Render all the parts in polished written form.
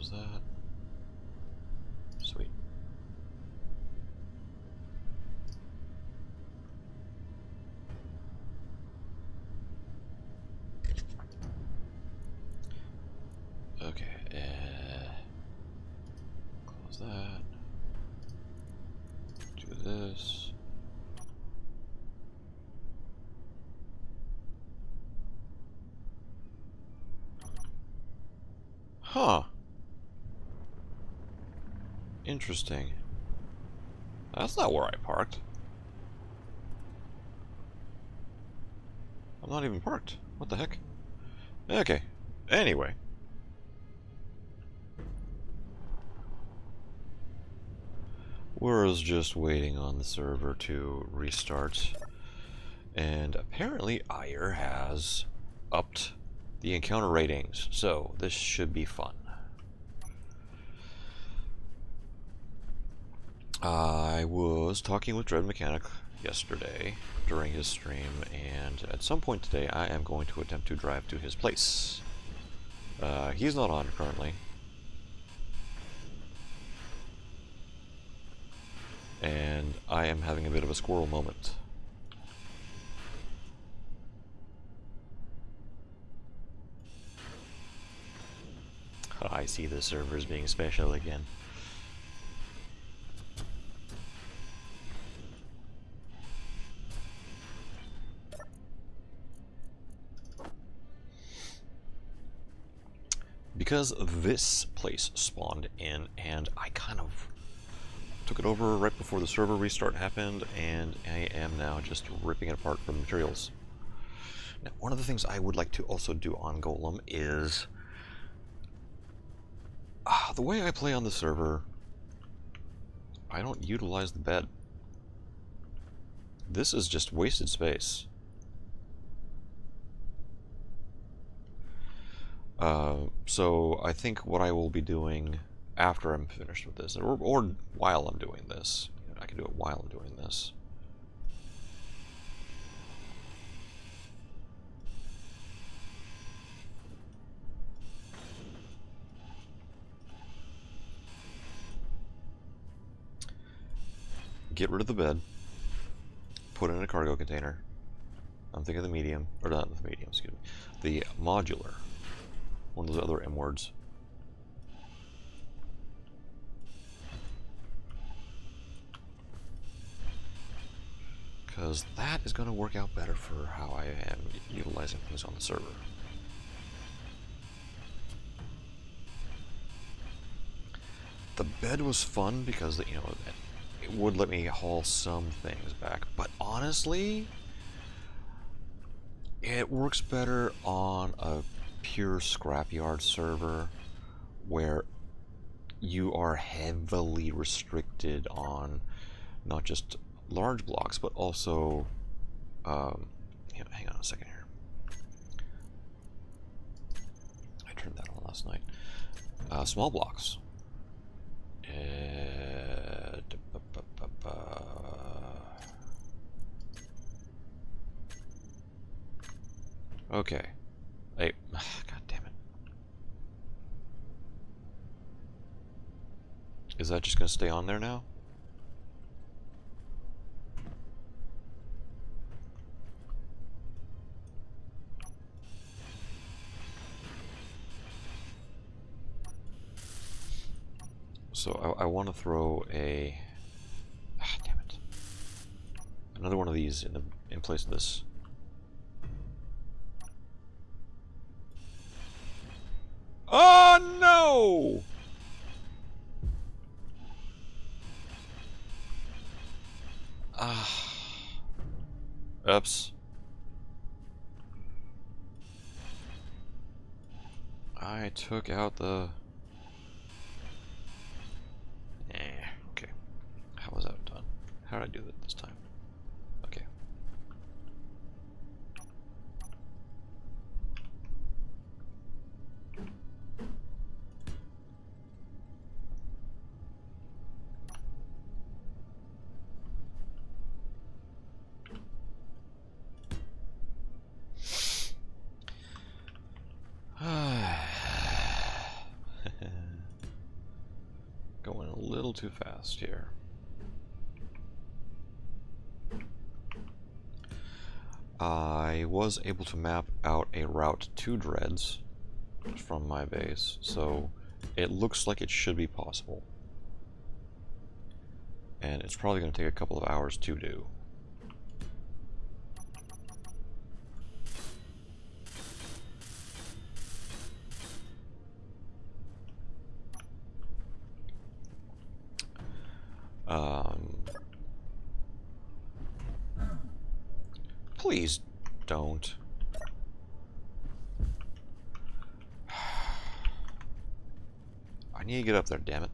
Close that. Sweet. Okay, close that. Do this. Huh. Interesting. That's not where I parked. I'm not even parked. What the heck? Okay. Anyway. We're just waiting on the server to restart. And apparently Ire has upped the encounter ratings. So this should be fun. I was talking with Dread Mechanic yesterday during his stream, and at some point today I am going to attempt to drive to his place. He's not on currently. And I am having a bit of a squirrel moment. I see the servers being special again. Because this place spawned in, and I kind of took it over right before the server restart happened, and I am now just ripping it apart for the materials. Now, one of the things I would like to also do on Golem is the way I play on the server, I don't utilize the bed. This is just wasted space. So I think what I will be doing after I'm finished with this, or while I'm doing this, I can do it while I'm doing this. Get rid of the bed, put it in a cargo container. I'm thinking the medium, or not the medium, excuse me, the modular. One of those other M words. Because that is going to work out better for how I am utilizing things on the server. The bed was fun because, you know, it would let me haul some things back, but honestly, it works better on a pure scrapyard server where you are heavily restricted on not just large blocks, but also hang on a second here. I turned that on last night. Small blocks. Okay. Hey, god damn it. Is that just going to stay on there now? So I want to throw a damn it, another one of these in place of this. Oh no! Oops. I took out the... okay. How was that done? How did I do that this time? Okay. Going a little too fast here. I was able to map out a route to Dreads from my base, so it looks like it should be possible. And it's probably going to take a couple of hours to do. Please don't. I need to get up there, damn it.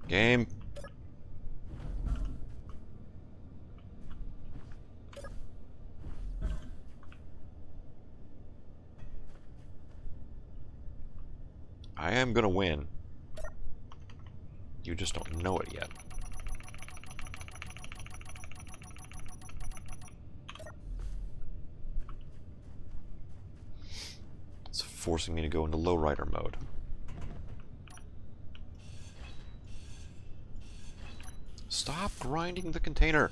Game. I am gonna win. You just don't know it yet. It's forcing me to go into lowrider mode. Stop grinding the container.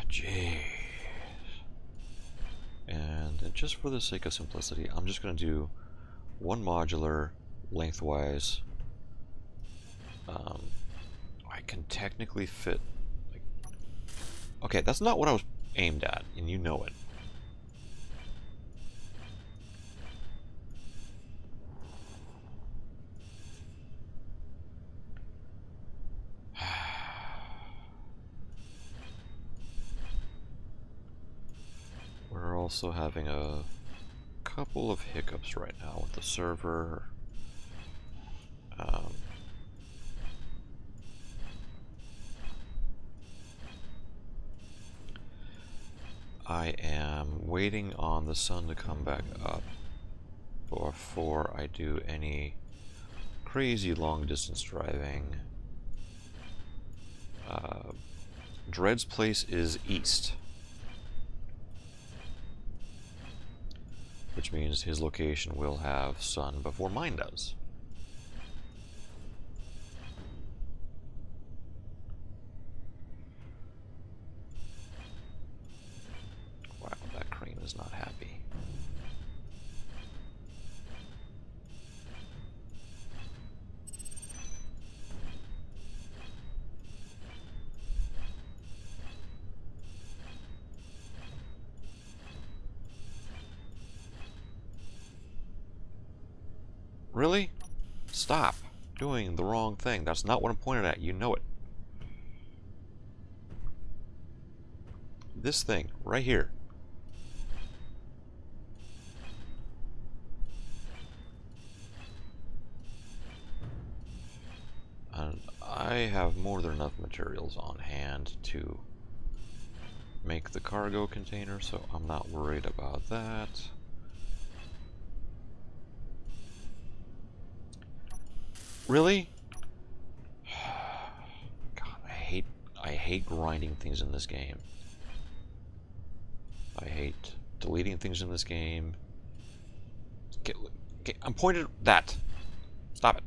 Jeez. And just for the sake of simplicity, I'm just going to do one modular lengthwise. I can technically fit... Like, okay, that's not what I was aimed at, and you know it. We're also having a couple of hiccups right now with the server. I am waiting on the sun to come back up before I do any crazy long distance driving. Dread's place is east, which means his location will have sun before mine does. Wow, that crane is not happy. Really? Stop doing the wrong thing. That's not what I'm pointing at. You know it. This thing right here. And I have more than enough materials on hand to make the cargo container, so I'm not worried about that. Really? God, I hate grinding things in this game. I hate deleting things in this game. I'm pointed at that. Stop it.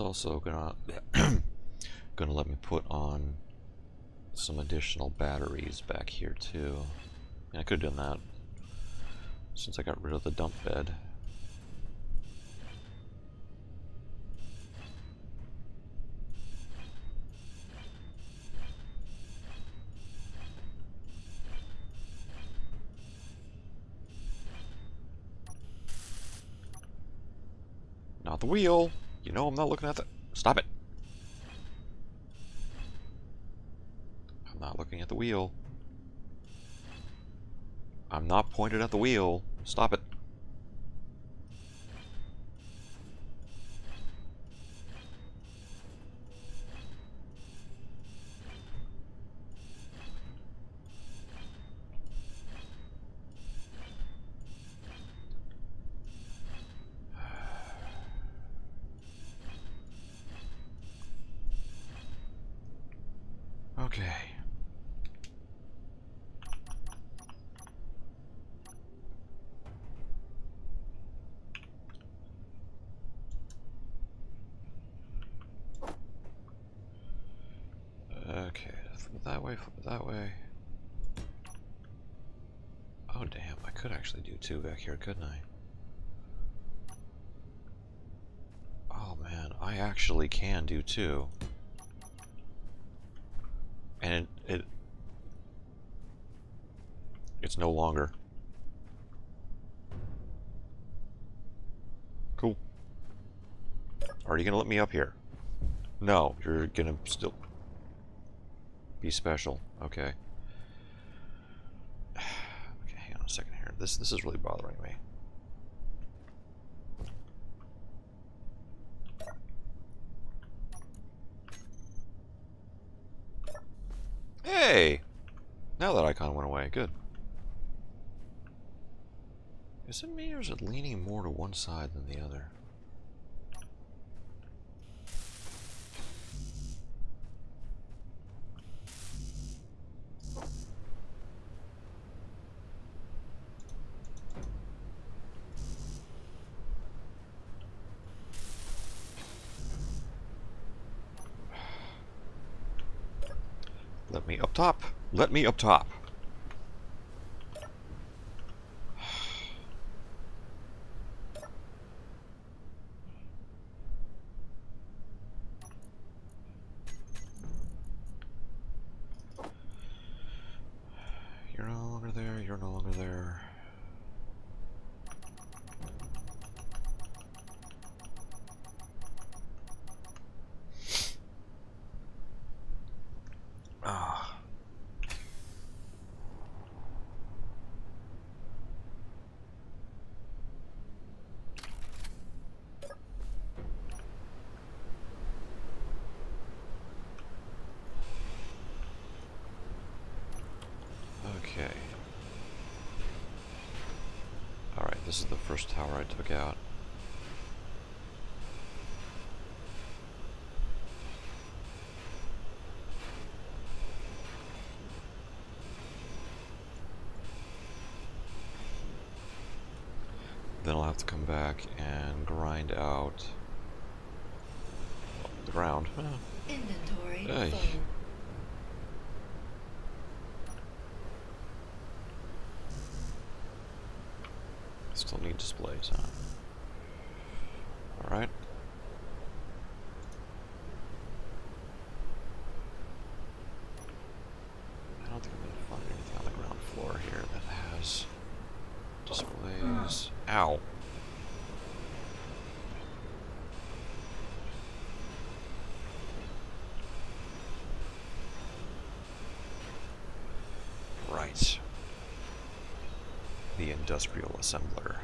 also gonna gonna let me put on some additional batteries back here too. And I could have done that since I got rid of the dump bed. Not the wheel! You know I'm not looking at the... Stop it! I'm not looking at the wheel. I'm not pointed at the wheel. Stop it. Okay. Okay, flip it that way, flip it that way. Oh damn, I could actually do two back here, couldn't I? Oh man, I actually can do two. And it's no longer. Cool. Are you gonna let me up here? No, you're gonna still be special. Okay. Okay, hang on a second here. This is really bothering me. Hey! Now that icon went away. Good. Is it me or is it leaning more to one side than the other? Let me up top. Let me up top. You're no longer there. You're no longer there. Ah. Okay. Alright, this is the first tower I took out. Then I'll have to come back and grind out the ground. Inventory Hey. full. Still need displays, huh? Alright. I don't think I'm going to find anything on the ground floor here that has displays. Ow! Right. The industrial assembler.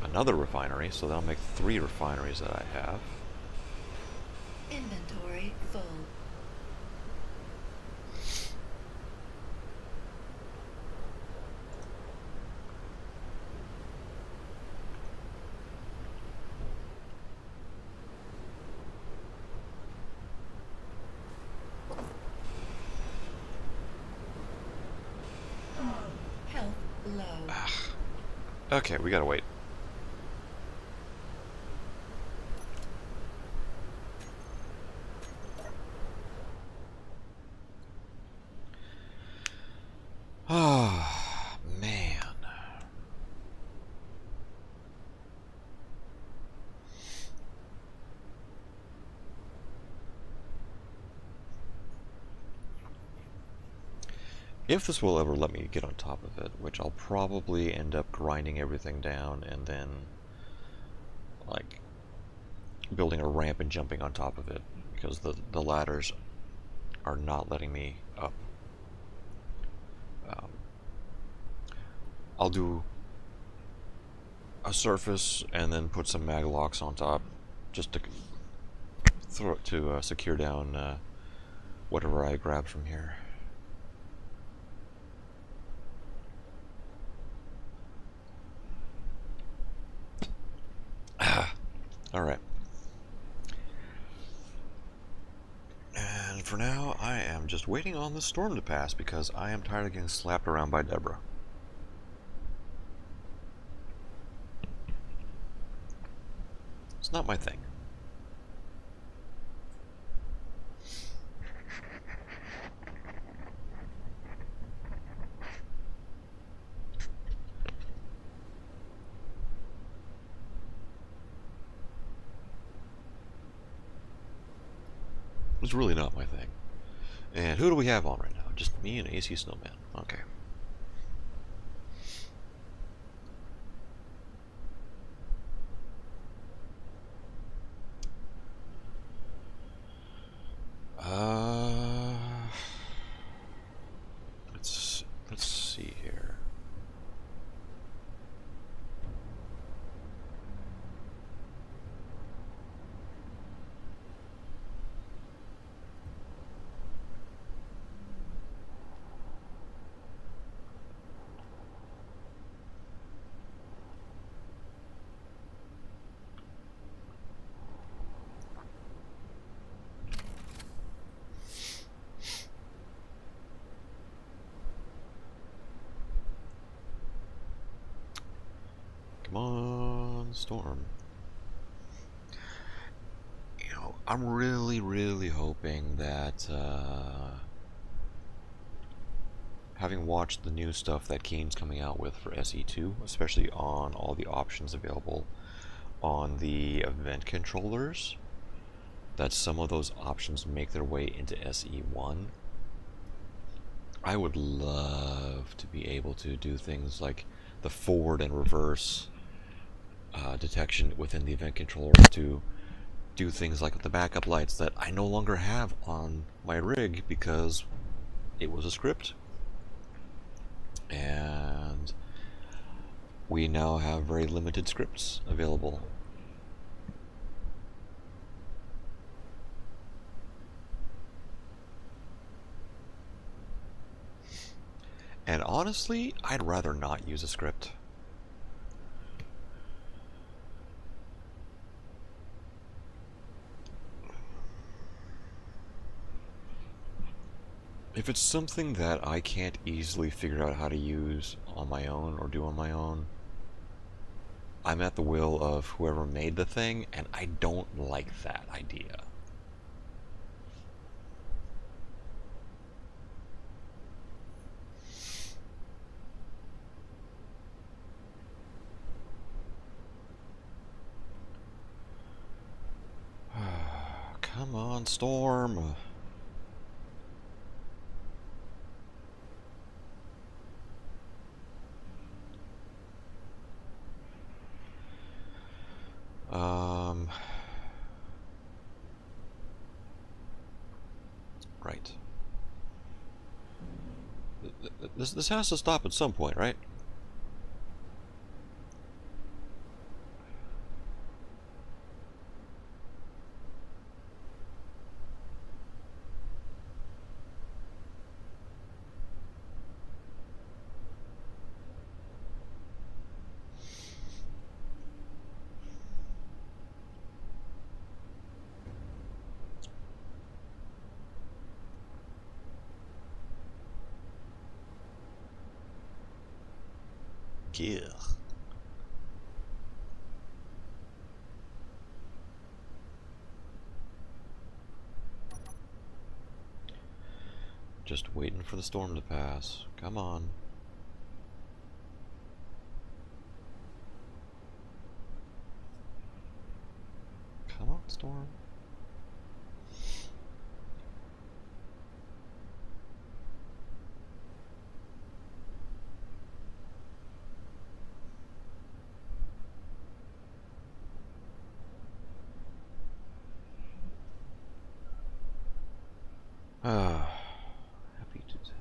Another refinery, so that'll make 3 refineries that I have. Inventory full. Okay, we gotta wait. Ah, man. If this will ever let me get on top of it, which I'll probably end up grinding everything down and then, like, building a ramp and jumping on top of it, because the ladders are not letting me up. Um, I'll do a surface and then put some mag locks on top, just to secure down whatever I grab from here. All right. And for now, I am just waiting on the storm to pass because I am tired of getting slapped around by Deborah. It's not my thing. It's really not my thing. And who do we have on right now? Just me and AC Snowman. Okay. Uh, let's see here. Come on, storm. You know, I'm really, really hoping that, having watched the new stuff that Keen's coming out with for SE2, especially on all the options available on the event controllers, that some of those options make their way into SE1. I would love to be able to do things like the forward and reverse detection within the event controller, to do things like the backup lights that I no longer have on my rig because it was a script. And we now have very limited scripts available. And honestly, I'd rather not use a script. If it's something that I can't easily figure out how to use on my own or do on my own, I'm at the will of whoever made the thing, and I don't like that idea. Come on, Storm. Right. This has to stop at some point, right? Yeah. Just waiting for the storm to pass. Come on. Come on, storm. Ah, happy to test.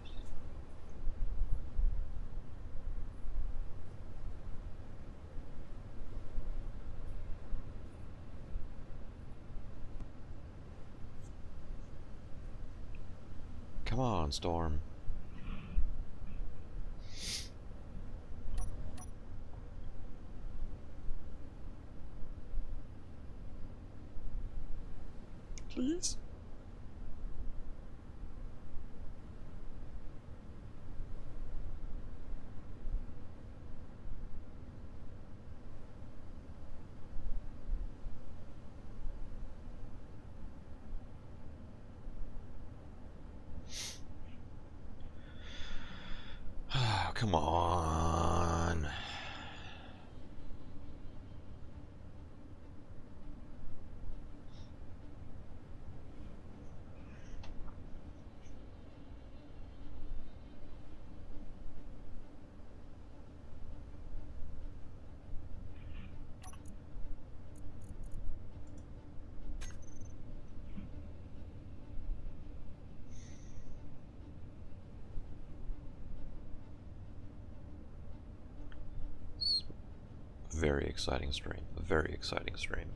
Come on, storm. Please. Oh, come on. Very exciting stream. Very exciting stream.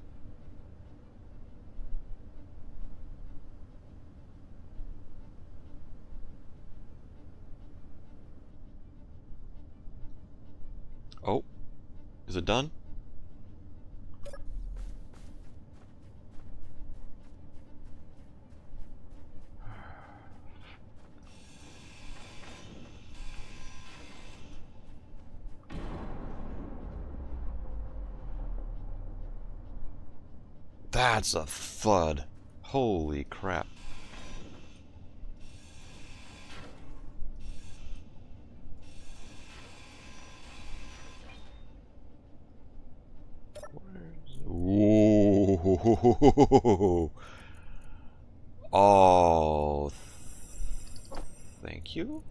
Oh, is it done? That's a thud. Holy crap. Ooh. Oh, thank you.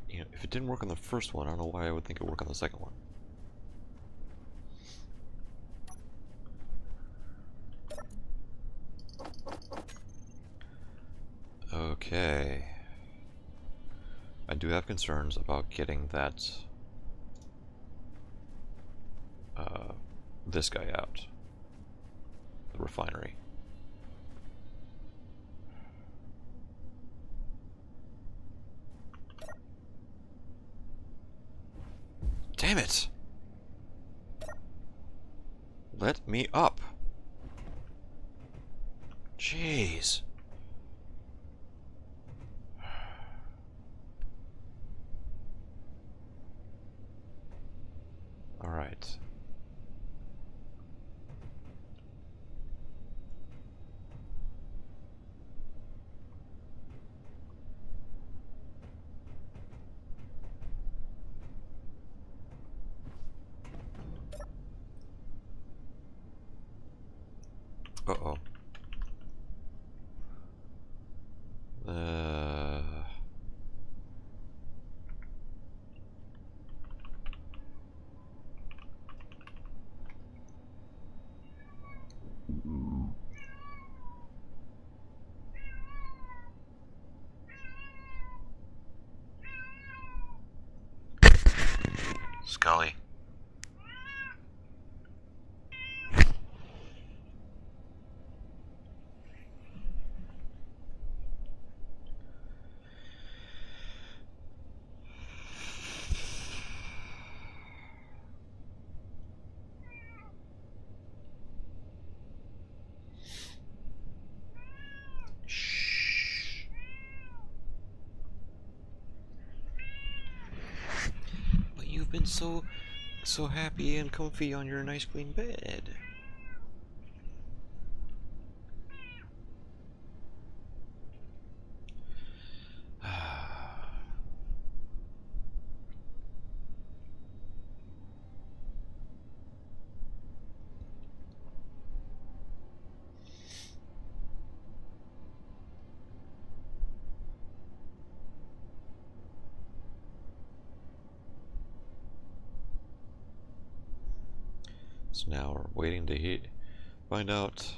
You know, if it didn't work on the first one, I don't know why I would think it would work on the second one. Okay. I do have concerns about getting that this guy out. The refinery. Damn it! Let me up. Jeez. All right. Uh-oh. Scully. Shh. been so happy and comfy on your nice clean bed. So now we're waiting to find out.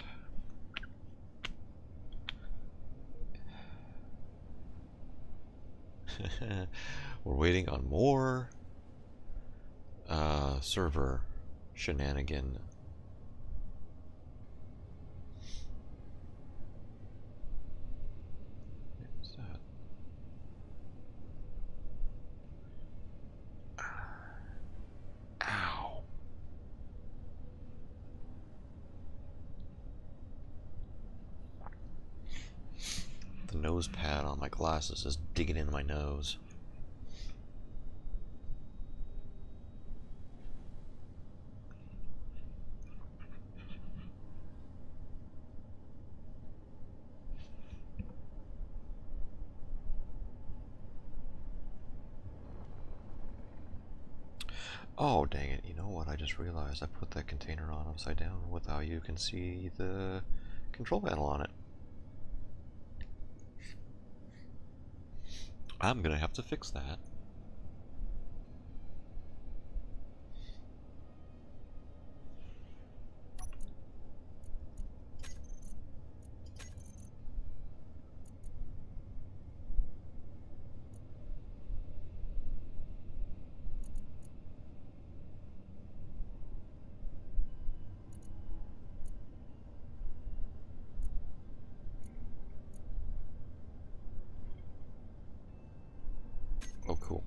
We're waiting on more server shenanigan. What's that? Ow. The nose pad on my glasses is digging into my nose. Oh, dang it. You know what? I just realized I put that container on upside down without you can see the control panel on it. I'm gonna have to fix that. Oh, cool.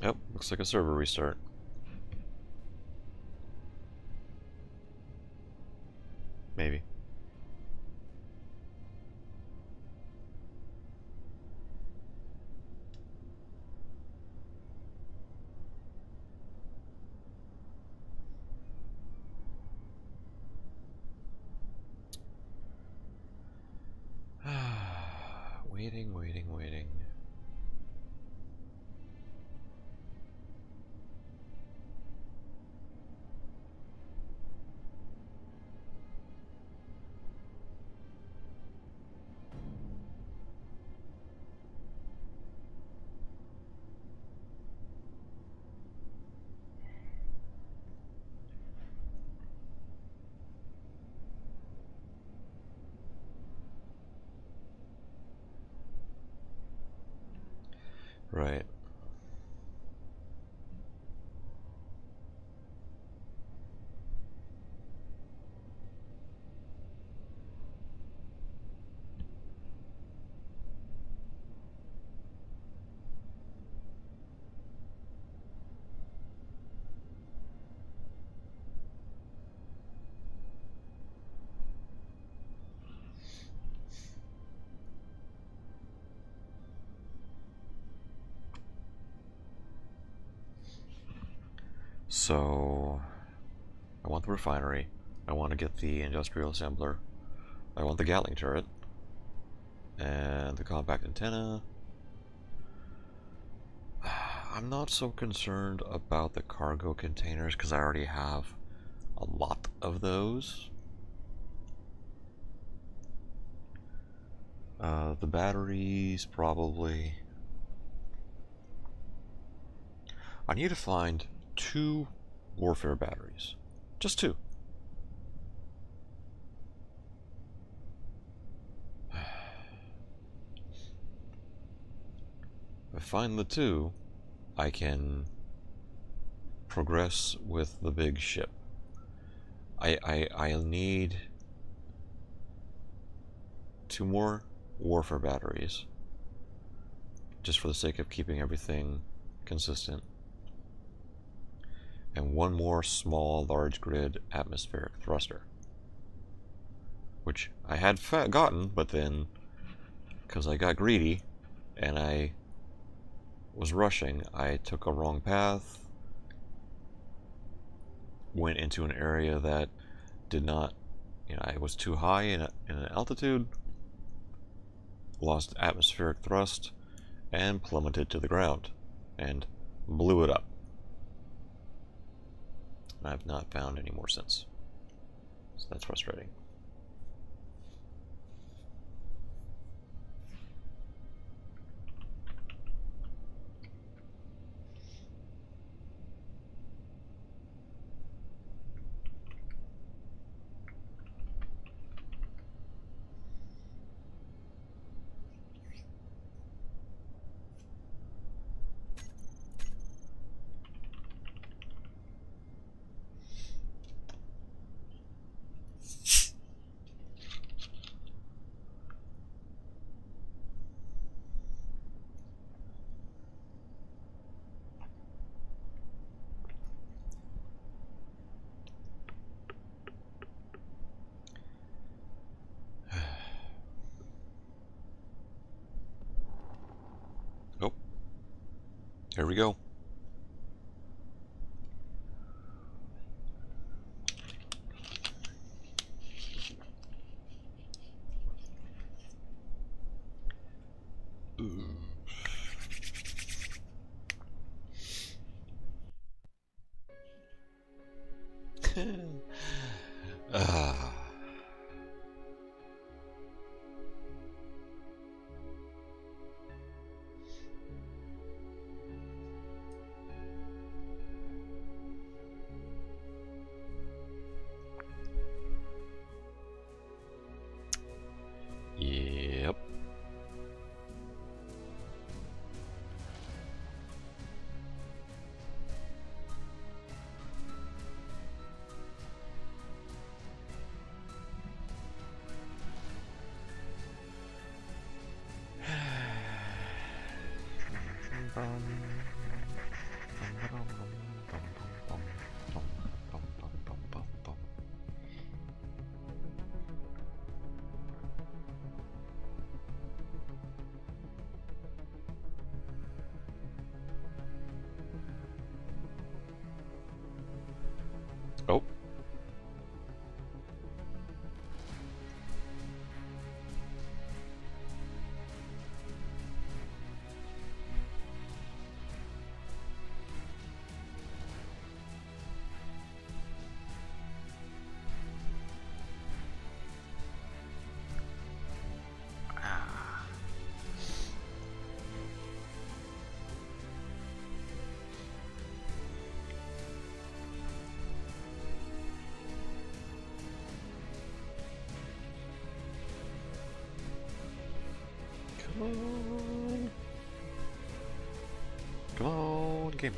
Yep, looks like a server restart. Maybe. Waiting, waiting, waiting. Right. So, I want the refinery. I want to get the industrial assembler. I want the Gatling turret. And the compact antenna. I'm not so concerned about the cargo containers because I already have a lot of those. The batteries, probably. I need to find 2 warfare batteries. Just 2. If I find the 2, I can progress with the big ship. I'll need 2 more warfare batteries, just for the sake of keeping everything consistent, and 1 more small large grid atmospheric thruster, which I had gotten, but then because I got greedy and I was rushing, I took a wrong path, went into an area that did not, I was too high in an altitude, lost atmospheric thrust, and plummeted to the ground, and blew it up. And I've not found any more since. So that's frustrating. Oh, here we go. Ah. Yep. Oh. Ah. Come on. Come on, game.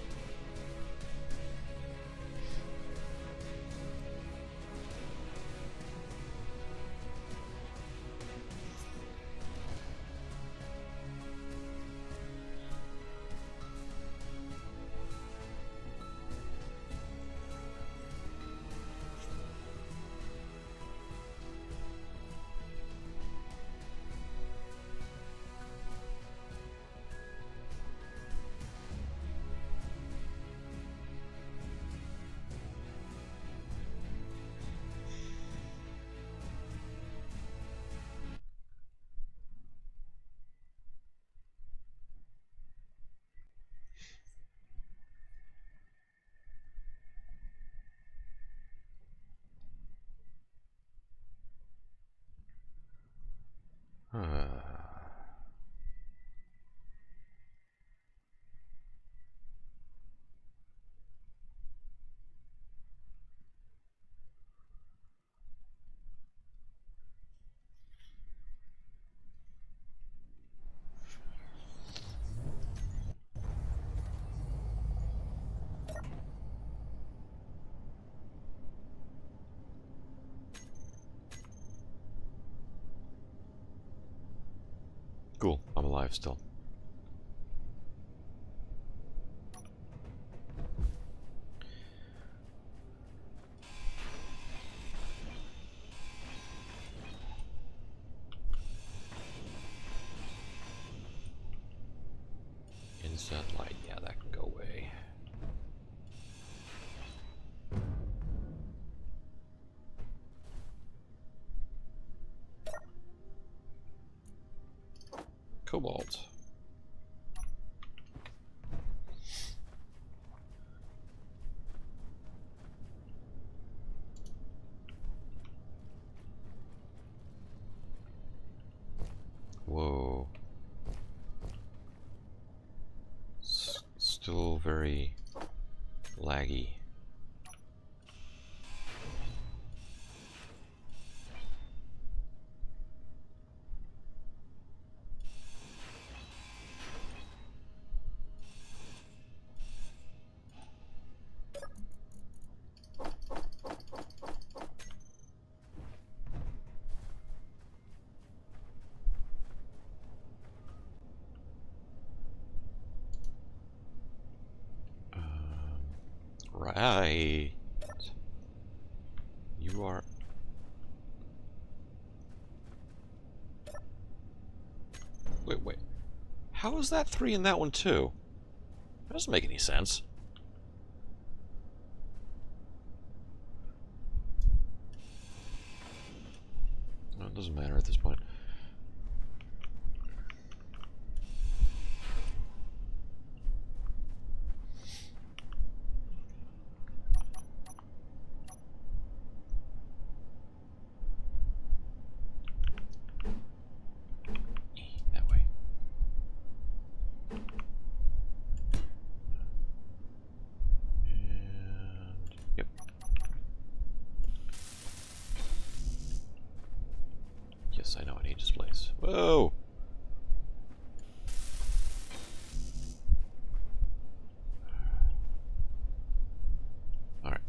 alive still. Inset light, yeah, that can go away. Cobalt. Whoa. Still very laggy. Right. You are... Wait. How is that 3 and that one 2? That doesn't make any sense. No, it doesn't matter at this point. That way. And... Yep. Yes, I know, I need displays. Whoa! Alright.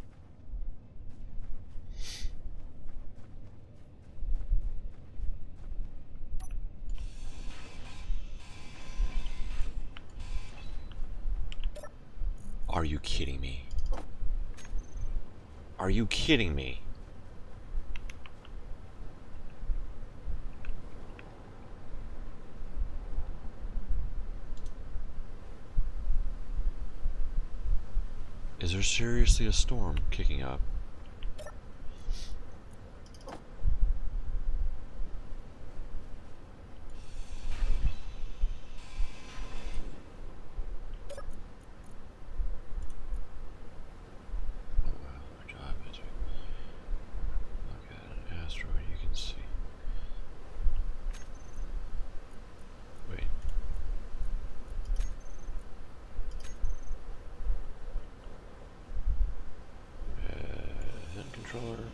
Are you kidding me? Are you kidding me? Is there seriously a storm kicking up?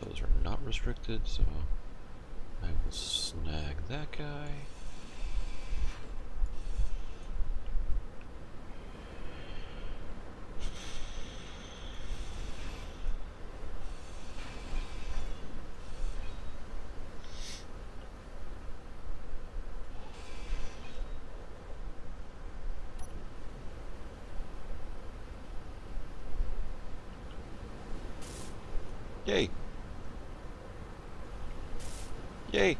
Those are not restricted, so I will snag that guy. Yay! Yay!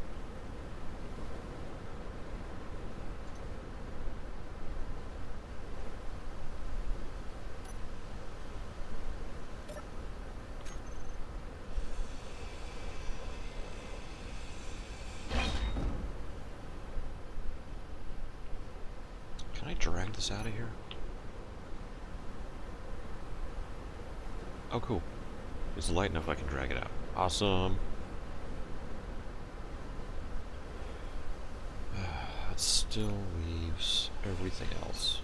Can I drag this out of here? Oh, cool. It's light enough I can drag it out. Awesome. That still leaves everything else.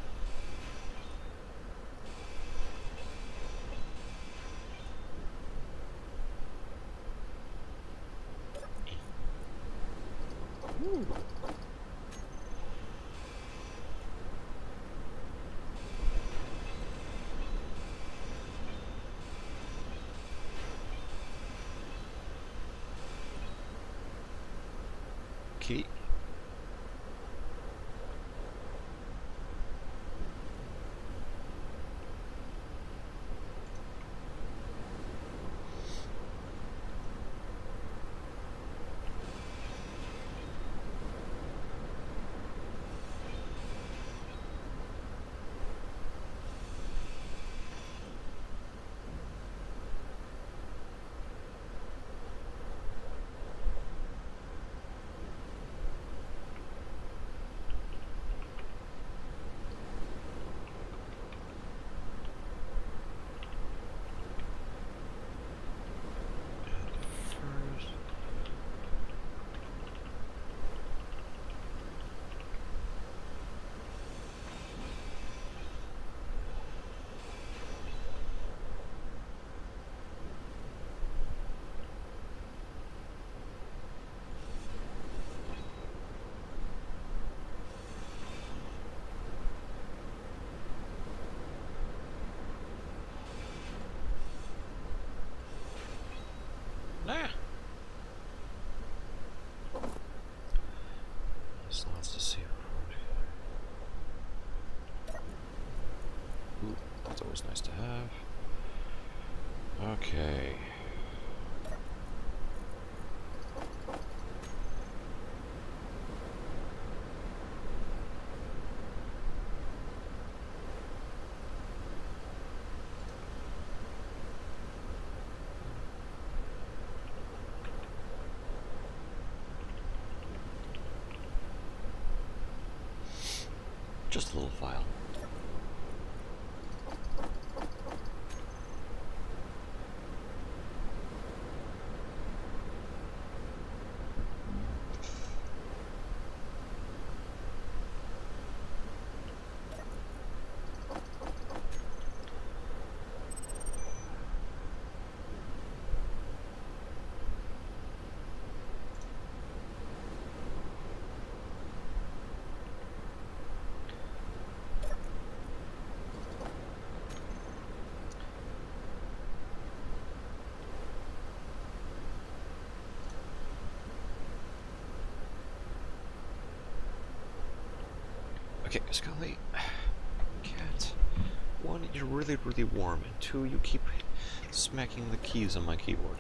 Ooh. Key. Okay. Just a little file. Okay, Scully. Cat. One, you're really, really warm, and two, you keep smacking the keys on my keyboard.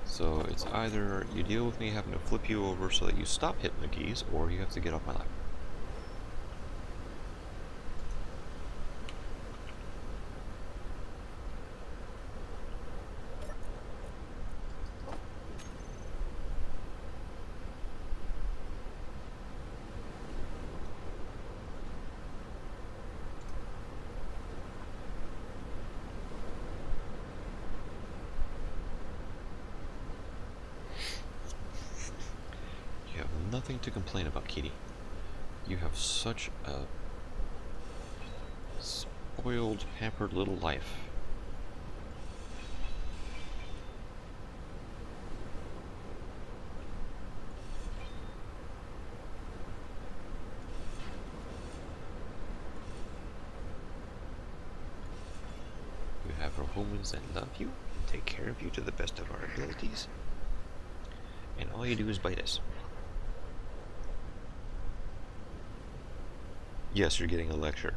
So it's either you deal with me having to flip you over so that you stop hitting the keys, or you have to get off my lap. You have nothing to complain about, Kitty. You have such a spoiled, pampered little life. You have our humans that love you and take care of you to the best of our abilities. And all you do is bite us. Yes, you're getting a lecture.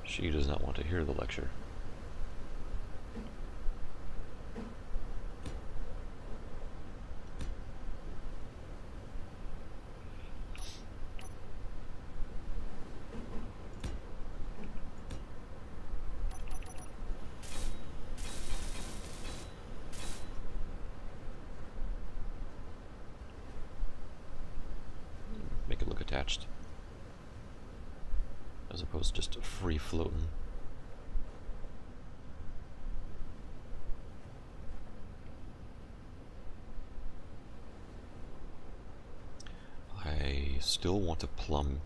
She does not want to hear the lecture. Make it look attached, as opposed to just free floating. I still want to plumb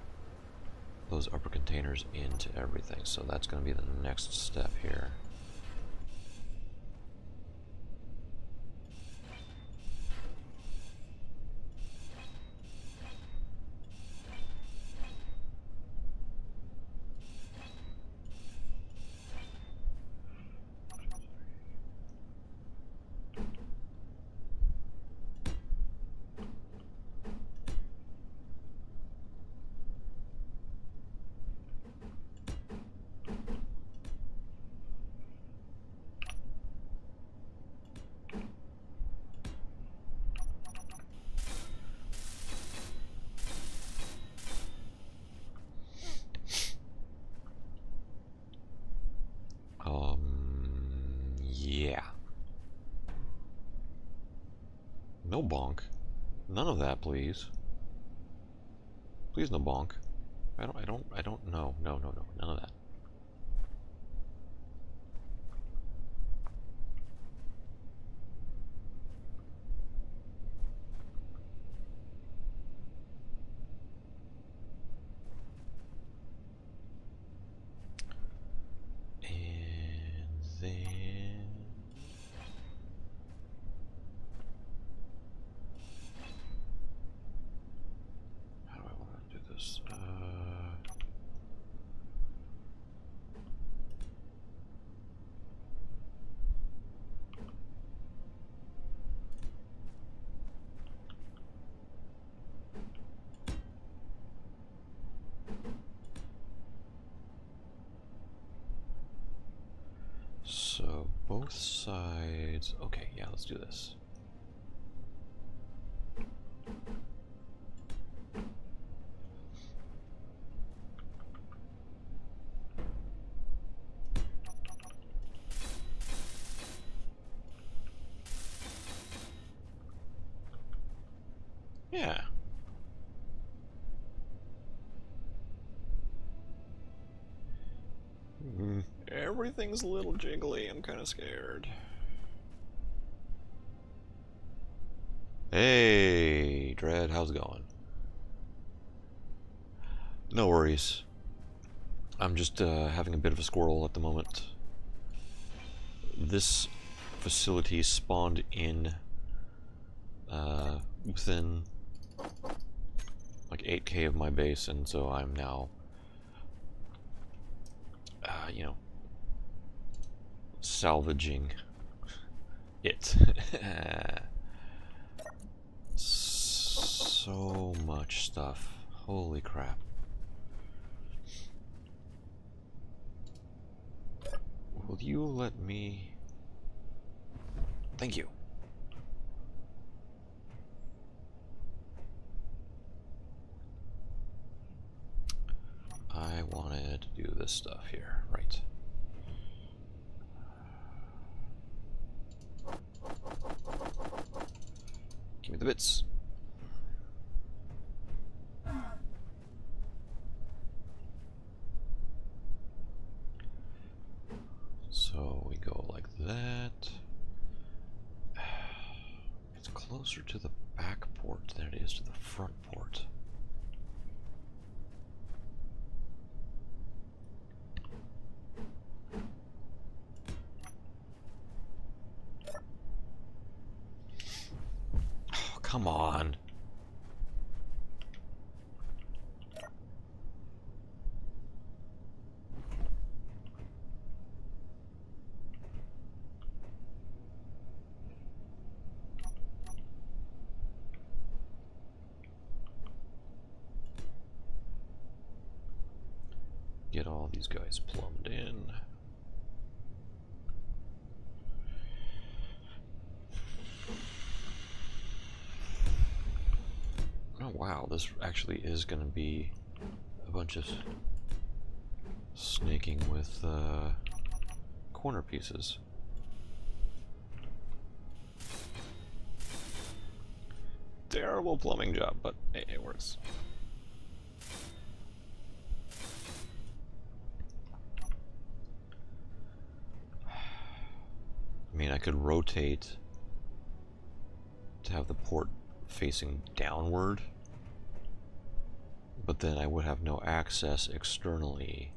those upper containers into everything, so that's going to be the next step here. Yeah. No bonk. None of that, please. Please, no bonk. I don't know. No, no, no. None of that. And then... how do I want to do this? So both sides. Okay, yeah, let's do this. Yeah. Everything's a little jiggly. I'm kind of scared. Hey, Dread, how's it going? No worries. I'm just having a bit of a squirrel at the moment. This facility spawned in within like 8K of my base, and so I'm now, you know, salvaging it. So much stuff. Holy crap. Will you let me... Thank you. I wanted to do this stuff here, right. Give me the bits. So we go like that. It's closer to the back port than it is to the front port. Oh, come on. Get all these guys plumbed in. Oh wow, this actually is going to be a bunch of snaking with corner pieces. Terrible plumbing job, but hey, it works. I mean, I could rotate to have the port facing downward, but then I would have no access externally.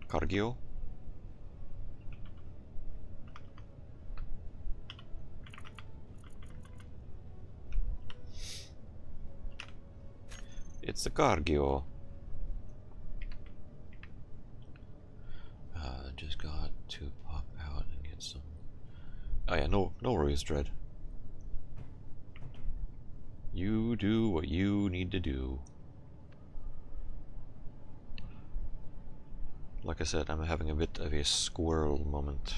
Cargill? It's the Cargill. Just got to pop out and get some. Oh yeah, no worries, Dread. You do what you need to do. Like I said, I'm having a bit of a squirrel moment.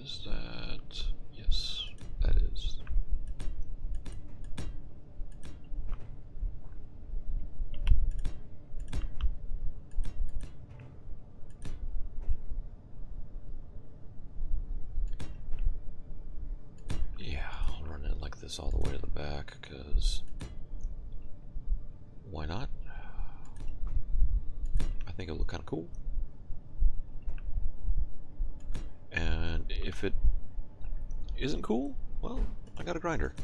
Is that... this all the way to the back, because why not? I think it'll look kind of cool. And if it isn't cool, well, I got a grinder.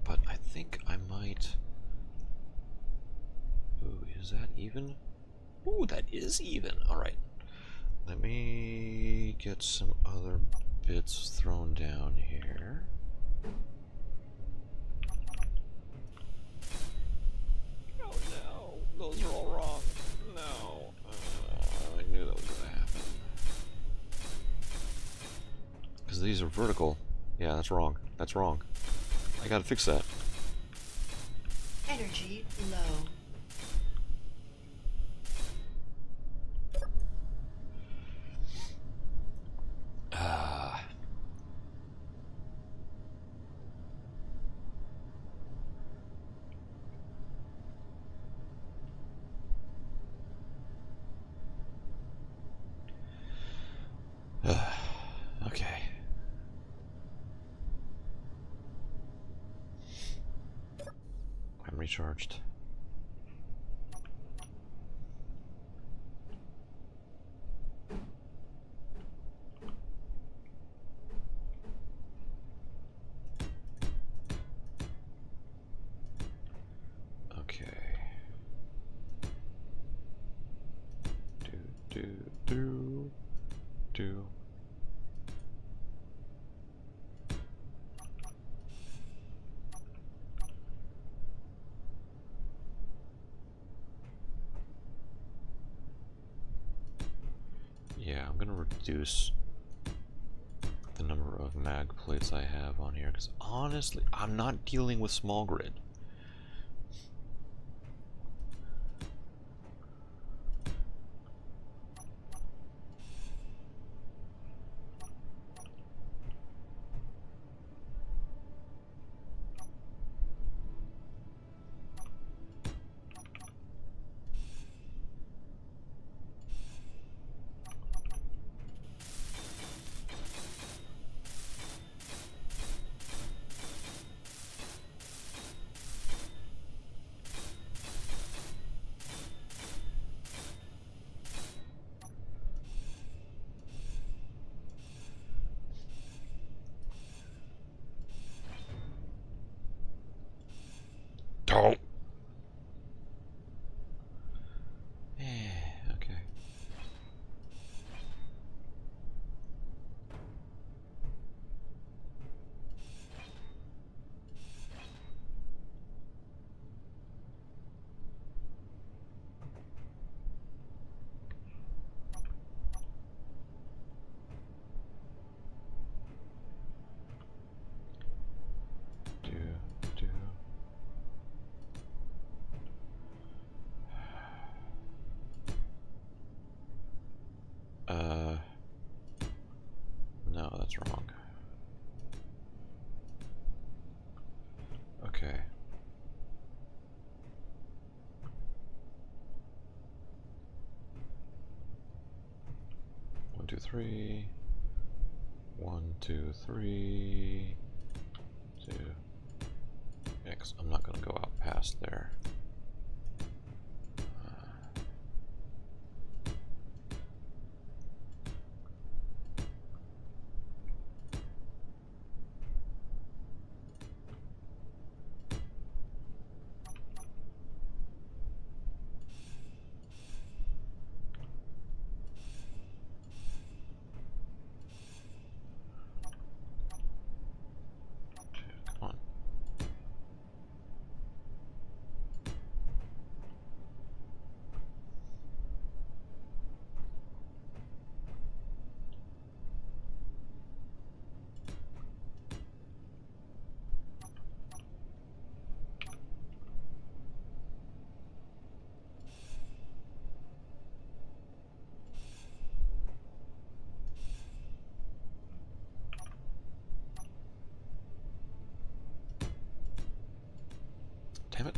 But I think I might... Ooh, is that even? Ooh, that is even. Alright. Let me get some other bits thrown down here. Oh no, those are all wrong. No. I knew that was going to happen. Because these are vertical. Yeah, that's wrong. That's wrong. I gotta fix that. Energy low. Okay. I'm recharged. Okay. Do. Yeah, I'm gonna reduce the number of mag plates I have on here, because honestly, I'm not dealing with small grid. Don't. Okay. Do. No, that's wrong. Okay. 1, 2, 3. 1, 2, 3. 2. Yeah, 'cause I'm not gonna go out past there. Come on. Damn it.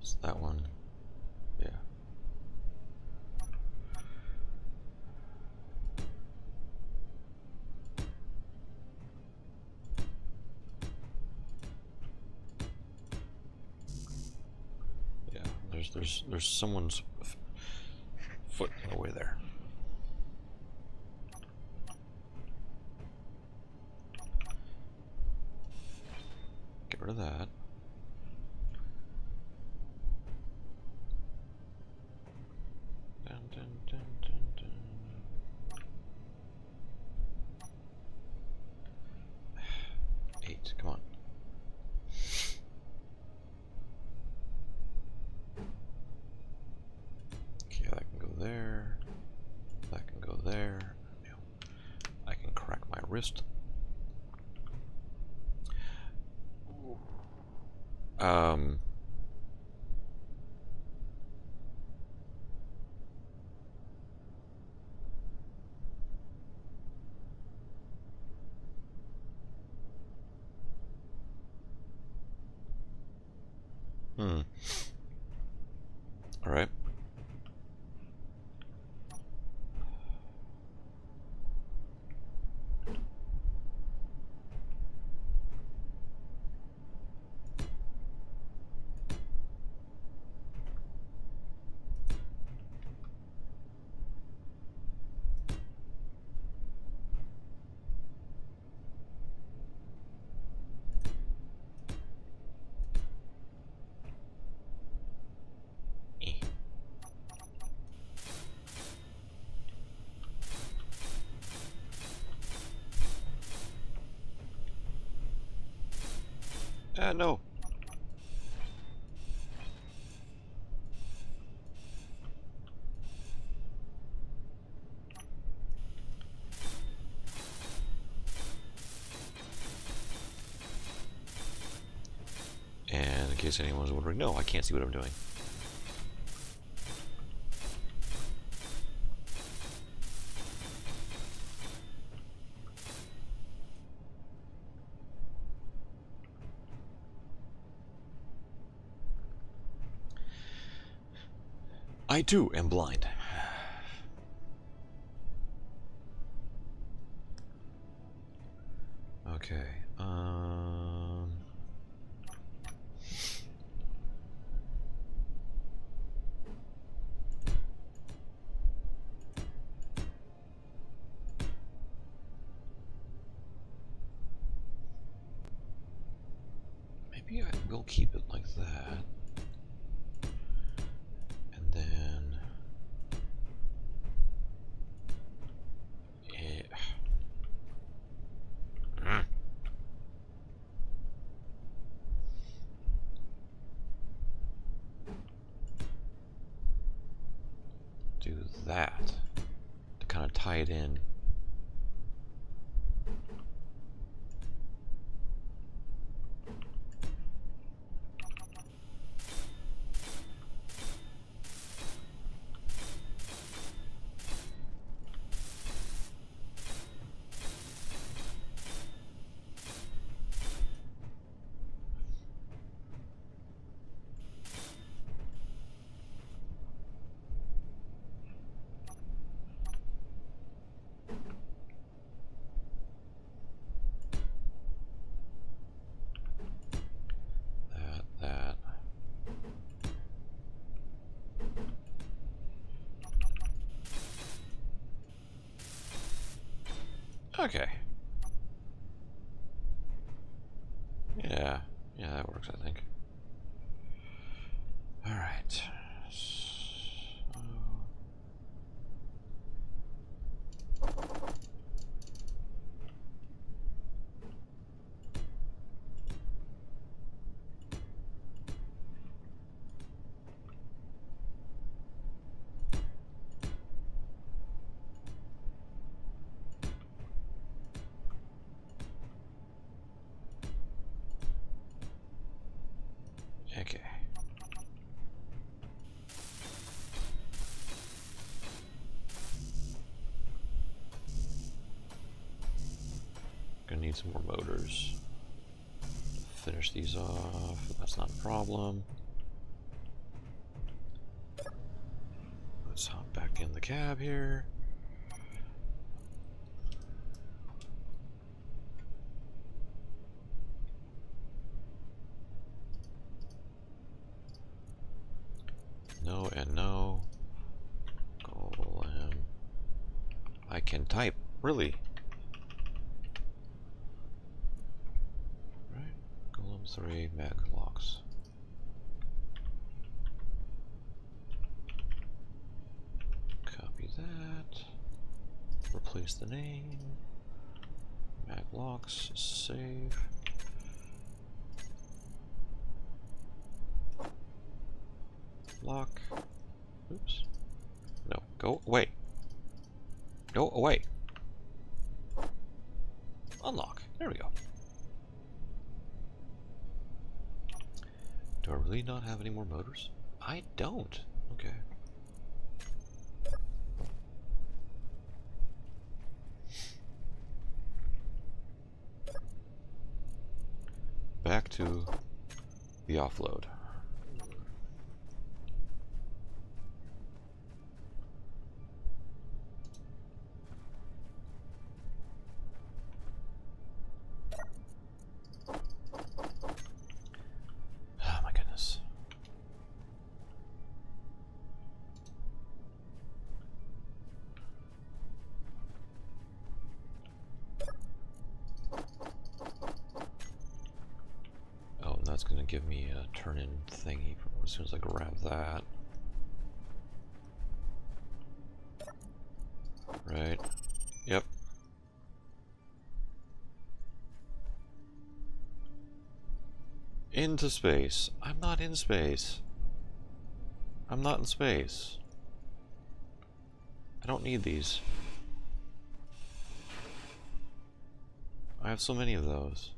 Is that one? Yeah. Yeah, there's someone's foot in the way there. Get rid of that. Dun, dun, dun, dun, dun. Eight, come on. Okay, that can go there. That can go there. I can crack my wrist. Um. All right. No. And in case anyone's wondering, no, I can't see what I'm doing. I too am blind. Okay. Maybe I will keep it like that. And then do that to kind of tie it in. That. Okay. Yeah, that works, I think. All right. need some more motors. Finish these off. That's not a problem. Let's hop back in the cab here. No and no. Golem. I can type. Really? Right. Golem 3 mag locks. Copy that. Replace the name. Mag locks. Save. Lock. Oops. No. Go away. Go away. Unlock. There we go. Do I really not have any more motors? I don't. Okay. Back to the offload. Oh my goodness. Oh, and that's going to give me a turn-in thingy as soon as I grab that. Right. Yep. Into space. I'm not in space. I'm not in space. I don't need these. I have so many of those.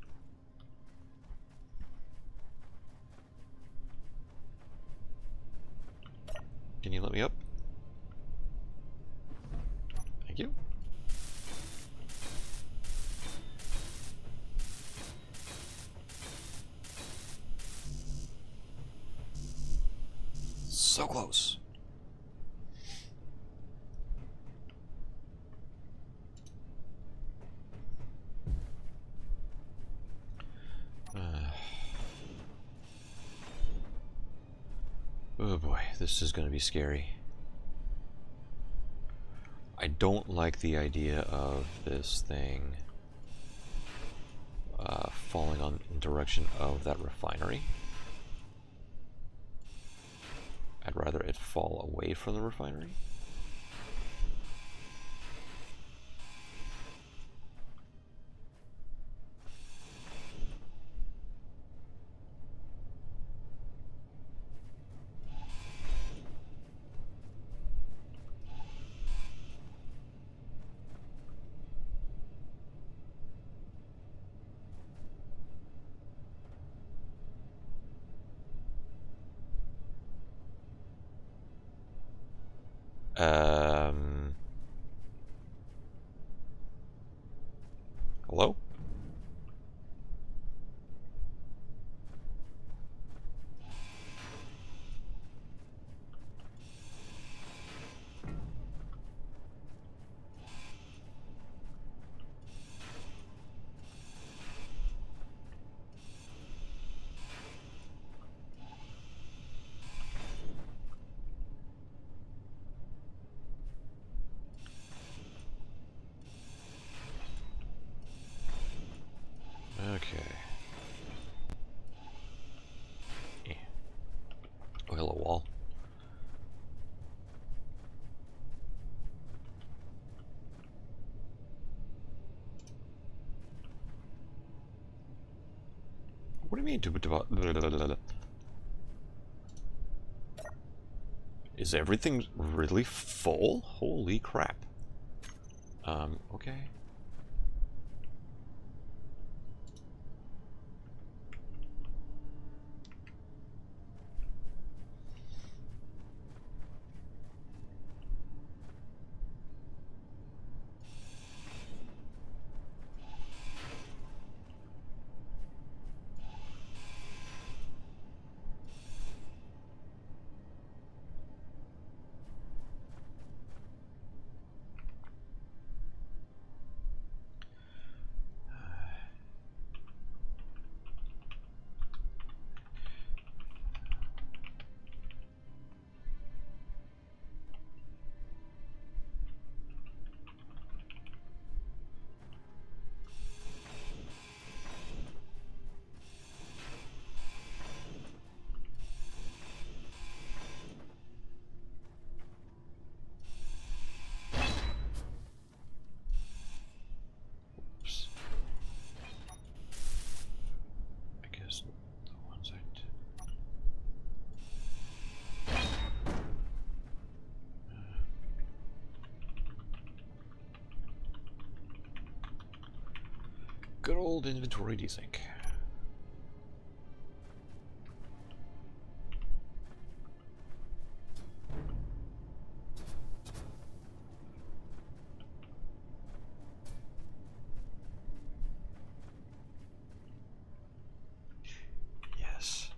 Can you let me up? Thank you. So close. Oh boy, this is going to be scary. I don't like the idea of this thing falling in direction of that refinery. I'd rather it fall away from the refinery. Hello? Okay. Yeah. Oh, hello, wall. What do you mean? Is everything really full? Holy crap. Okay. Good old inventory desync. Yes.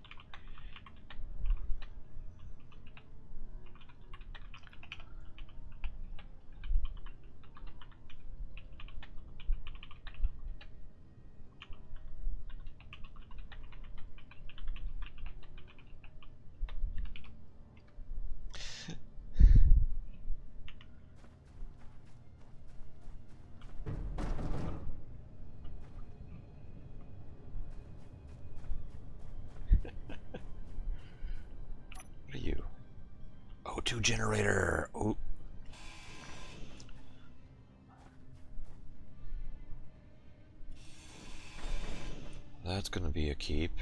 What are you? O2 generator. Oh. That's gonna be a keep.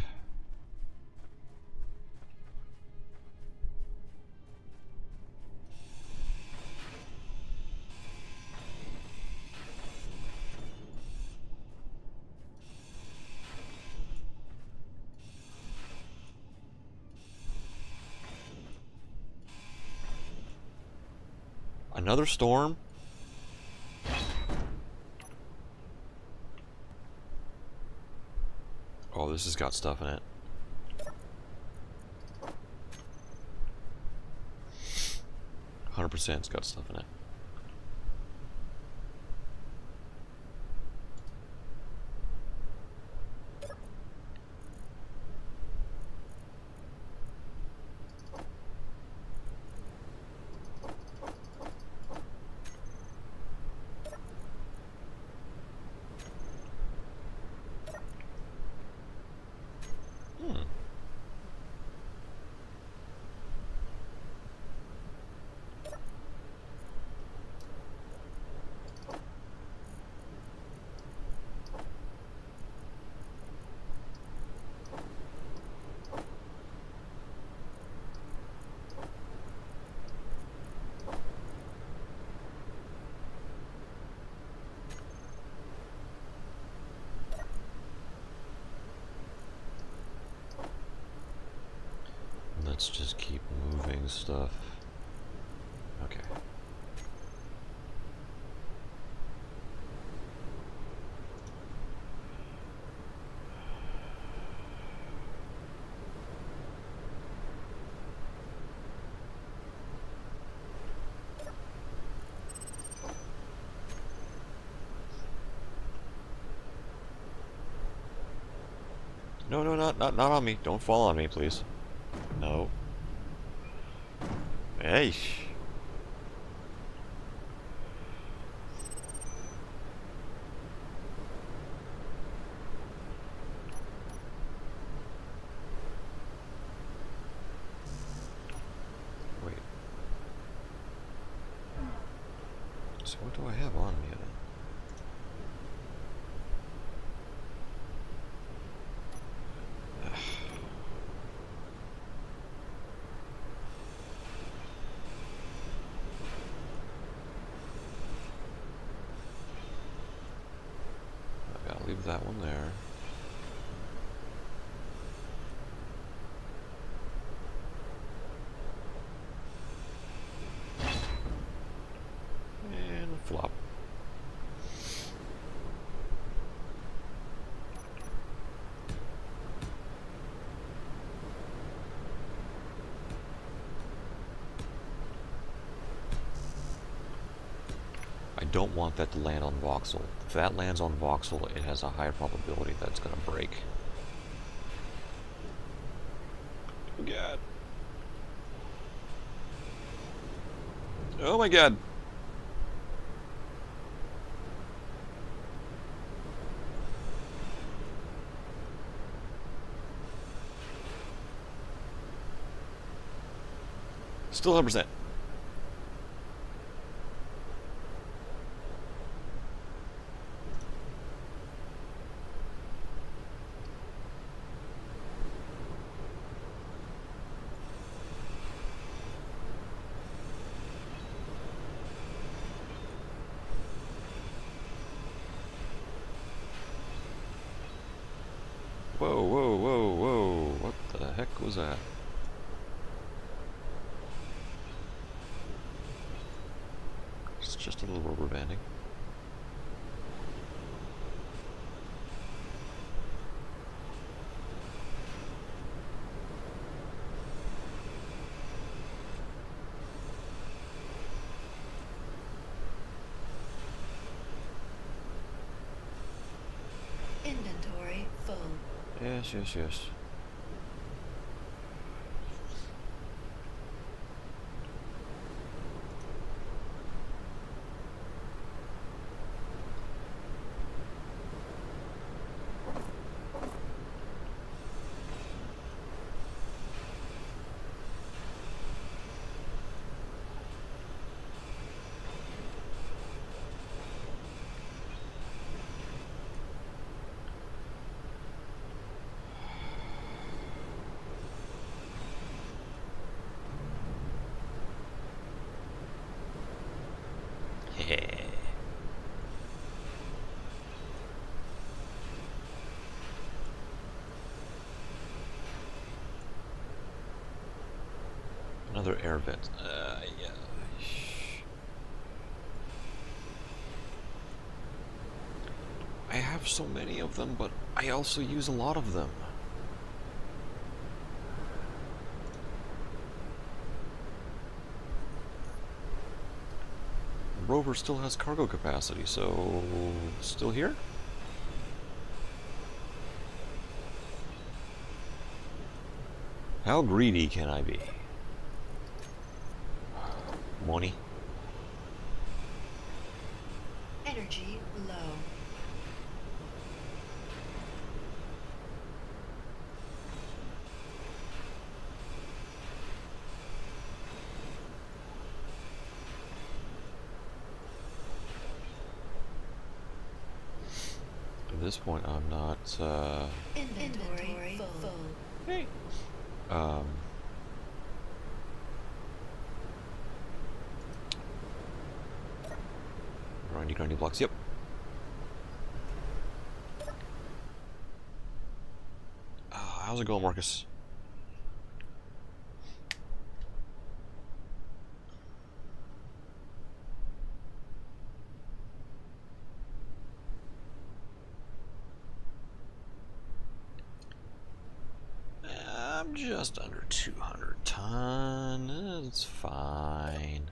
Another storm? Oh, this has got stuff in it. 100% it's got stuff in it. Let's just keep moving stuff. Okay. No, no, not on me. Don't fall on me, please. No. Hey. Wait. So what do I have on me then? I gotta leave that one there. And flop. I don't want that to land on voxel. If that lands on voxel, it has a high probability that it's gonna break. Oh god. Oh my god. Still 100%. whoa, whoa, whoa. What the heck was that? It's just a little rubber banding. Inventory full. Yes, yes, yes. Another air vent. Yeah. I have so many of them, but I also use a lot of them. The rover still has cargo capacity, so still here? How greedy can I be? Money. Energy low. At this point, I'm not. Inventory full. Hey. Um. Grindy blocks. Yep. How's it going, Marcus? I'm just under 200 ton. It's fine.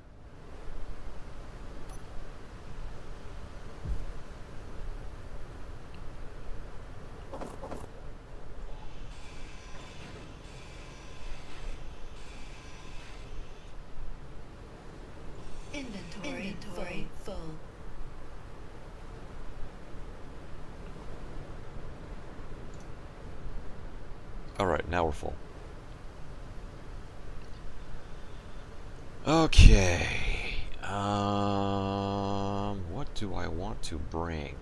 Inventory full. Alright, now we're full. Okay. What do I want to bring?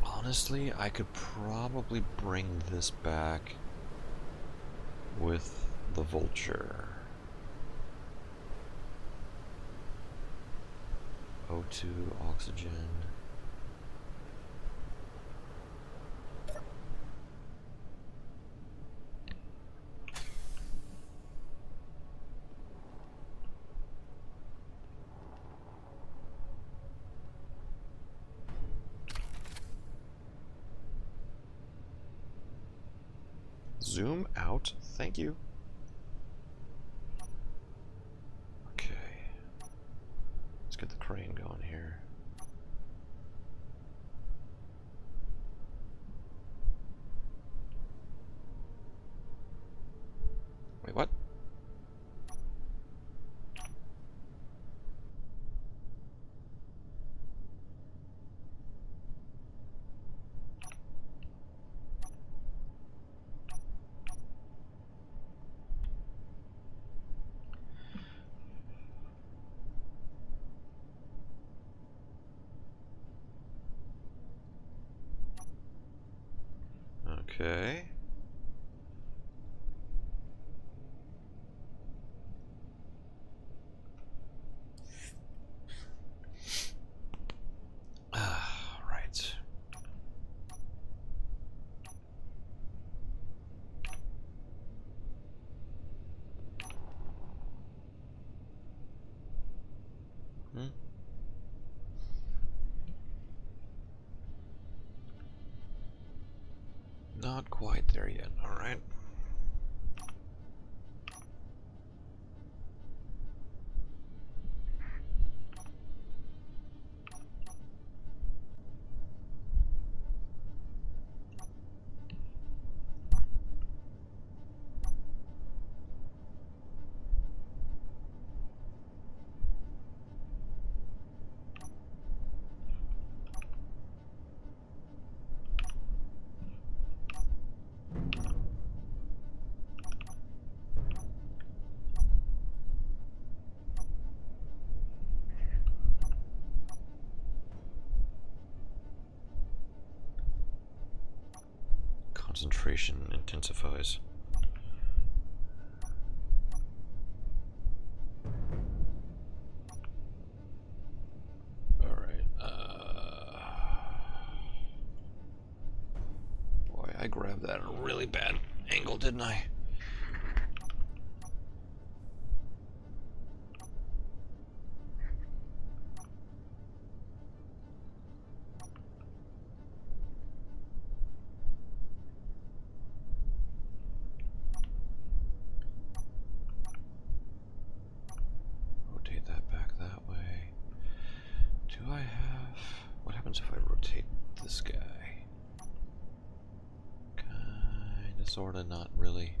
Honestly, I could probably bring this back with the vulture. O2, oxygen. Zoom out, thank you. Okay. Let's get the crane going here. Wait, what? Okay. Not quite there yet, alright. Concentration intensifies. Alright, boy, I grabbed that at a really bad angle, didn't I? Rotate that back that way. Do I have... What happens if I rotate this guy? Kinda, sorta, not really.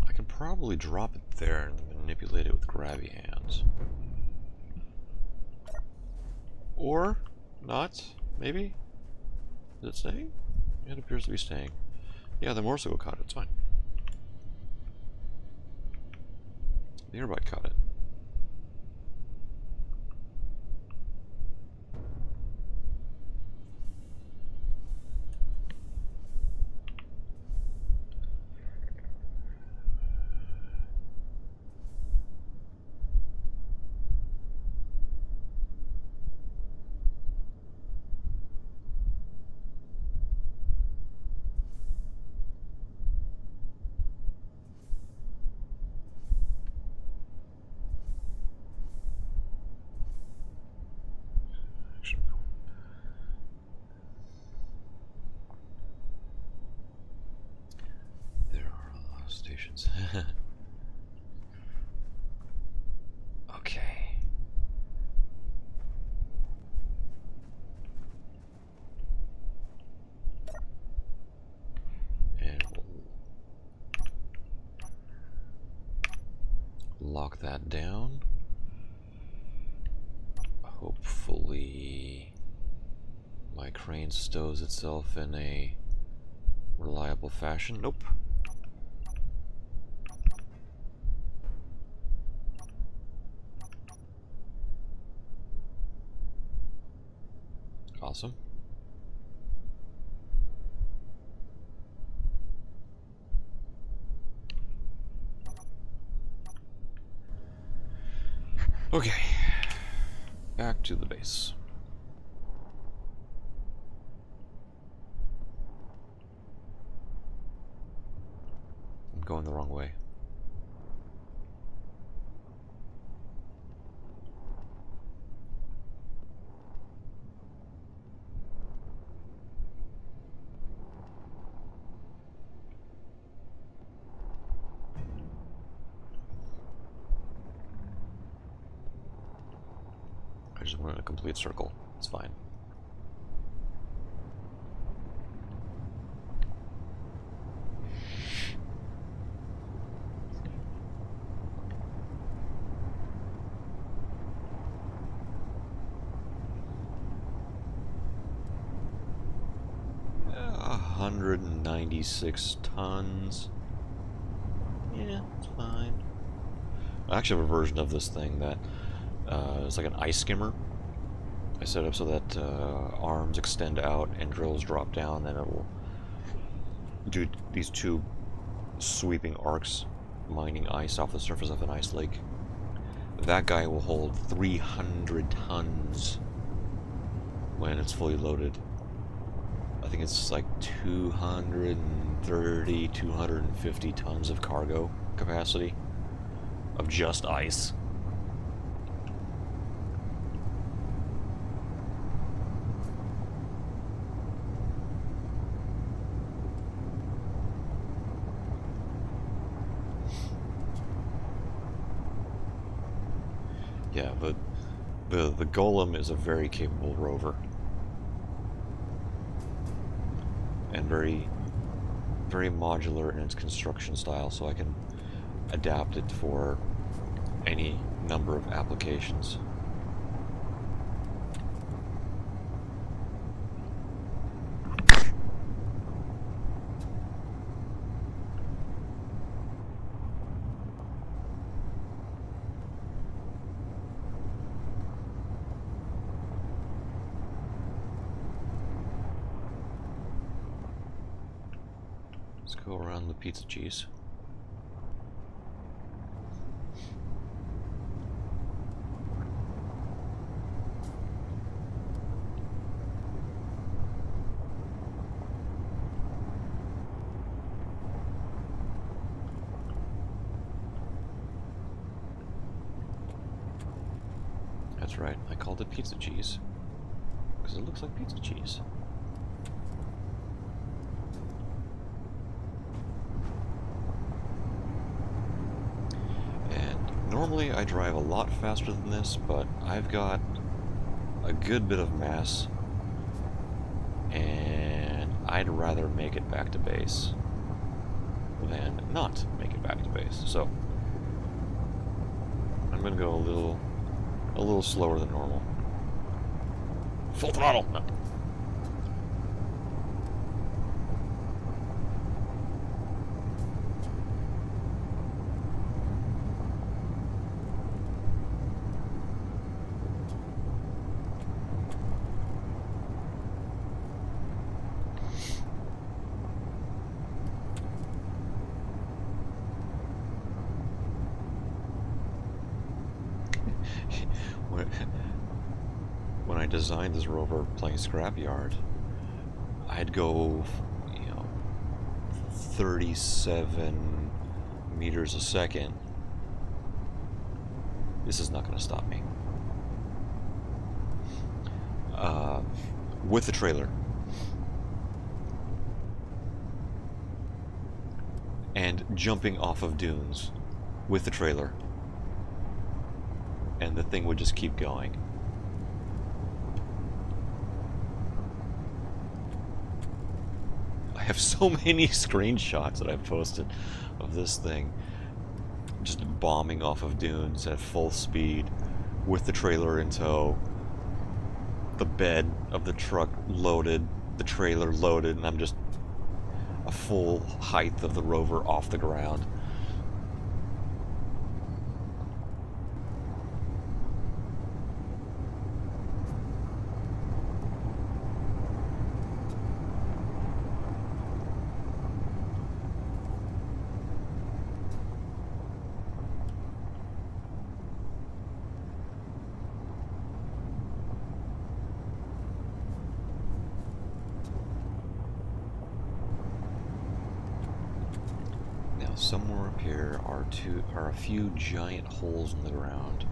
I can probably drop it there and manipulate it with grabby hands. Or not, maybe? Is it staying? It appears to be staying. Yeah, the morsel caught it, it's fine. The earbud caught it. There are a lot of stations. Okay. And we'll lock that down. Hopefully my crane stows itself in a reliable fashion. Nope. Awesome. Okay. Back to the base. I'm going the wrong way. I just went in a complete circle. It's fine. Yeah, 196 tons. Yeah, it's fine. I actually have a version of this thing that is like an ice skimmer. I set up so that arms extend out and drills drop down, and it will do these two sweeping arcs, mining ice off the surface of an ice lake. That guy will hold 300 tons when it's fully loaded. I think it's like 230, 250 tons of cargo capacity of just ice. Yeah, but the Golem is a very capable rover and very modular in its construction style, so I can adapt it for any number of applications. Let's go around the pizza cheese. That's right, I called it pizza cheese because it looks like pizza cheese. Normally I drive a lot faster than this, but I've got a good bit of mass and I'd rather make it back to base than not make it back to base. So I'm gonna go a little slower than normal. Full throttle! No. When I designed this rover playing Scrapyard, I'd go, 37 meters a second. This is not going to stop me. With the trailer. And jumping off of dunes with the trailer. And the thing would just keep going. I have so many screenshots that I've posted of this thing just bombing off of dunes at full speed with the trailer in tow, the bed of the truck loaded, the trailer loaded, and I'm just a full height of the rover off the ground. Somewhere up here are a few giant holes in the ground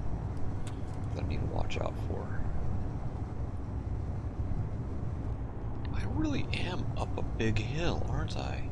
that I need to watch out for. I really am up a big hill, aren't I?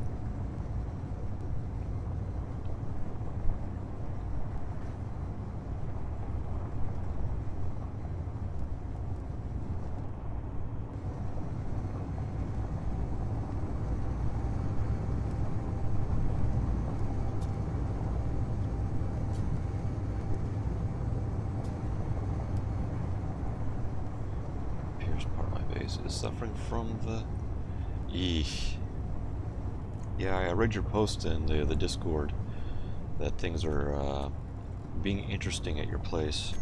Is suffering from the... Eesh. Yeah, I read your post in the Discord that things are being interesting at your place.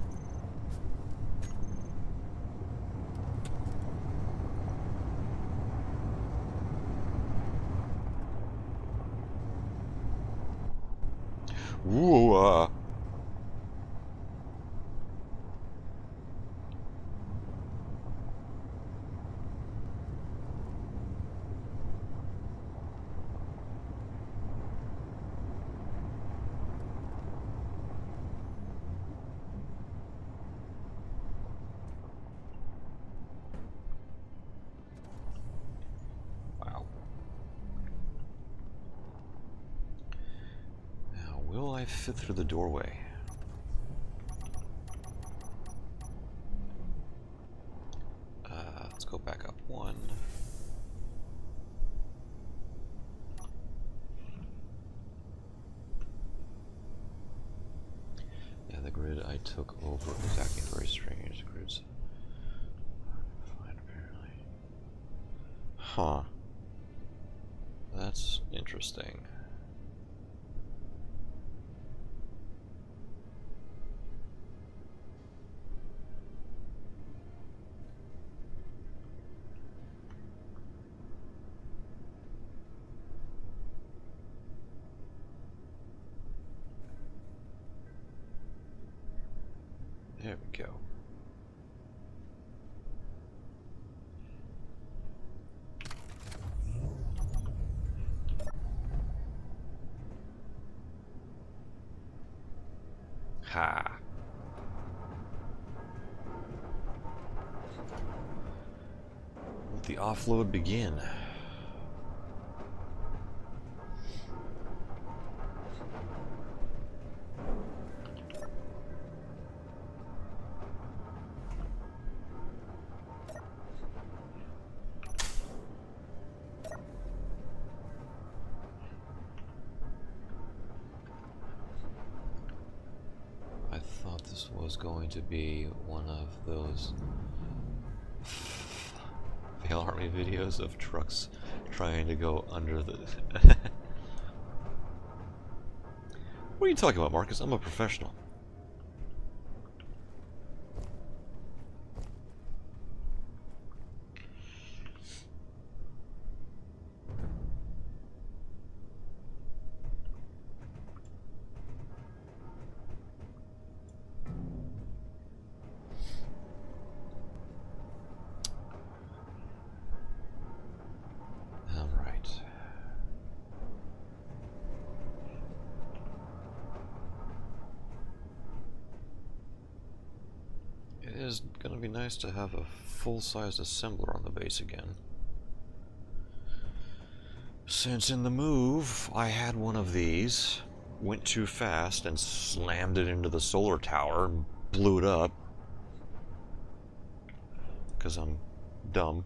Ooh, I fit through the doorway? Let's go back up one. Yeah, the grid I took over is acting very strange. The grid's fine, apparently. Huh. That's interesting. There we go. Ha. Let the offload begin. I thought this was going to be one of those fail army videos of trucks trying to go under the... What are you talking about, Marcus? I'm a professional. It is going to be nice to have a full-sized assembler on the base again. Since in the move, I had one of these, went too fast and slammed it into the solar tower and blew it up. Because I'm dumb.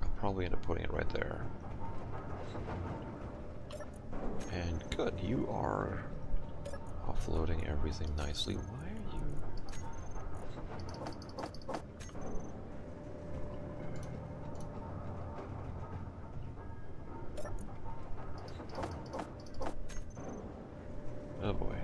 I'll probably end up putting it right there. And good, you are offloading everything nicely. Why are you... Oh boy.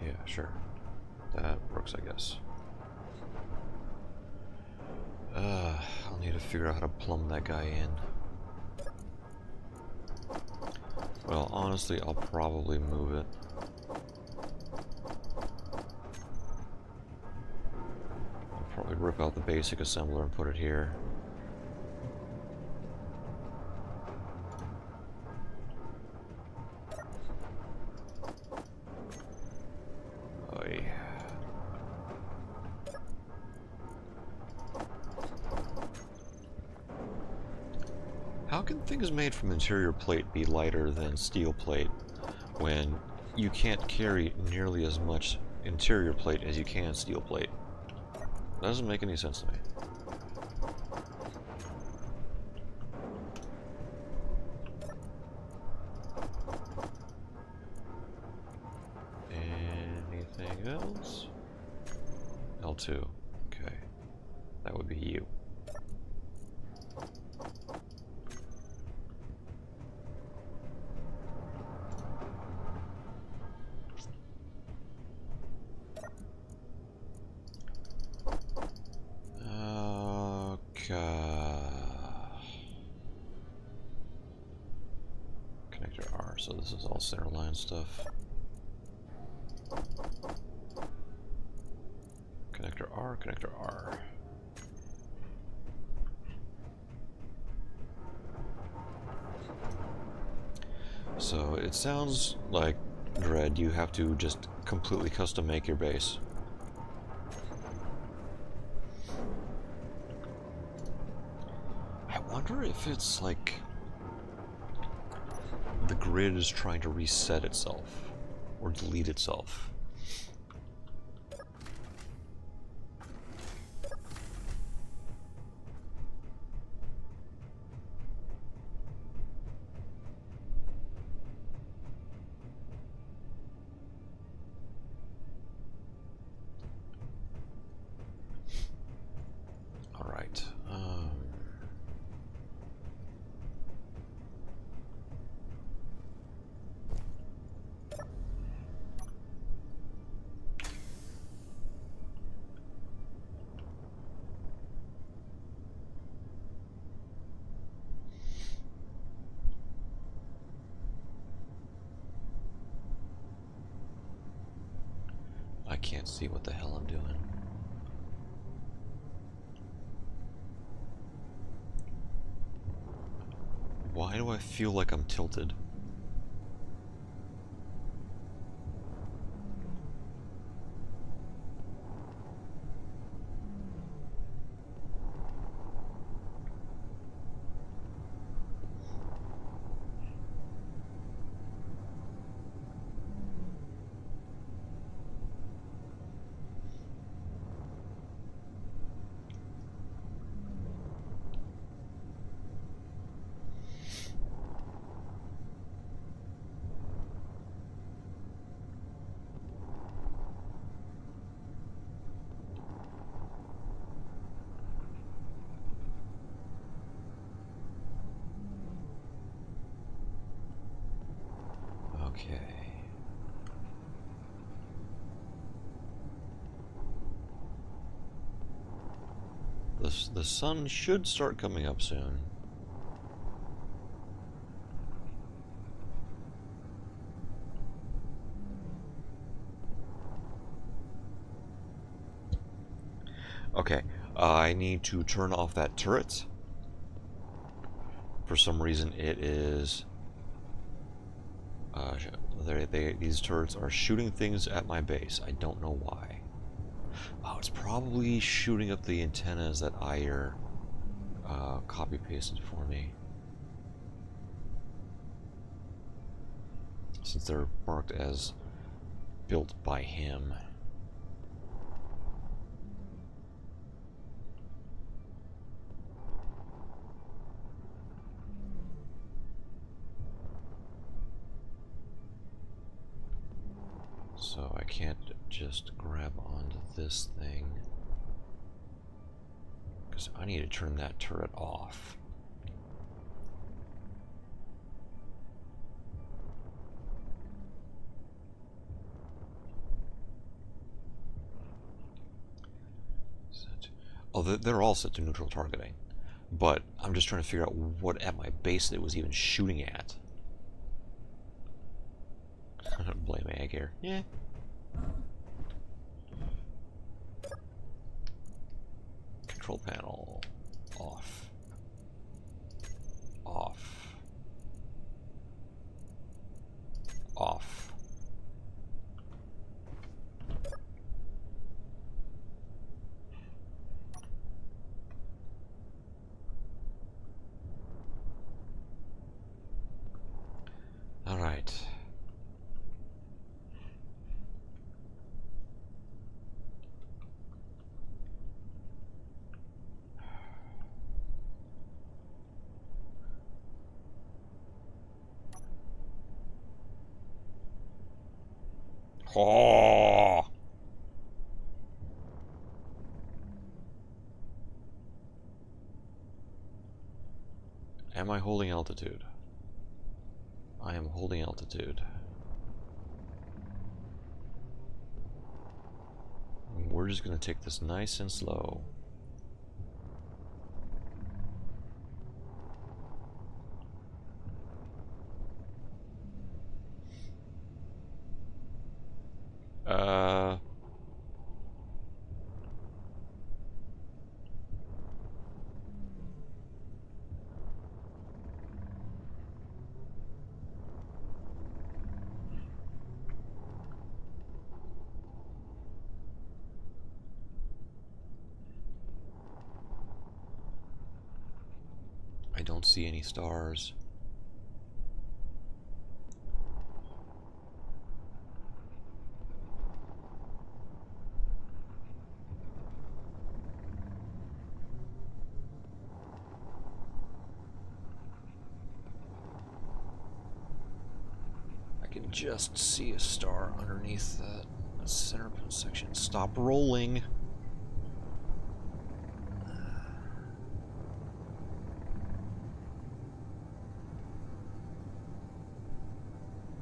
Yeah, sure. That works, I guess. I'll need to figure out how to plumb that guy in. Well, honestly, I'll probably move it. I'll probably rip out the basic assembler and put it here. Oy. How can things made from interior plate be lighter than steel plate when you can't carry nearly as much interior plate as you can steel plate? Doesn't make any sense to me. Anything else? L2. Okay. That would be you. Connector R, so this is all center line stuff. Connector Connector R, connector R. So it sounds like, Dread, you have to just completely custom make your base. I wonder if it's like the grid is trying to reset itself or delete itself. All right. I can't see what the hell I'm doing. Why do I feel like I'm tilted? Okay. The sun should start coming up soon. Okay, I need to turn off that turret. For some reason it is... these turrets are shooting things at my base. I don't know why. Oh, it's probably shooting up the antennas that Ayer copy-pasted for me. Since they're marked as built by him. So I can't just grab onto this thing. Because I need to turn that turret off. Oh, they're all set to neutral targeting. But I'm just trying to figure out what at my base it was even shooting at. I don't blame Ag here. Yeah. Control panel off. Off. Off. All right. Oh! Am I holding altitude? I am holding altitude. We're just going to take this nice and slow. don't see any stars. I can just see a star underneath that center section. Stop rolling.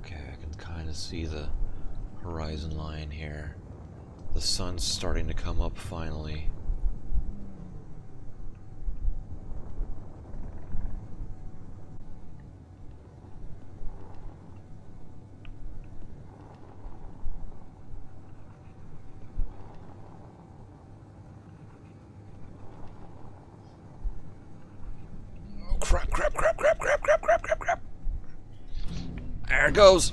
Okay, I can kind of see the horizon line here. The sun's starting to come up finally. Crap, crap, crap, crap, crap, crap, crap, crap, crap. There it goes.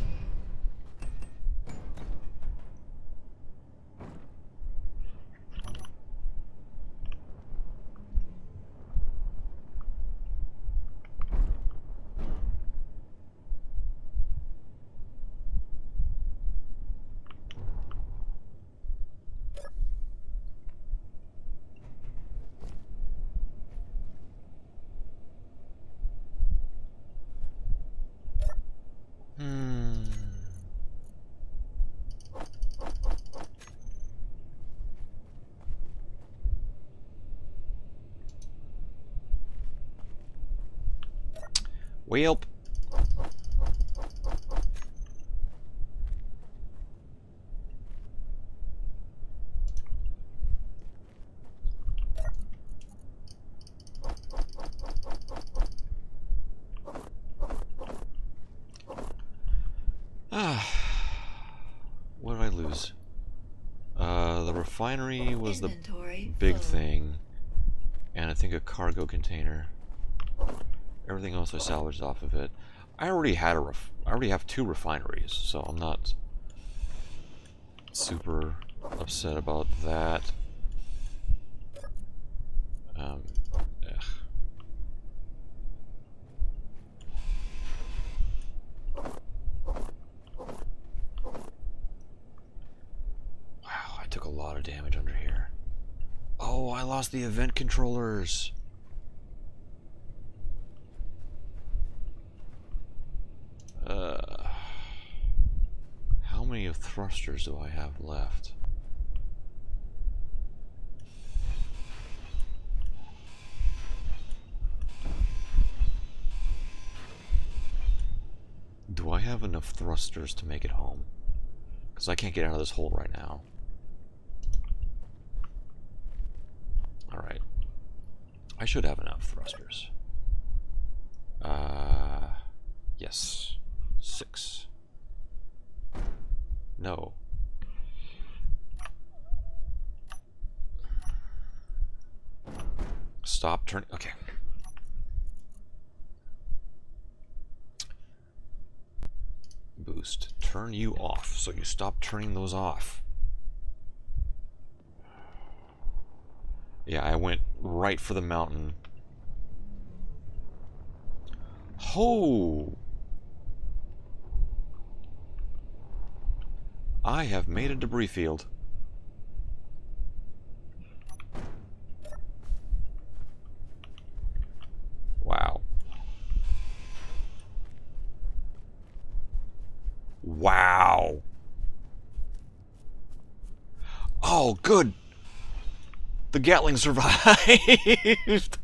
Welp. What did I lose? The refinery was Inventory the big full. thing, and I think a cargo container. Everything else I salvaged off of it. I already have 2 refineries, so I'm not super upset about that. Ugh. Wow, I took a lot of damage under here. Oh, I lost the event controllers. How many of thrusters do I have left? Do I have enough thrusters to make it home? Because I can't get out of this hole right now. Alright. I should have enough thrusters. Yes. 6. No. Stop turning. Okay. Boost. Turn you off, so you stop turning those off. Yeah, I went right for the mountain. Ho! I have made a debris field. Wow. Wow. Oh, good. The Gatling survived.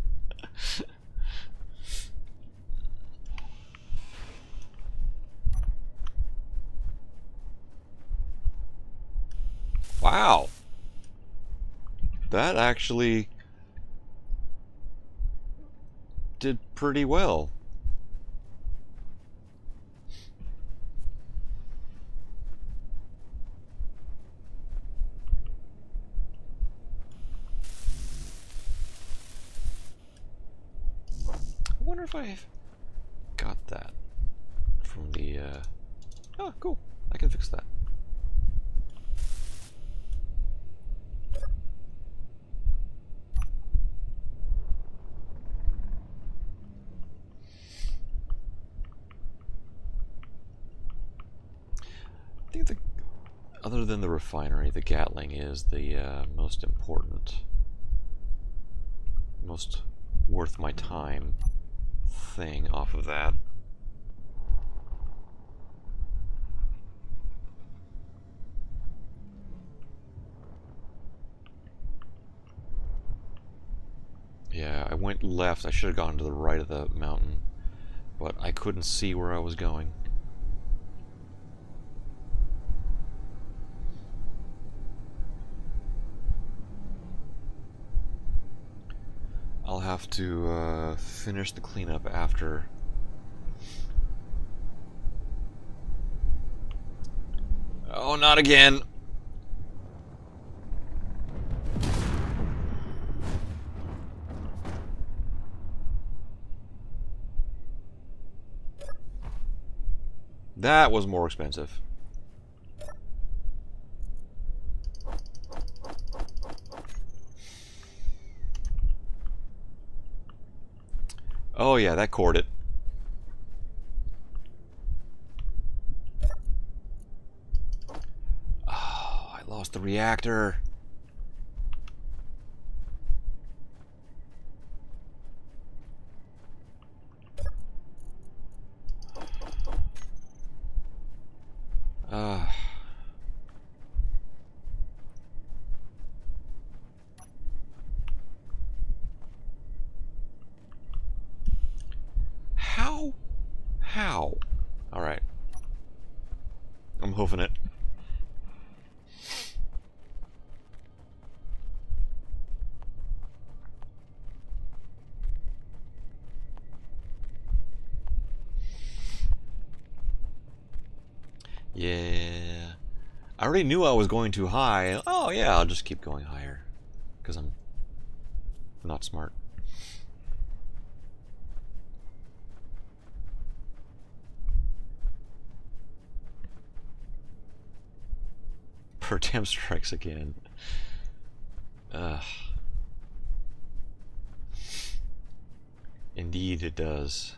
Wow. That actually did pretty well. I wonder if I've got that from the, oh, cool. I can fix that. think the other than the refinery, the Gatling is the most important, most worth my time thing off of that. Yeah, I went left. I should have gone to the right of the mountain, but I couldn't see where I was going. I'll have to finish the cleanup after. Oh, not again! That was more expensive. Oh yeah, that cored it. Oh, I lost the reactor. How? Alright. I'm hoofing it. Yeah. I already knew I was going too high. Oh yeah, I'll just keep going higher. Because I'm not smart. Pertem strikes again. Ugh. Indeed it does.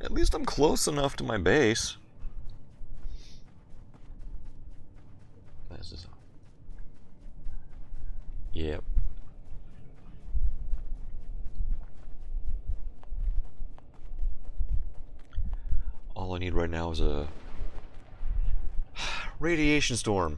At least I'm close enough to my base. This is... Yep. All I need right now is a radiation storm.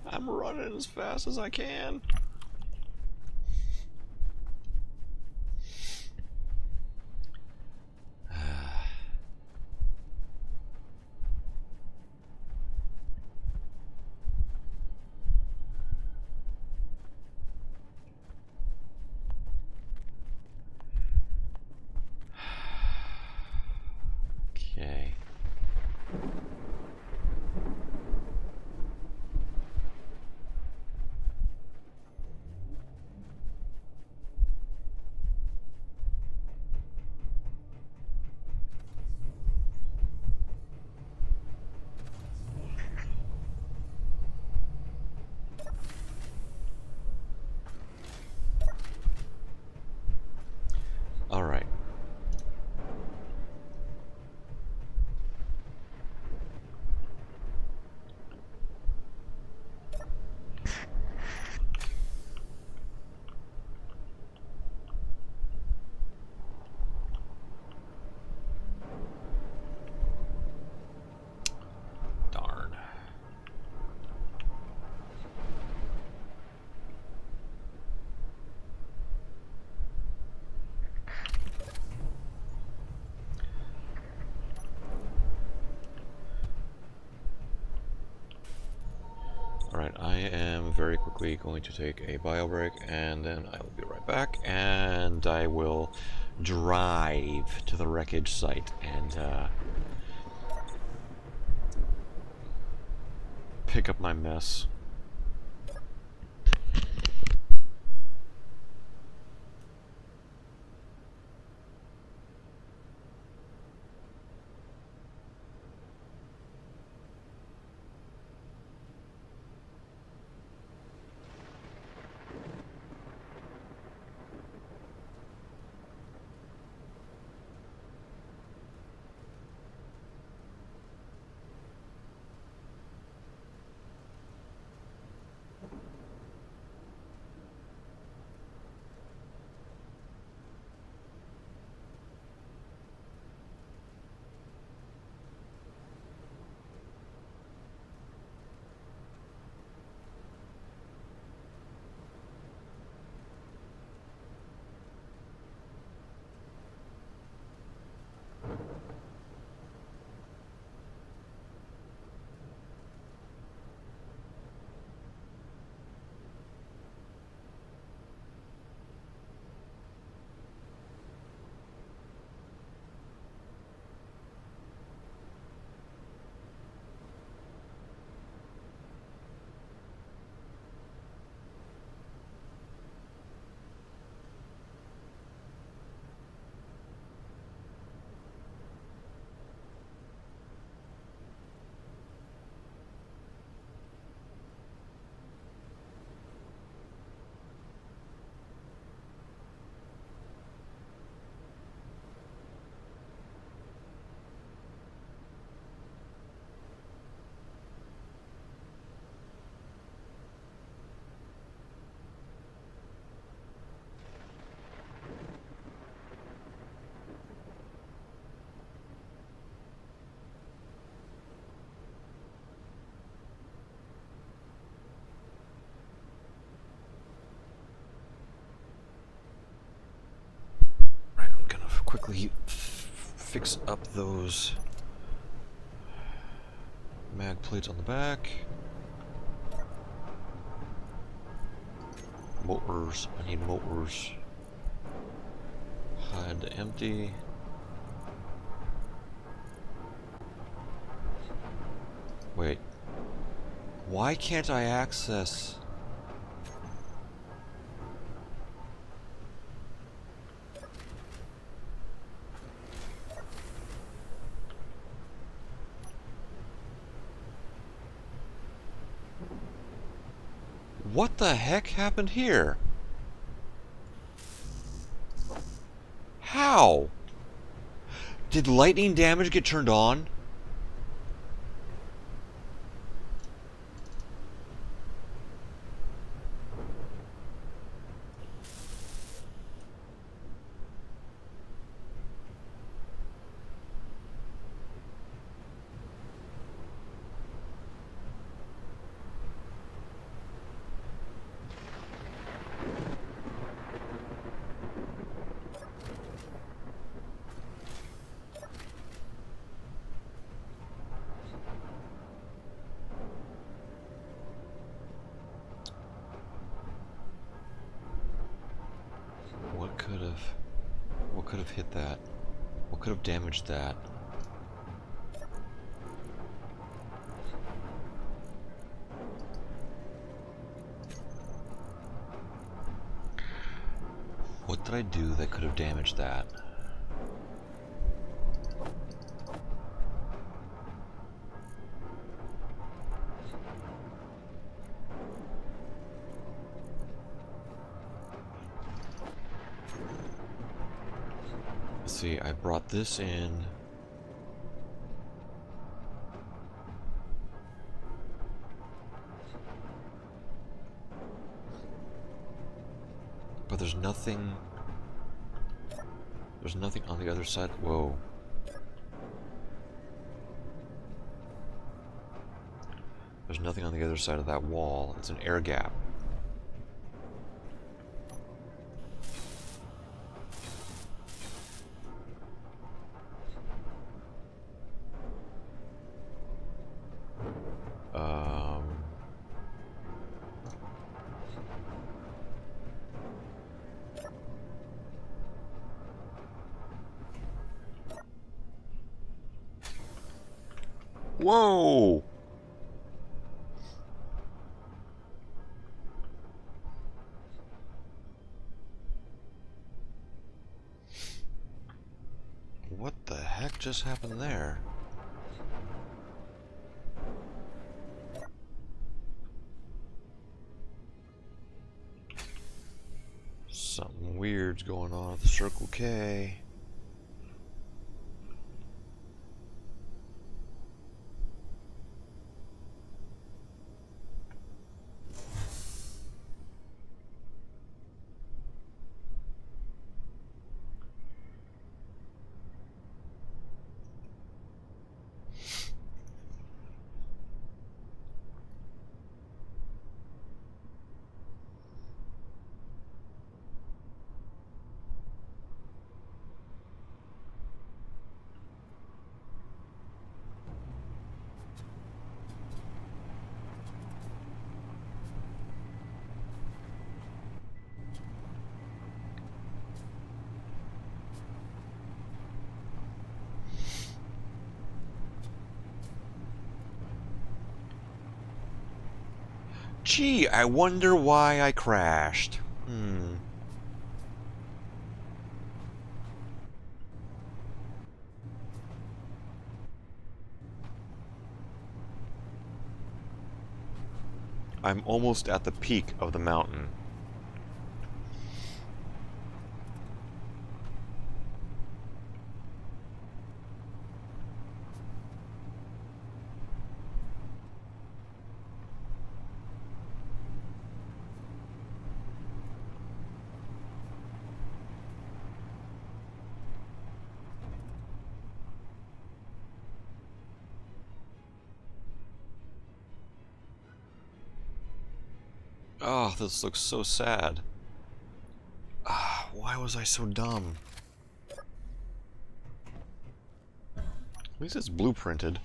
I'm running as fast as I can. Okay. All right. Darn. Alright, I am very quickly going to take a bio break, and then I will be right back, and I will drive to the wreckage site and pick up my mess. Quickly fix up those mag plates on the back. Motors, I need motors. Hide to empty. Wait. Why can't I access? What the heck happened here? How? Did lightning damage get turned on? What could have hit that? What could have damaged that? What did I do that could have damaged that? Let's see, I brought this in. But there's nothing on the other side. Whoa. There's nothing on the other side of that wall. It's an air gap. Whoa! What the heck just happened there? Something weird's going on at the Circle K. Gee, I wonder why I crashed. I'm almost at the peak of the mountain. Oh, this looks so sad. Ah, why was I so dumb? At least it's blueprinted.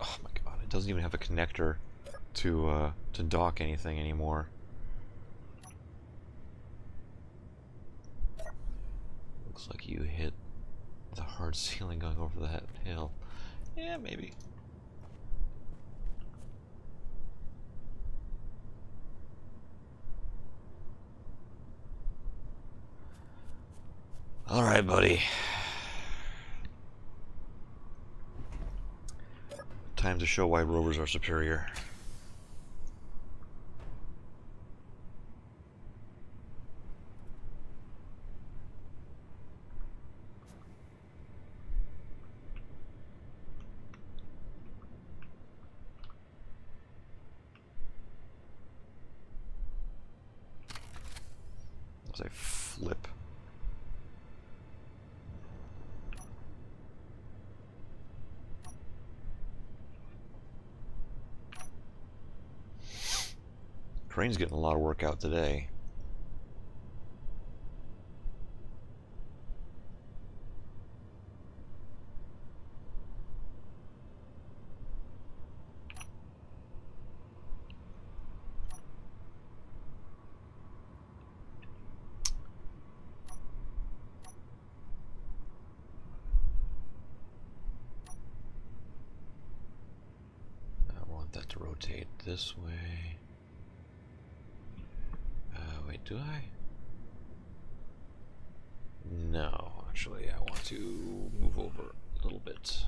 Oh my god, it doesn't even have a connector to dock anything anymore. Looks like you hit the hard ceiling going over that hill. Yeah, maybe. Alright, buddy. Time to show why rovers are superior. As I flip. Crane's getting a lot of work out today. I want that to rotate this way. Wait, do I? No, actually, I want to move over a little bit.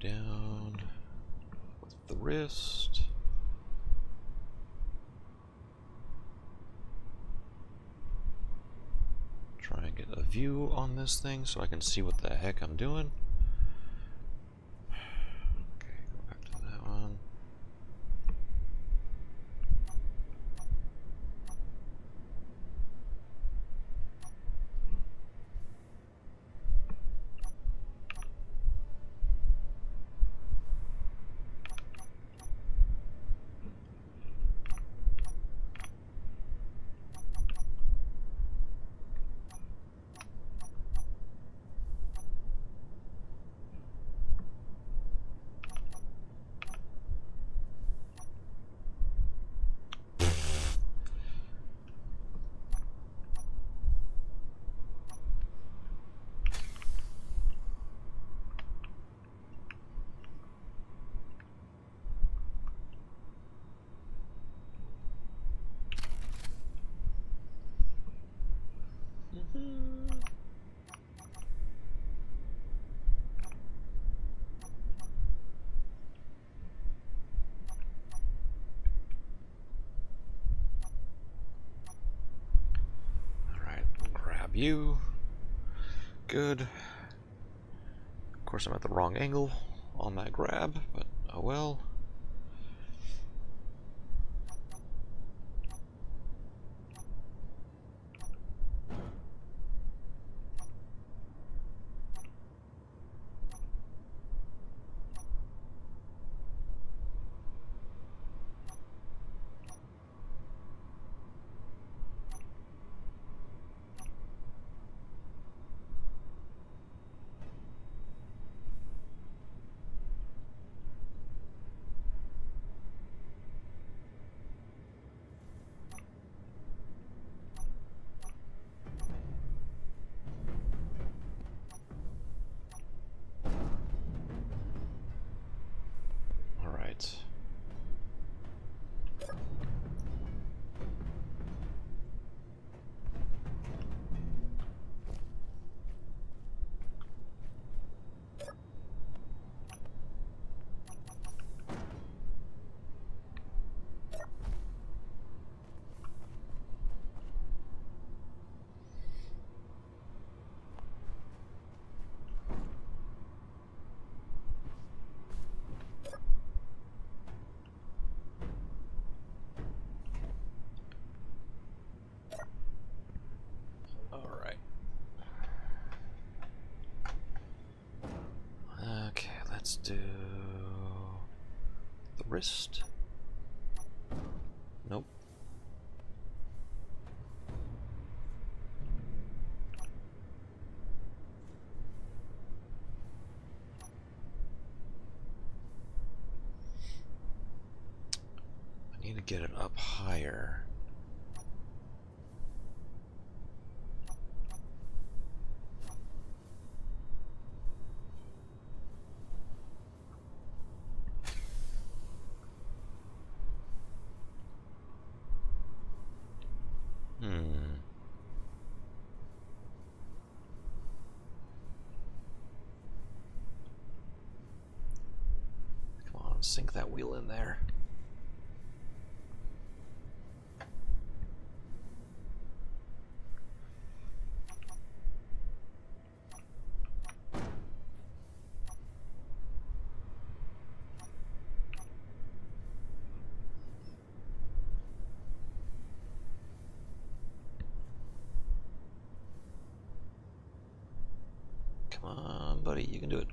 down with the wrist. Try and get a view on this thing so I can see what the heck I'm doing. Okay, go back to that one. Alright, grab you. Good. Of course, I'm at the wrong angle on that grab, but oh well. Alright. Alright. Okay, let's do the wrist. Nope. I need to get it up higher. Come on, sink that wheel in there. Come on, buddy, you can do it.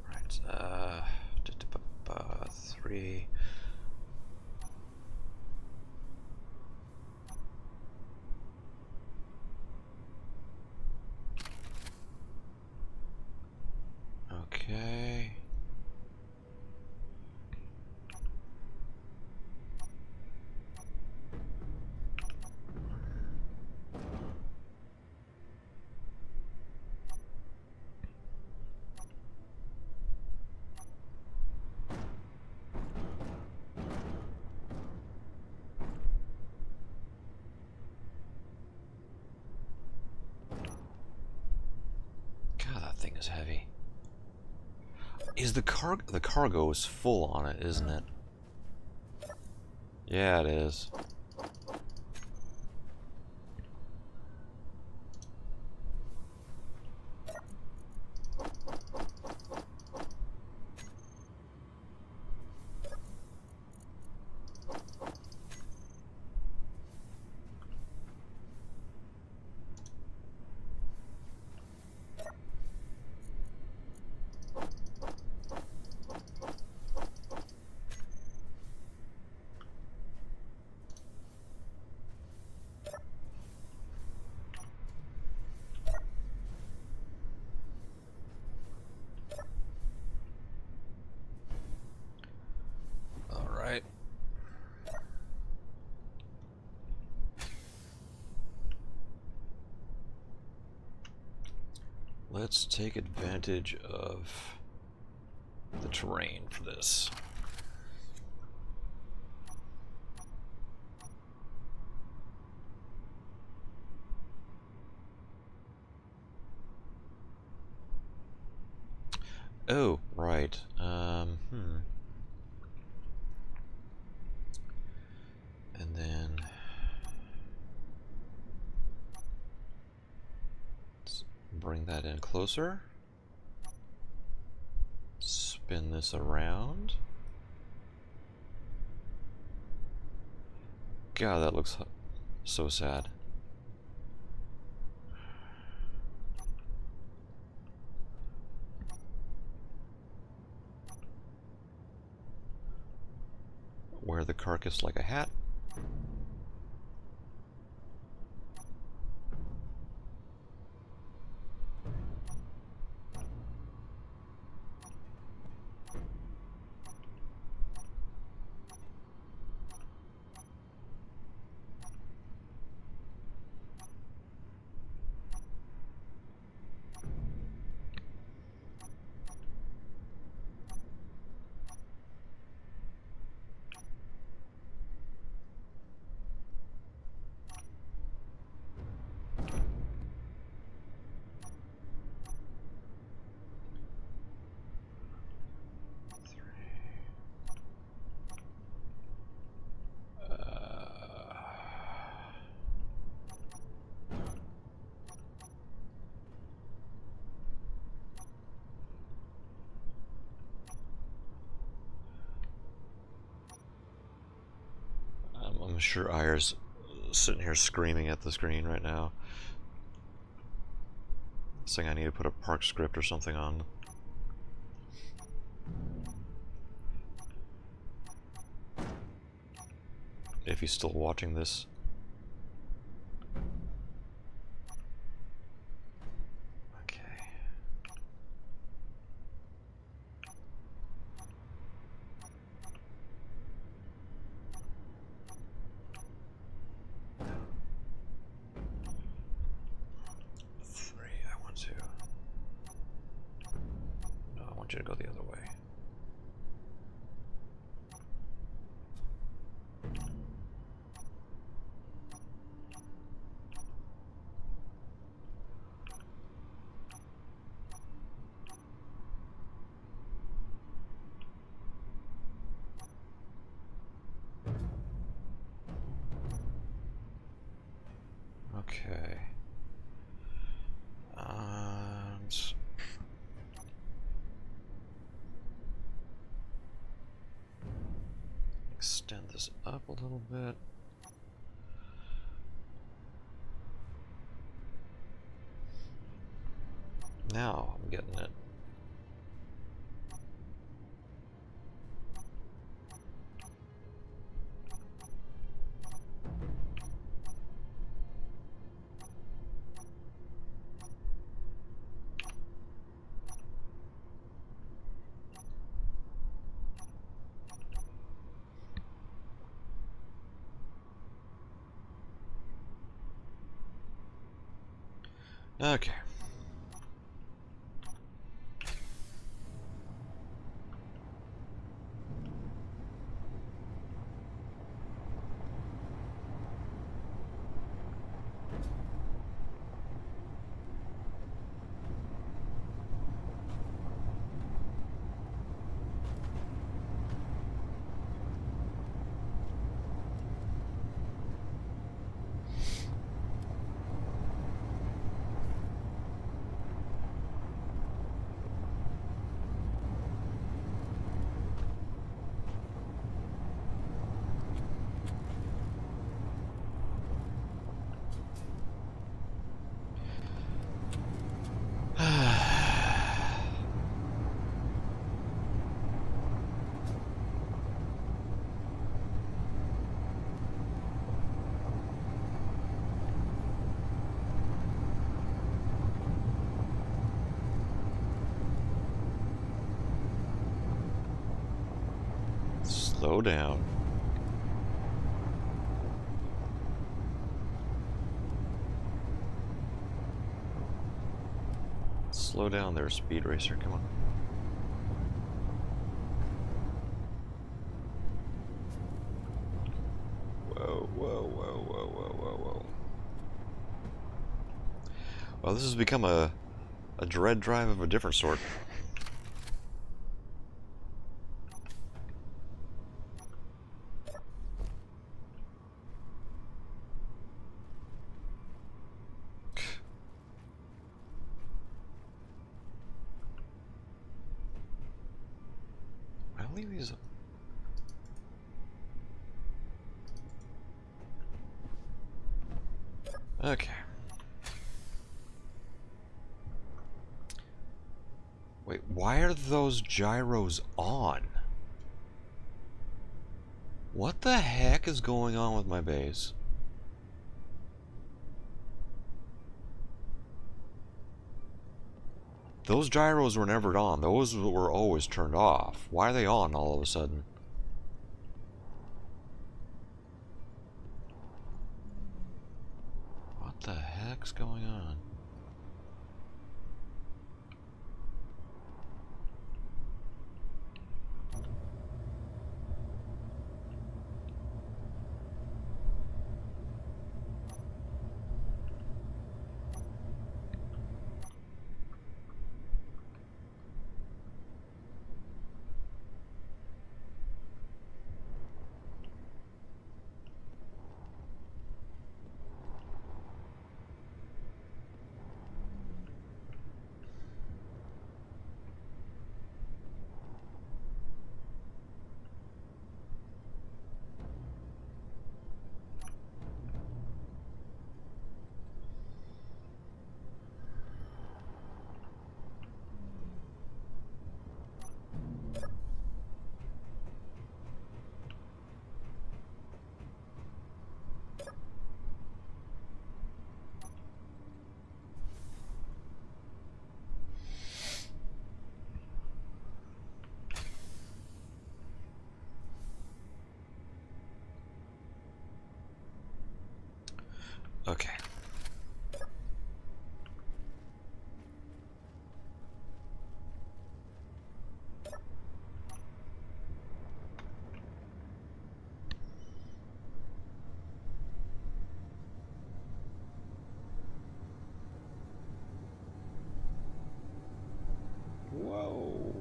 Right, 3. Okay. thing is heavy. Is the cargo is full on it, isn't it? Yeah, it is. Alright. Let's take advantage of the terrain for this. Oh, right. And then let's bring that in closer. Spin this around. God, that looks so sad. Wear the carcass like a hat. I'm sure Ayer's sitting here screaming at the screen right now, saying I need to put a park script or something on. If he's still watching this. Okay. I want to. No, I want you to go the other way. Okay. And extend this up a little bit. Now I'm getting it. Okay. Slow down. Slow down there, Speed Racer. Come on. Whoa, whoa, whoa, whoa, whoa, whoa, whoa. Well, this has become a dread drive of a different sort. I'll leave these. Okay. Wait, why are those gyros on? What the heck is going on with my base? Those gyros were never on. Those were always turned off. Why are they on all of a sudden? What the heck's going on? Okay. Whoa.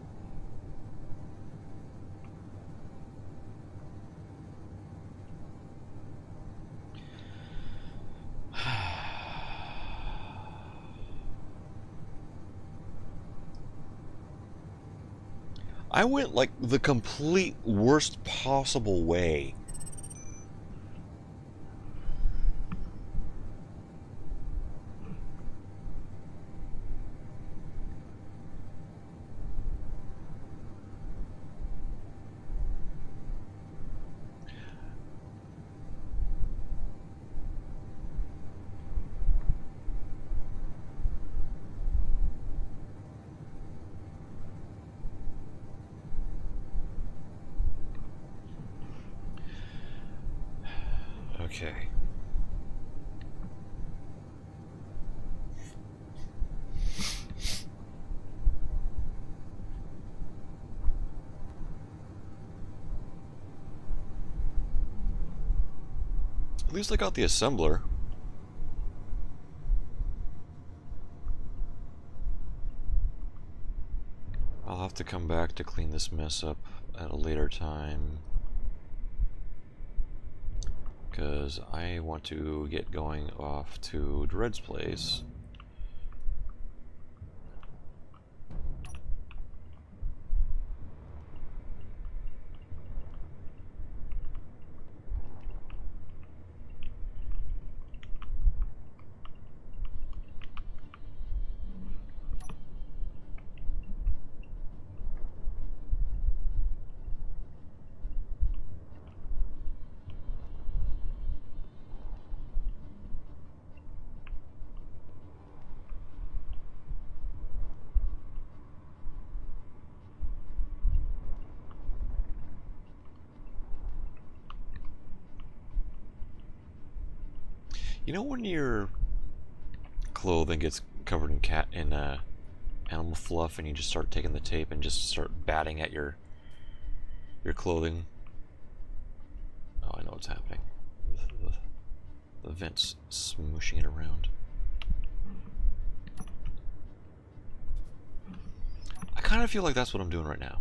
I went like the complete worst possible way. Okay. At least I got the assembler. I'll have to come back to clean this mess up at a later time, because I want to get going off to Dread's place. You know when your clothing gets covered in animal fluff, and you just start taking the tape and just start batting at your clothing? Oh, I know what's happening. The vent's smooshing it around. I kind of feel like that's what I'm doing right now.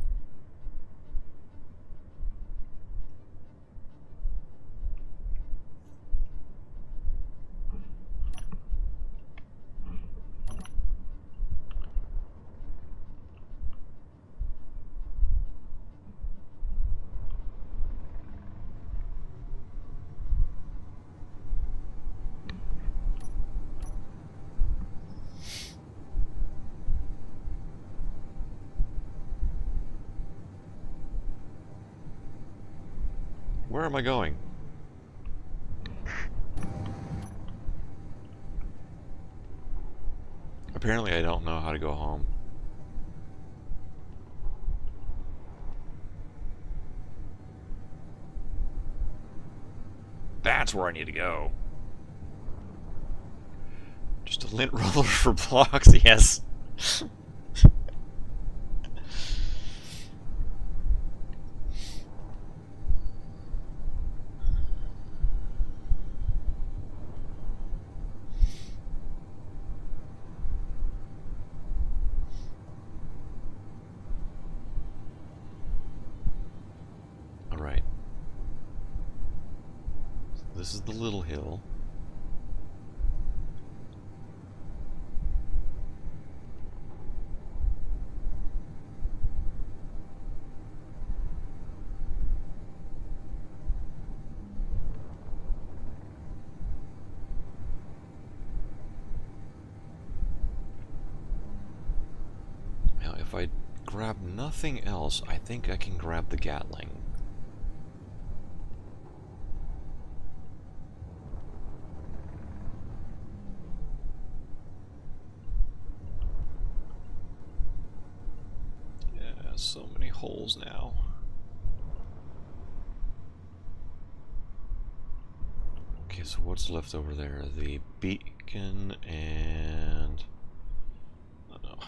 Where am I going? Apparently I don't know how to go home. That's where I need to go. Just a lint roller for blocks, yes. Alright. This is the little hill. Now, if I grab nothing else, I think I can grab the Gatling. Yeah, so many holes now. Okay, so what's left over there? The beacon and... oh no.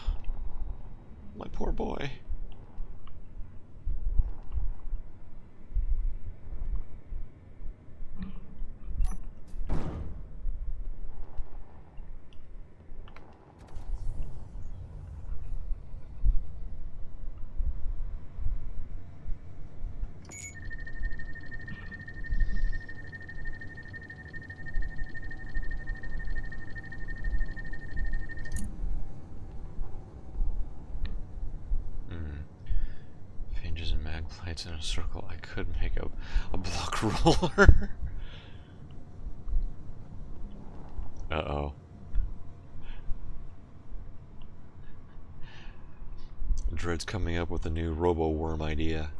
My poor boy. Hinges and mag plates in a circle. I could make a block roller. Uh-oh. Dread's coming up with a new robo-worm idea.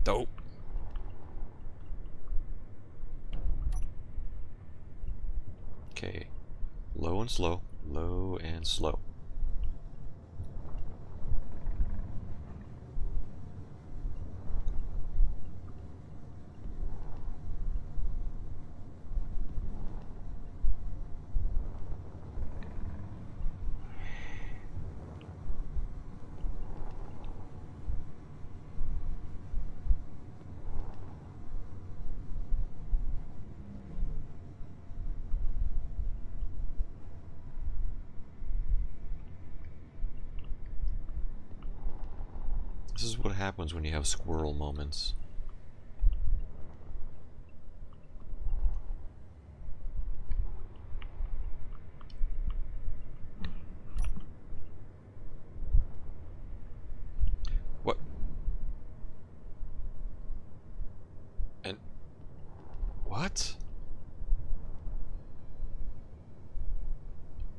Dope. Okay. Low and slow. Low and slow. This is what happens when you have squirrel moments. What? And... what?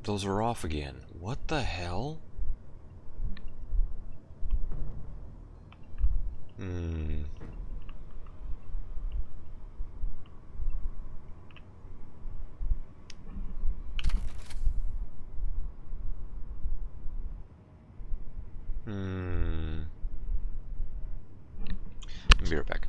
Those are off again. What the hell? Hmm. Be right back.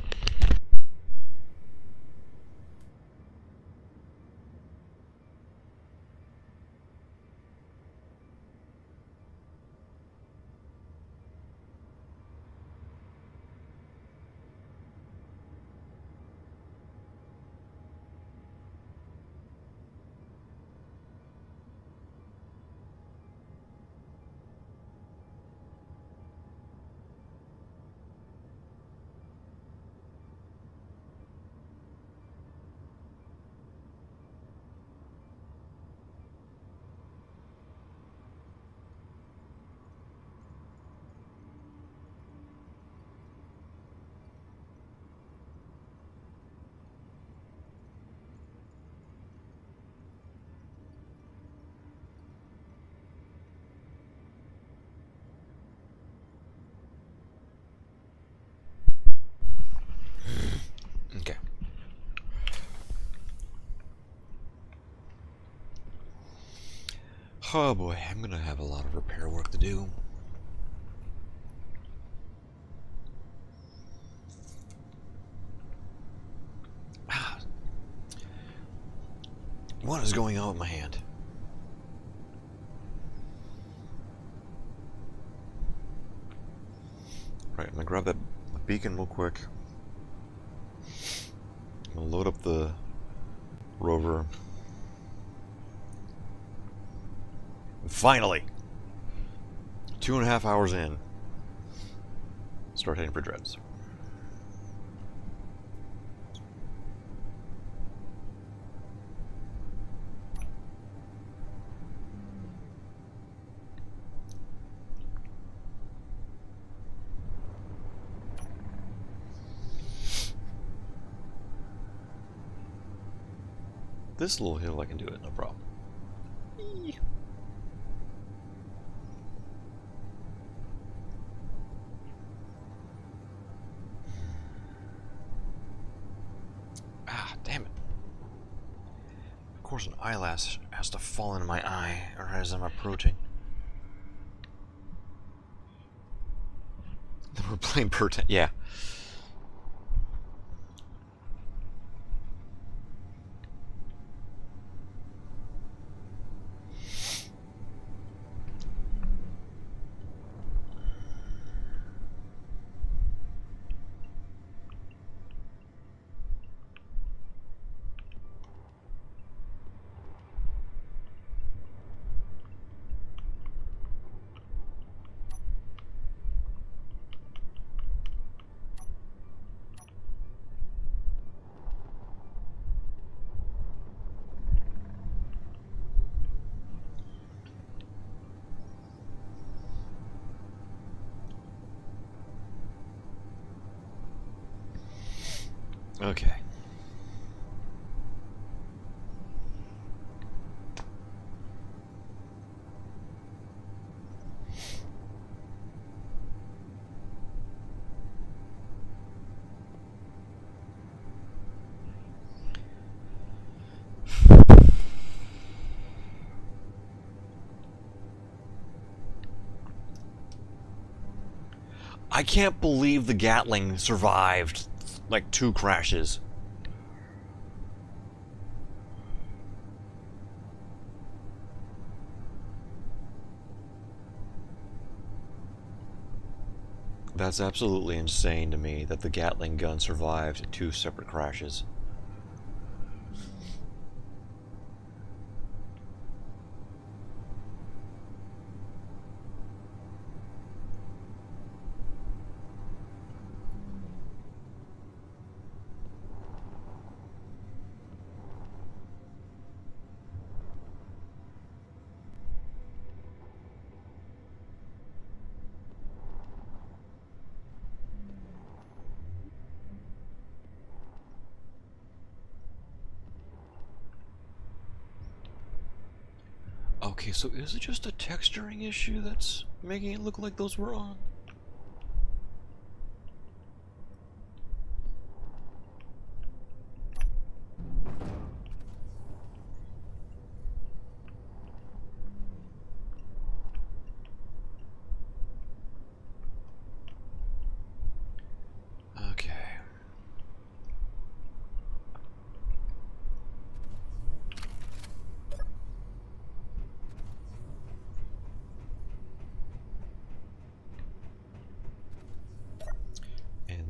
Okay. Oh boy, I'm gonna have a lot of repair work to do. What is going on with my hand? Right, I'm gonna grab that beacon real quick. I'm gonna load up the rover. And finally, 2.5 hours in, start heading for Dreads. This little hill, I can do it, no problem. Eee. Ah, damn it. Of course, an eyelash has to fall into my eye or as I'm approaching. We're playing pretend. Yeah. Okay. I can't believe the Gatling survived like 2 crashes. That's absolutely insane to me that the Gatling gun survived 2 separate crashes. Okay, so is it just a texturing issue that's making it look like those were on?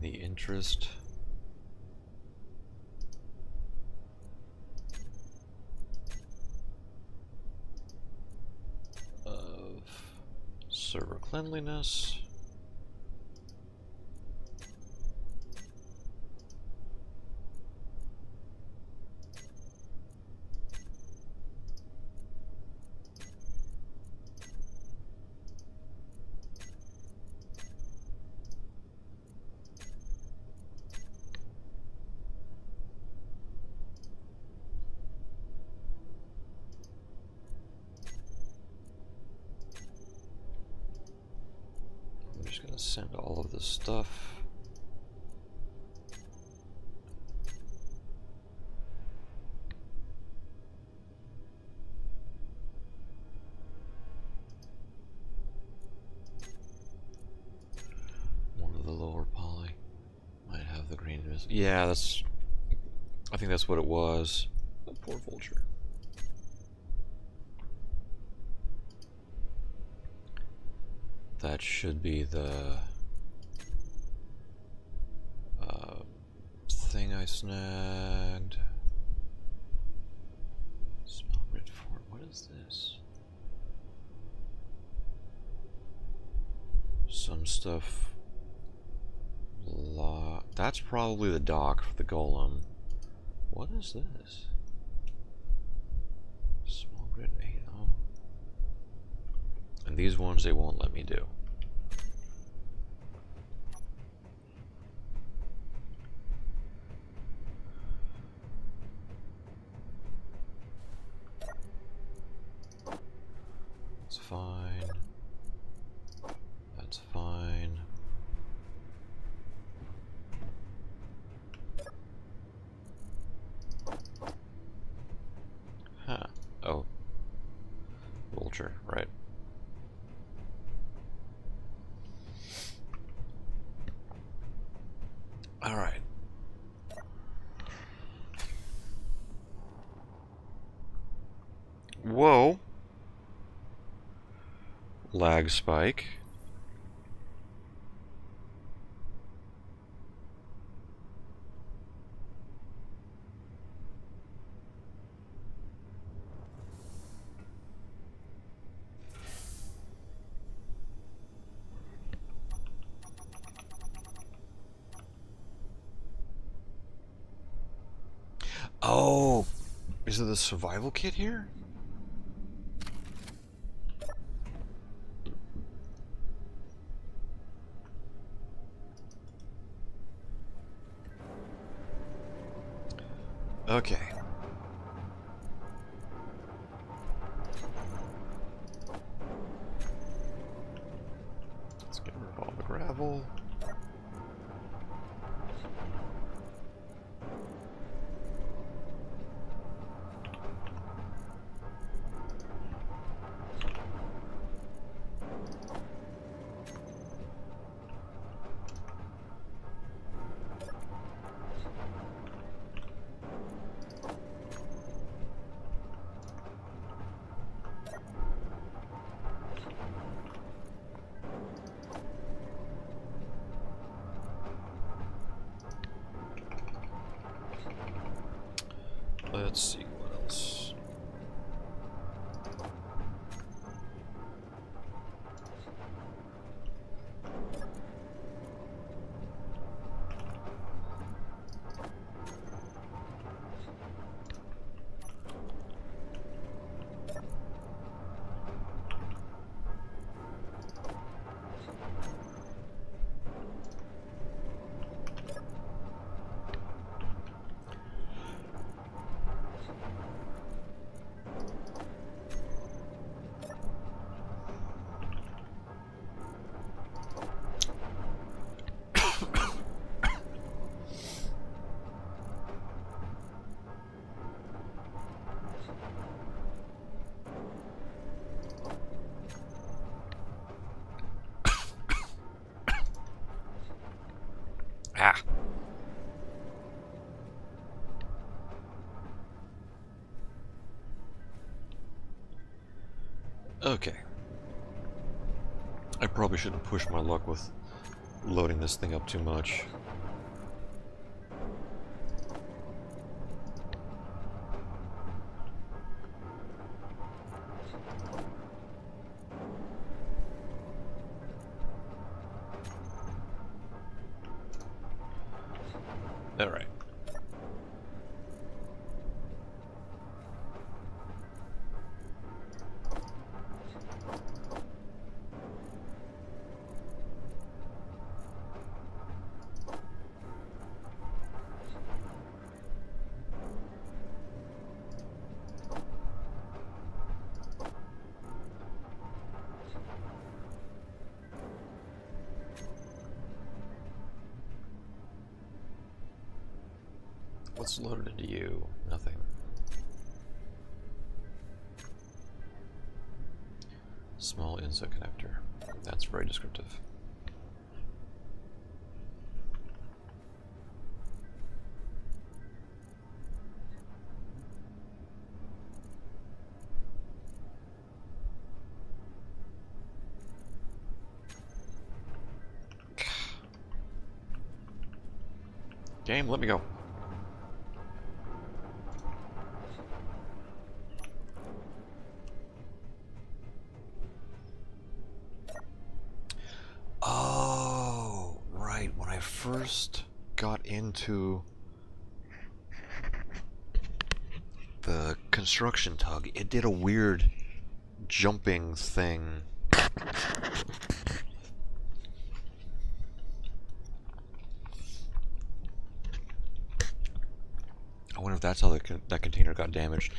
the interest of server cleanliness. I'm just going to send all of this stuff. One of the lower poly might have the green. Yeah, that's. I think that's what it was. Oh, poor vulture. That should be the thing I snagged. Smell grid fort. What is this? Some stuff. That's probably the dock for the golem. What is this? Small grid 8. Oh. And these ones they won't let me do. That's fine. That's fine. Huh. Oh. Vulture, right. All right. Whoa. Lag spike. Oh, is it the survival kit here? Okay. Let's get rid of all the gravel. Let's see what else. Ah. Okay. I probably shouldn't push my luck with loading this thing up too much. Alright. What's loaded into you? Nothing. Small inset connector. That's very descriptive. Game, let me go. Oh, right. When I first got into the construction tug, it did a weird jumping thing. I wonder if that's how that container got damaged.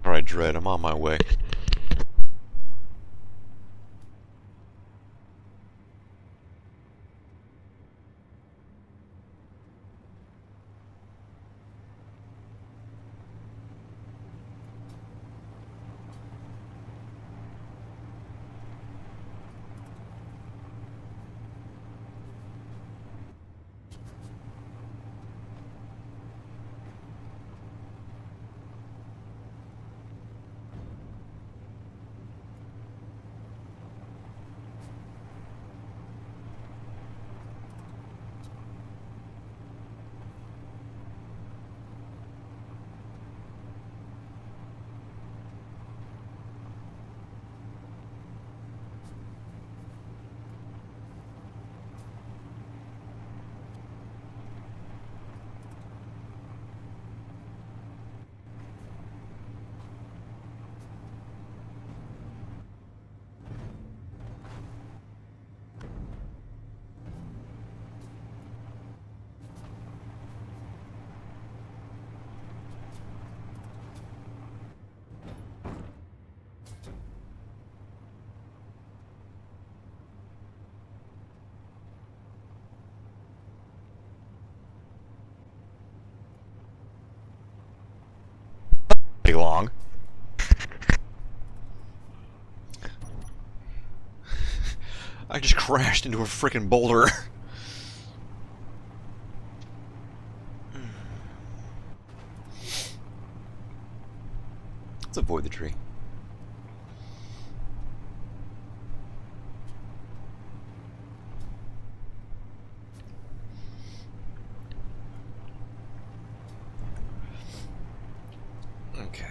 Alright, Dread, I'm on my way. Pretty long. I just crashed into a freaking boulder. Let's avoid the tree. Okay.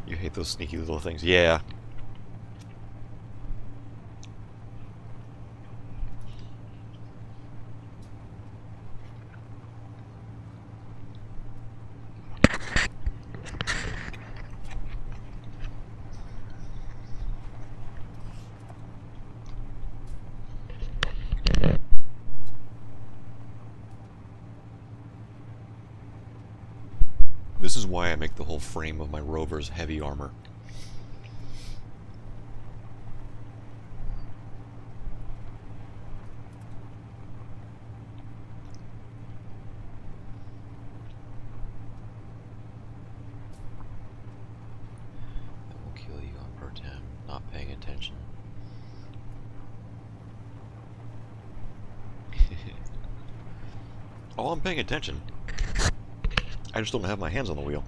You hate those sneaky little things. Yeah. This is why I make the whole frame of my rovers heavy armor. That will kill you on Pertem, not paying attention. Oh, I'm paying attention. I just don't have my hands on the wheel.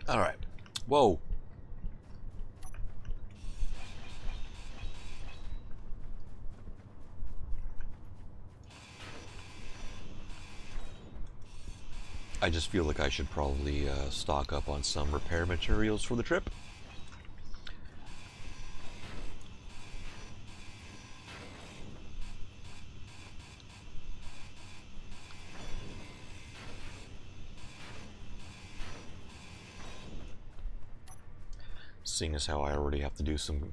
Alright. Whoa. I just feel like I should probably stock up on some repair materials for the trip. Seeing as how I already have to do some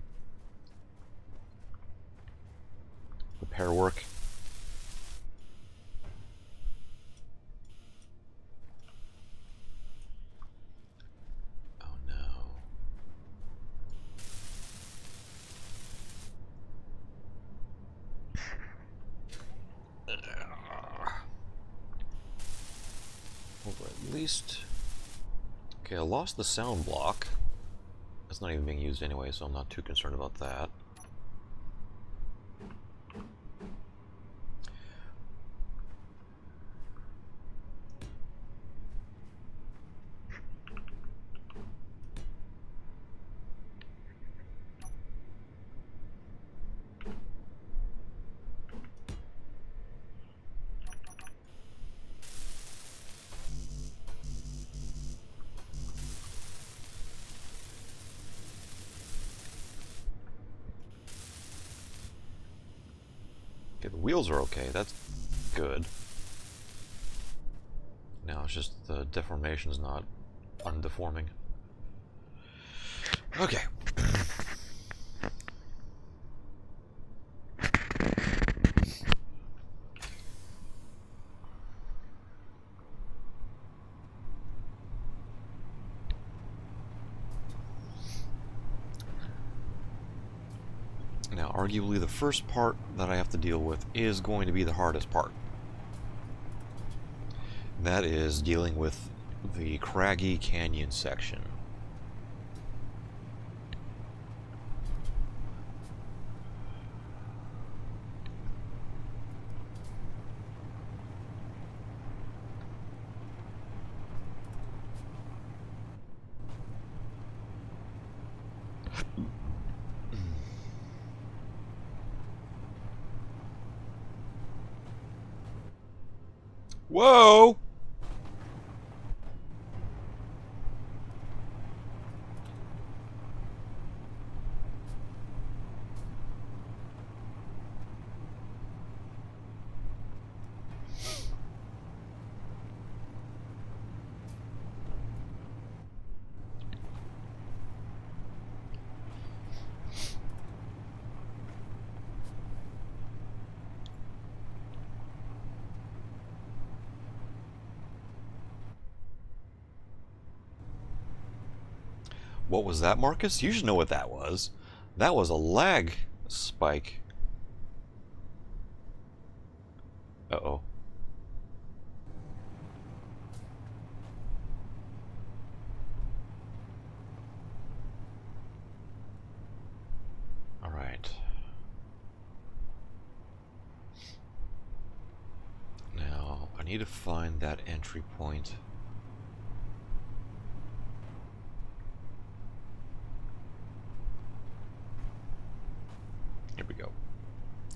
repair work. Oh no. Well, at least... Okay, I lost the sound block. It's not even being used anyway, so I'm not too concerned about that. Okay, the wheels are okay, that's good. Now it's just the deformation's not undeforming. Okay. Now, arguably the first part that I have to deal with is going to be the hardest part. That is dealing with the craggy canyon section. Whoa! What was that, Marcus? You should know what that was. That was a lag spike. Uh-oh. Alright. Now, I need to find that entry point. Here we go.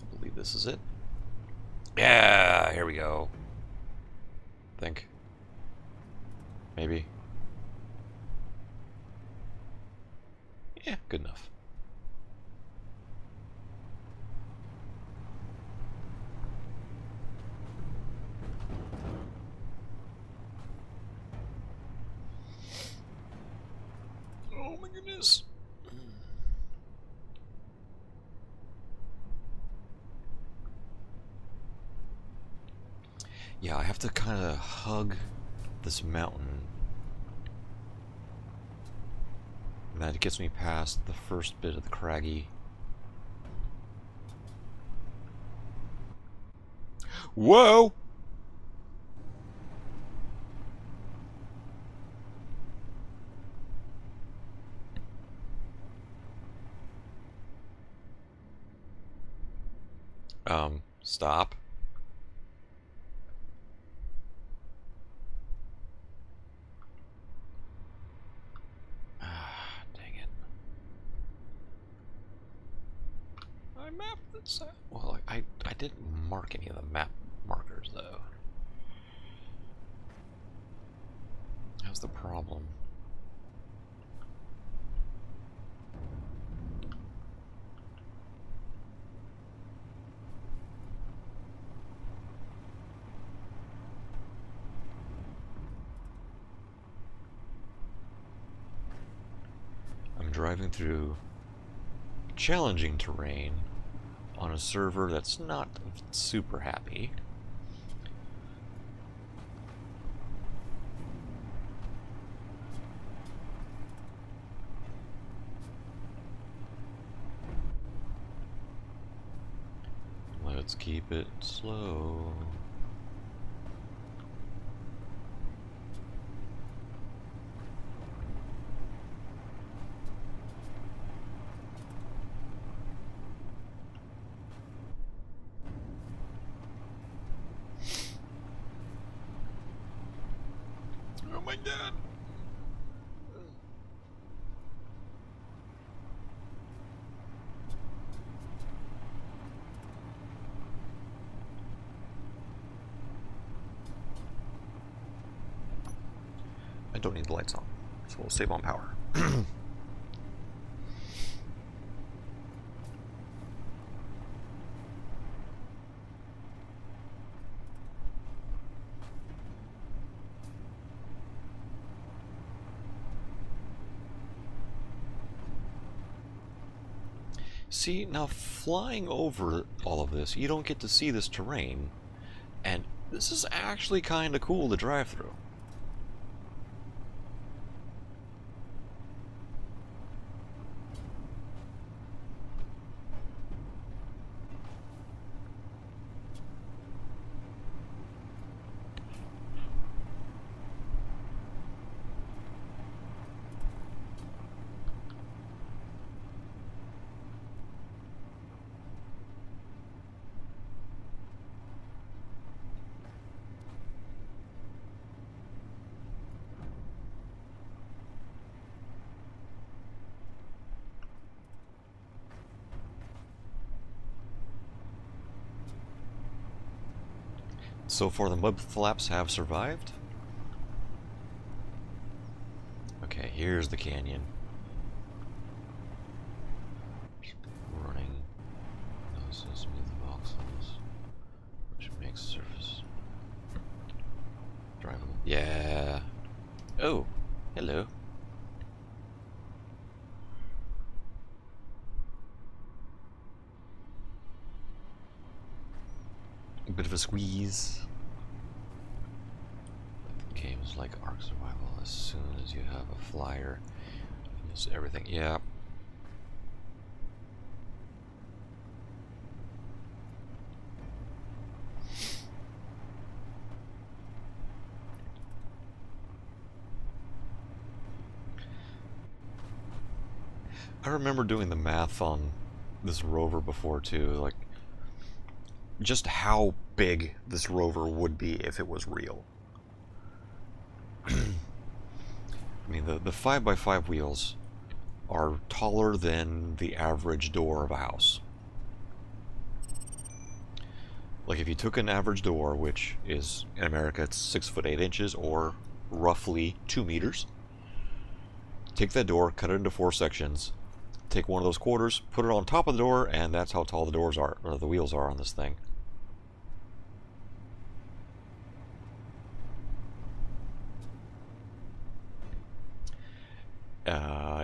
I believe this is it. Yeah, here we go. Think. Maybe. Yeah, good enough. Oh my goodness. Yeah, I have to kind of hug this mountain. And that gets me past the first bit of the craggy. Whoa! Stop. Ah, dang it. I mapped this out. Well, I didn't mark any of the map markers, though. That's the problem. I'm driving through challenging terrain on a server that's not super happy. Let's keep it slow. Oh my god. I don't need the lights on, so we'll save on power. See, now flying over all of this, you don't get to see this terrain, and this is actually kind of cool to drive through. So far, the mud flaps have survived. Okay, here's the canyon. Running noses with voxels, which makes surface drivable. Yeah. Oh, hello. A bit of a squeeze. The game is like Ark Survival. As soon as you have a flyer, Is everything? Yeah. I remember doing the math on this rover before too, like just how big this rover would be if it was real. I mean, the 5x5 wheels are taller than the average door of a house. Like if you took an average door, which is in America it's 6'8" or roughly 2 meters, take that door, cut it into 4 sections, take one of those quarters, put it on top of the door, and that's how tall the doors are, or the wheels are on this thing.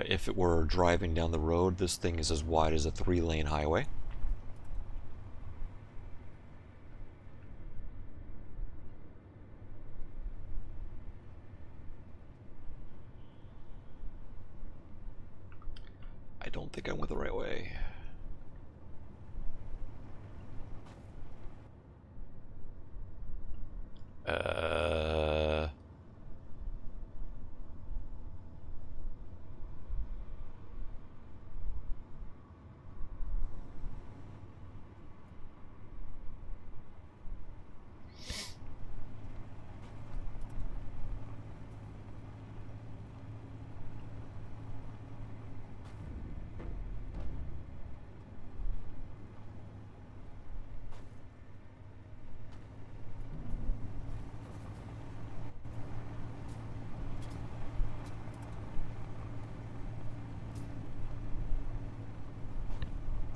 If it were driving down the road, this thing is as wide as a 3-lane highway. I don't think I went the right way. Uh...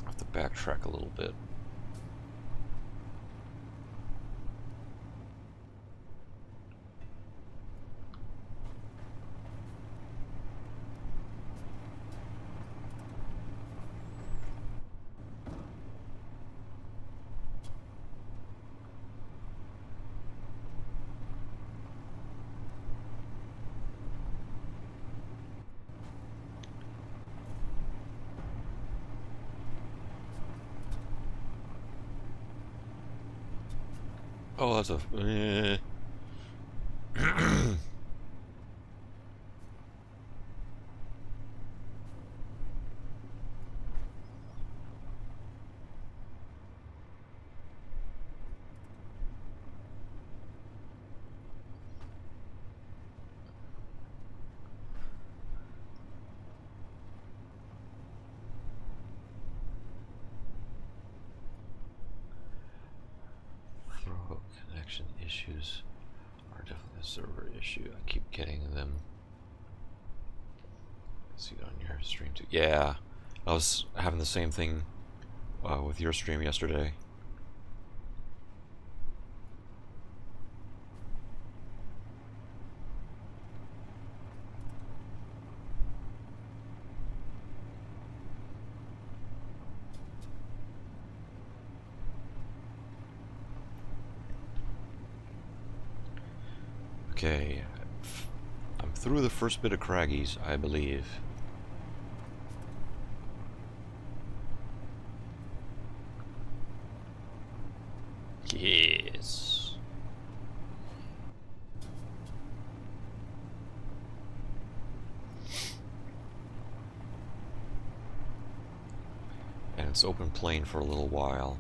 I have to backtrack a little bit. Oh, that's a... Connection issues are definitely a server issue. I keep getting them. See it on your stream too. Yeah, I was having the same thing with your stream yesterday. Okay, I'm through the first bit of Craggies, I believe. Yes. And it's open plain for a little while.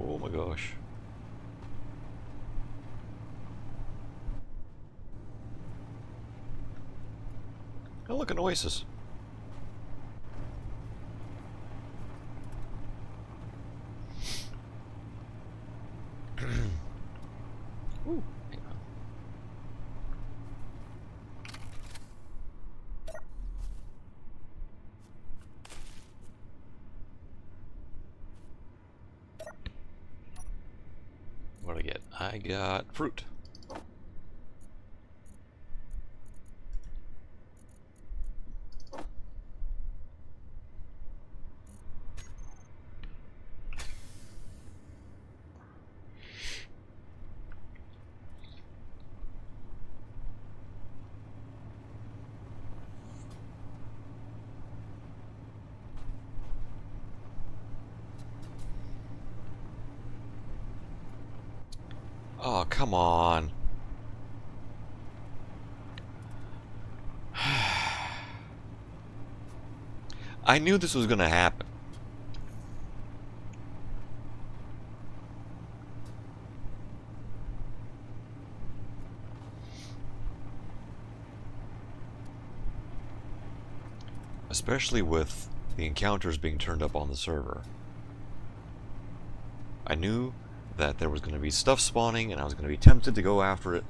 Oh my gosh. Oh, look, an oasis. I got fruit. Oh, come on. I knew this was gonna happen. Especially with the encounters being turned up on the server. I knew that there was going to be stuff spawning and I was going to be tempted to go after it.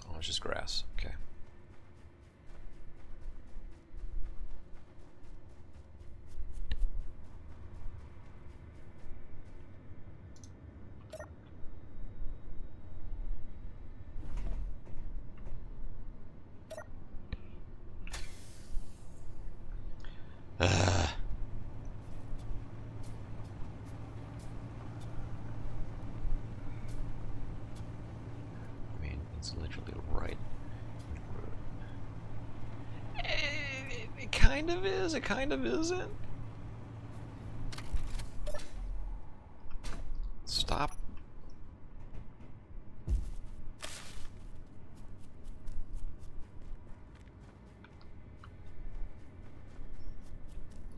Oh, it's just grass. Okay. Uh, I mean, it's literally right. It kind of is, it kind of isn't. Stop.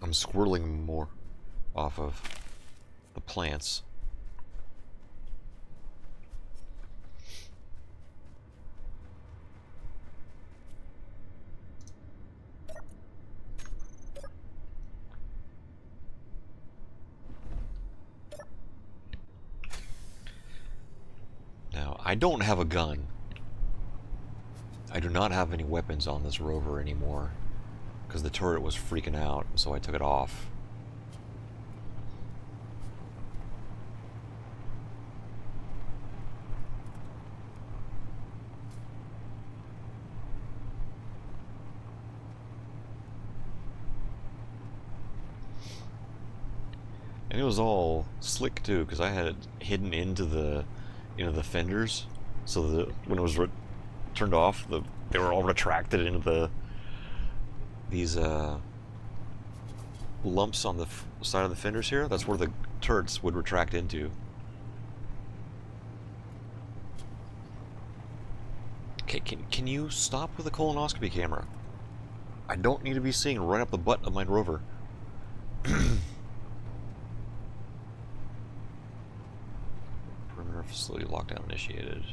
I'm squirreling more off of the plants. Now, I don't have a gun. I do not have any weapons on this rover anymore because the turret was freaking out, so I took it off. And it was all slick too, because I had it hidden into the fenders, so that when it was turned off, they were all retracted into these lumps on the side of the fenders here. That's where the turrets would retract into. Okay, can you stop with the colonoscopy camera? I don't need to be seeing right up the butt of my rover. Perimeter facility lockdown initiated.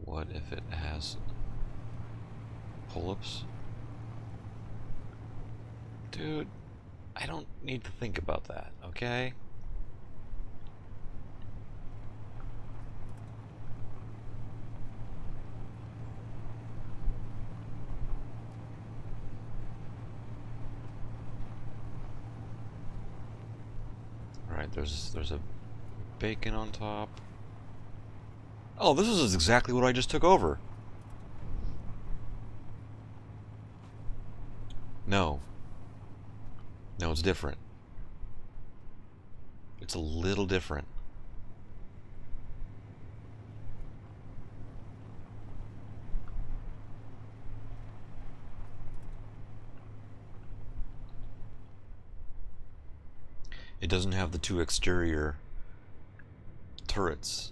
What if it has pull-ups? Dude, I don't need to think about that, okay? Alright, there's a bacon on top. Oh, this is exactly what I just took over. No. No, it's different. It's a little different. It doesn't have the two exterior turrets.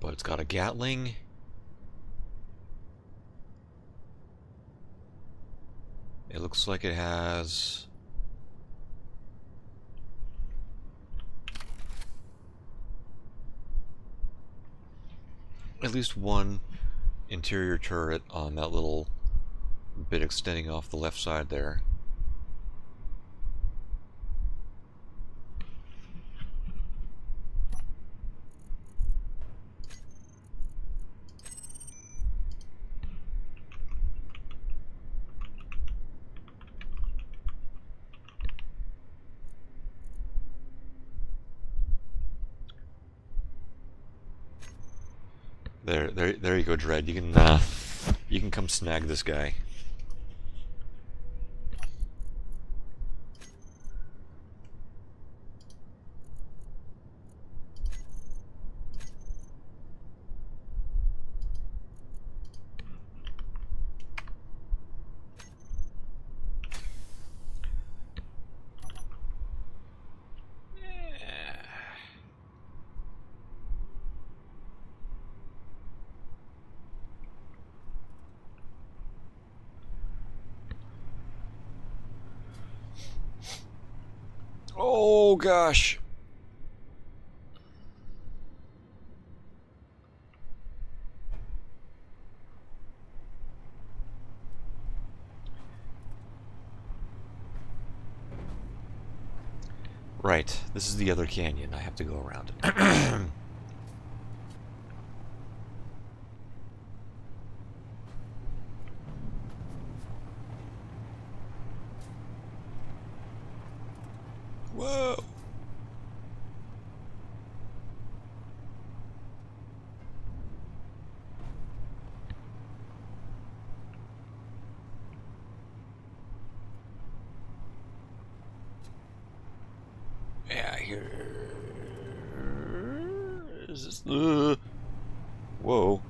But it's got a Gatling. It looks like it has at least one interior turret on that little bit extending off the left side there. There you go, Dread. You can come snag this guy. Oh gosh. Right, this is the other canyon. I have to go around it. Whoa! Yeah, here. Is this the? Whoa!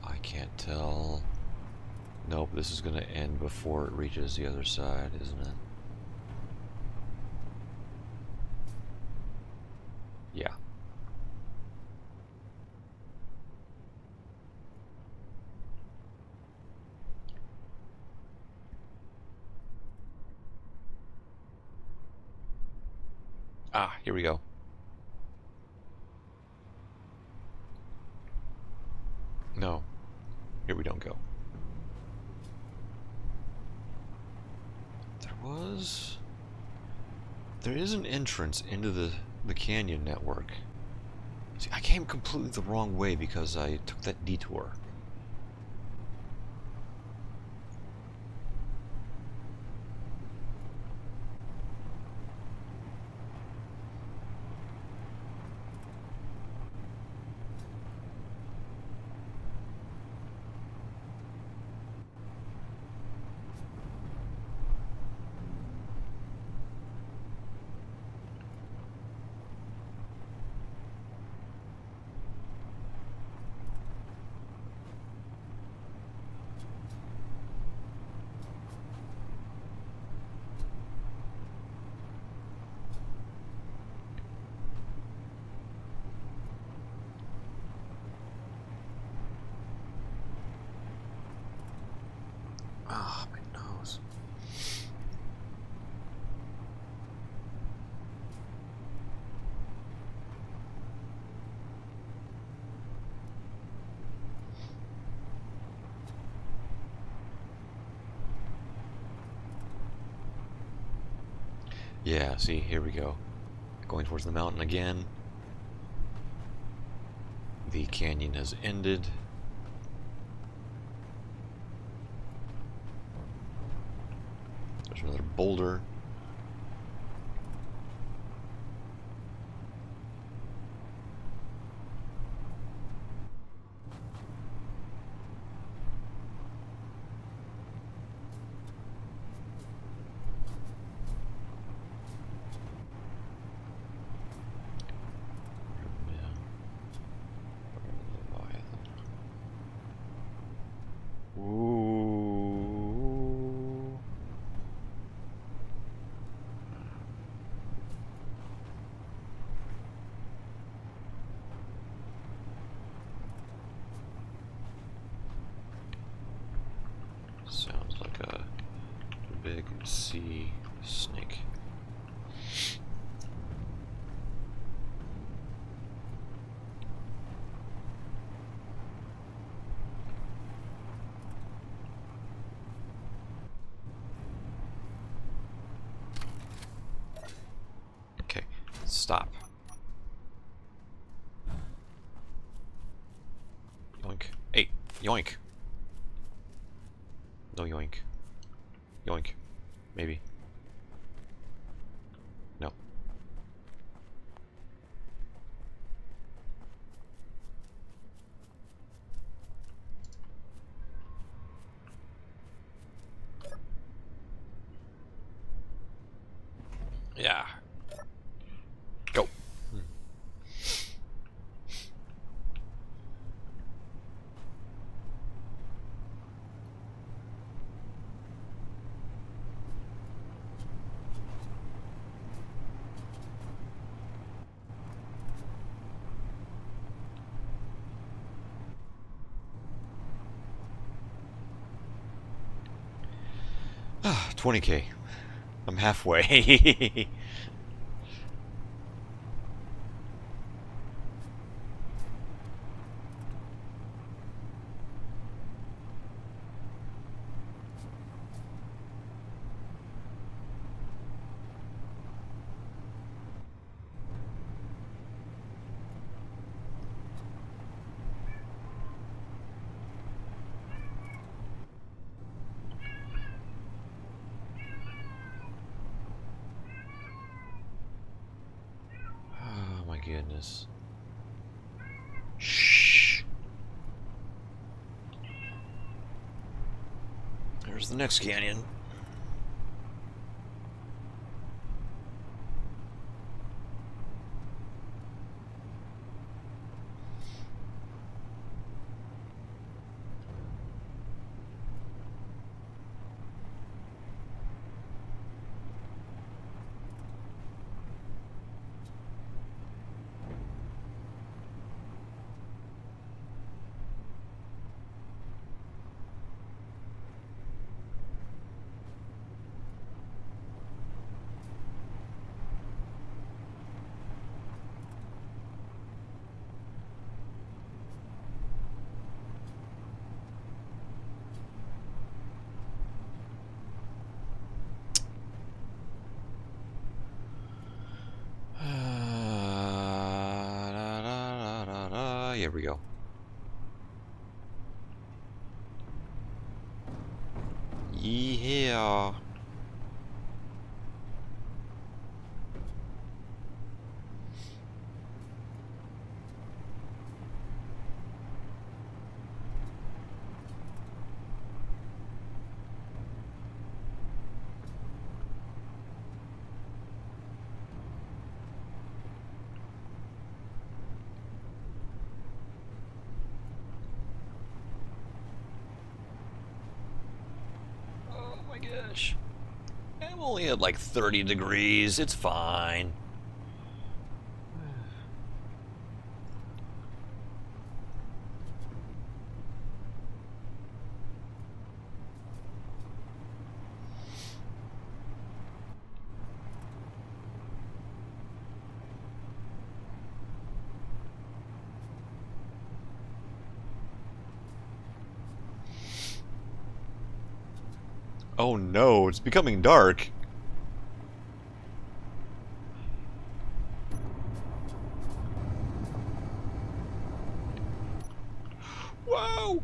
I can't tell. Nope, this is gonna end before it reaches the other side, isn't it? Yeah. Ah, here we go. No, here we don't go. There is an entrance into the canyon network. See, I came completely the wrong way because I took that detour. Ah, my nose. Yeah, see, here we go. Going towards the mountain again. The canyon has ended. There's another boulder. Ooh. Sounds like a big sea snake. Okay, stop. Yoink. Hey, yoink. No yoink. Yoink. Maybe. No. Yeah. Go. 20K. I'm halfway. Oh my goodness. Shh. There's the next canyon. Here we go. Yeah. Oh my gosh. I'm only at like 30 degrees. It's fine. Oh no, it's becoming dark. Whoa!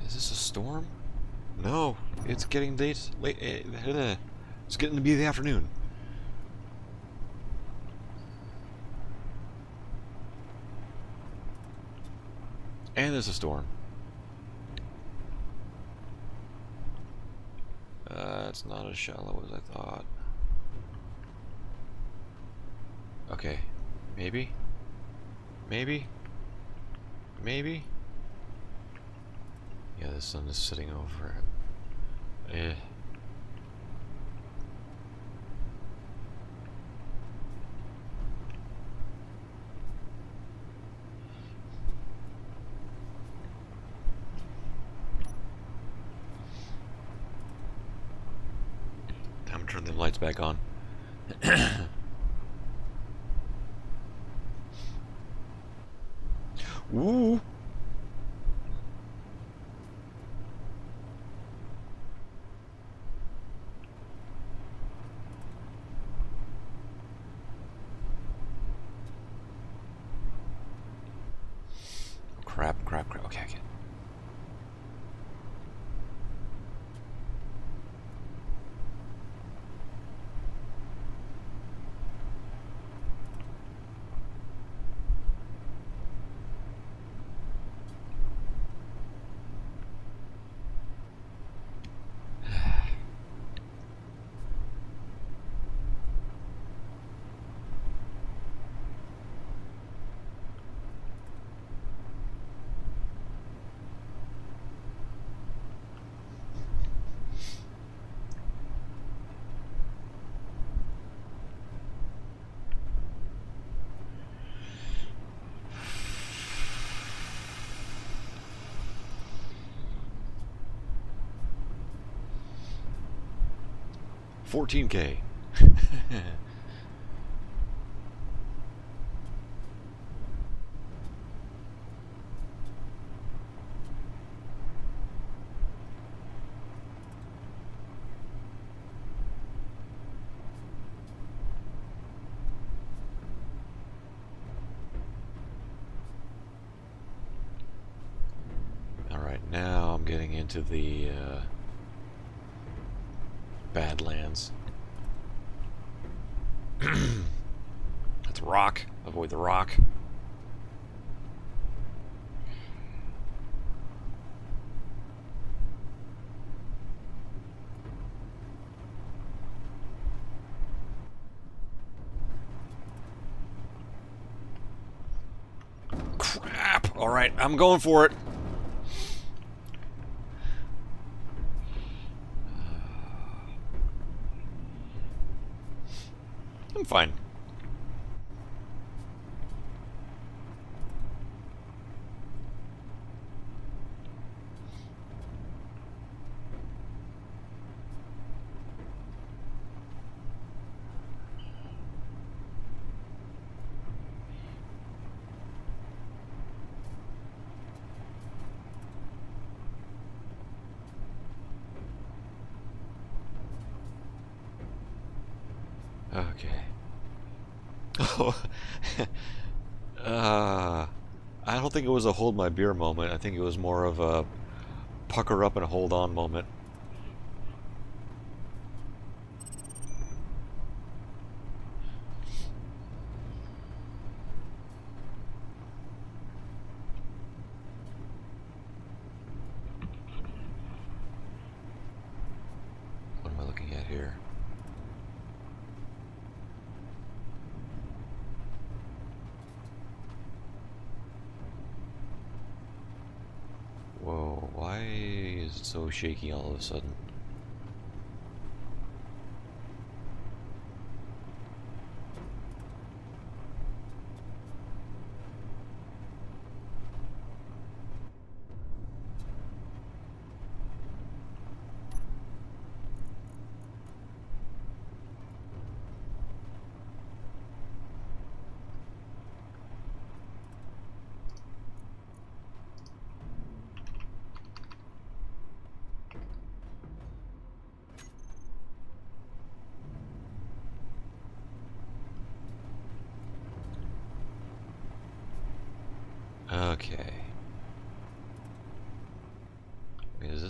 Is this a storm? No, it's getting late. It's getting to be the afternoon. And there's a storm. It's not as shallow as I thought. Okay, maybe? Maybe? Maybe? Yeah, the sun is sitting over it. Eh. Time to turn the lights back on. Ooh! Crap. Okay, okay. $14K. Alright, now I'm getting into the Badlands. That's rock. Avoid the rock. Crap! Alright, I'm going for it. I'm fine. Okay. Oh, I don't think it was a hold my beer moment. I think it was more of a pucker up and hold on moment. What am I looking at here? Whoa, why is it so shaky all of a sudden? Okay. Is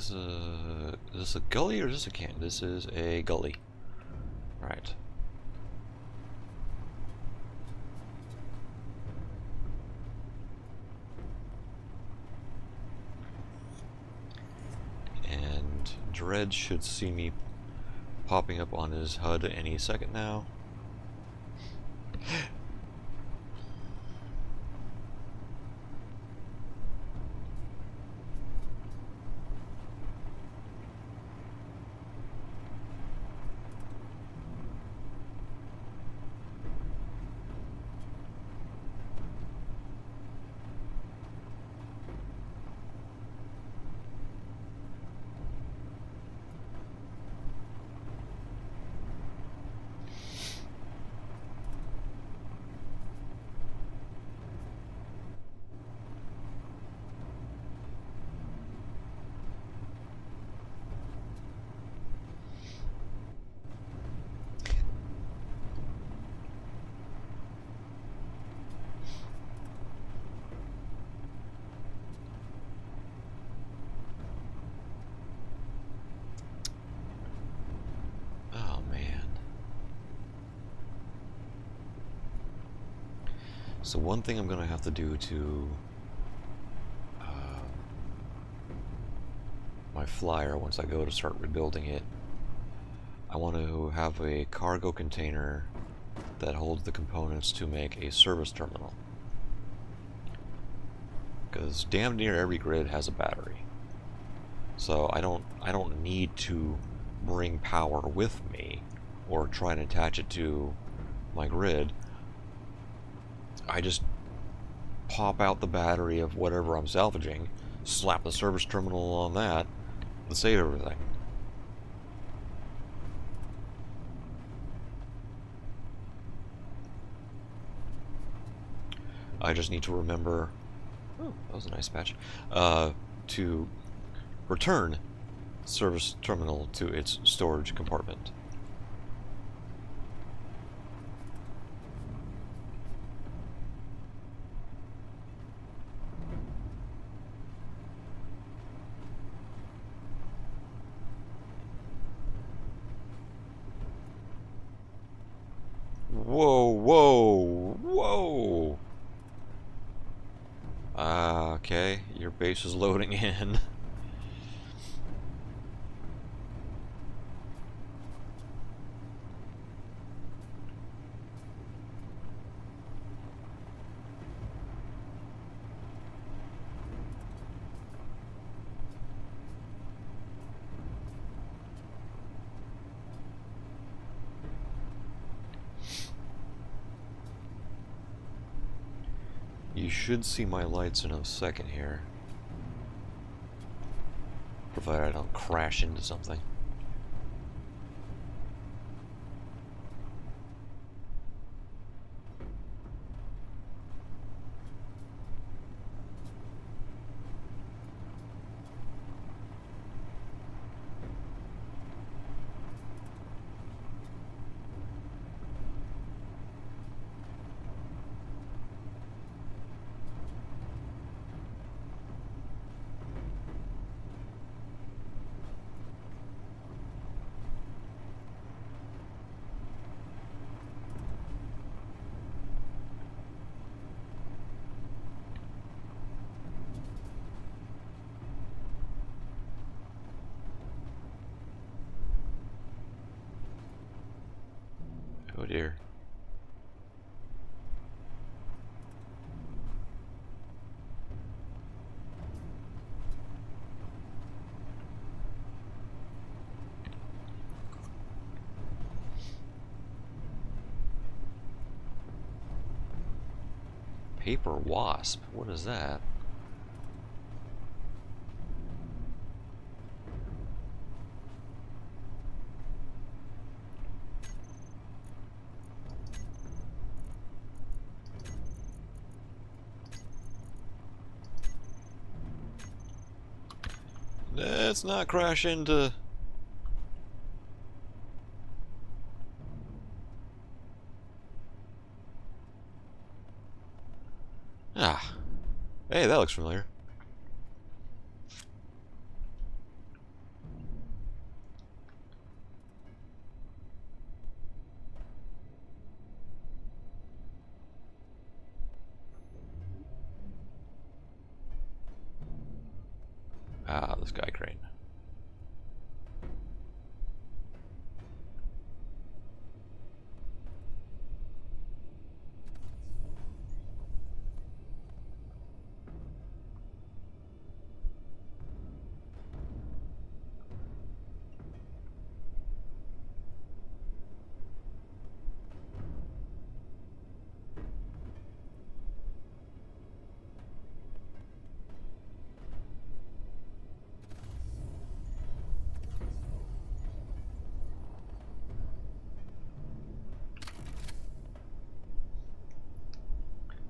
this a gully or is this a canyon? This is a gully. Right. And Dread should see me popping up on his HUD any second now. Oh man. So one thing I'm gonna have to do to my flyer once I go to start rebuilding it, I want to have a cargo container that holds the components to make a service terminal. Because damn near every grid has a battery. So I don't need to bring power with me or try and attach it to my grid. I just pop out the battery of whatever I'm salvaging, slap the service terminal on that, and save everything. I just need to remember, oh, that was a nice patch, to return service terminal to its storage compartment. Whoa, whoa, whoa! Okay, your base is loading in. You should see my lights in a second here. Provided I don't crash into something. Oh dear. Paper wasp? What is that? Let's not crash into... Ah, Hey, that looks familiar. Ah, the sky crane.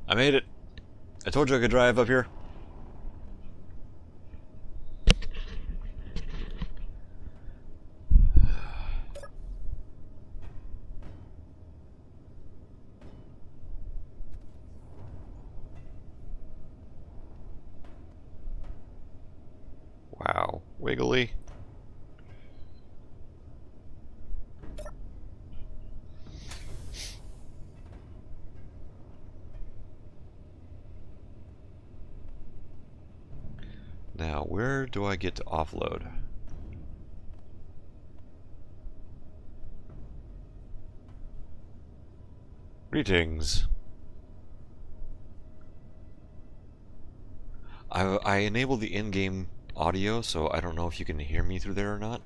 I made it. I told you I could drive up here. Wow. Wiggly. Now, where do I get to offload? Greetings. I enabled the in-game audio, so I don't know if you can hear me through there or not.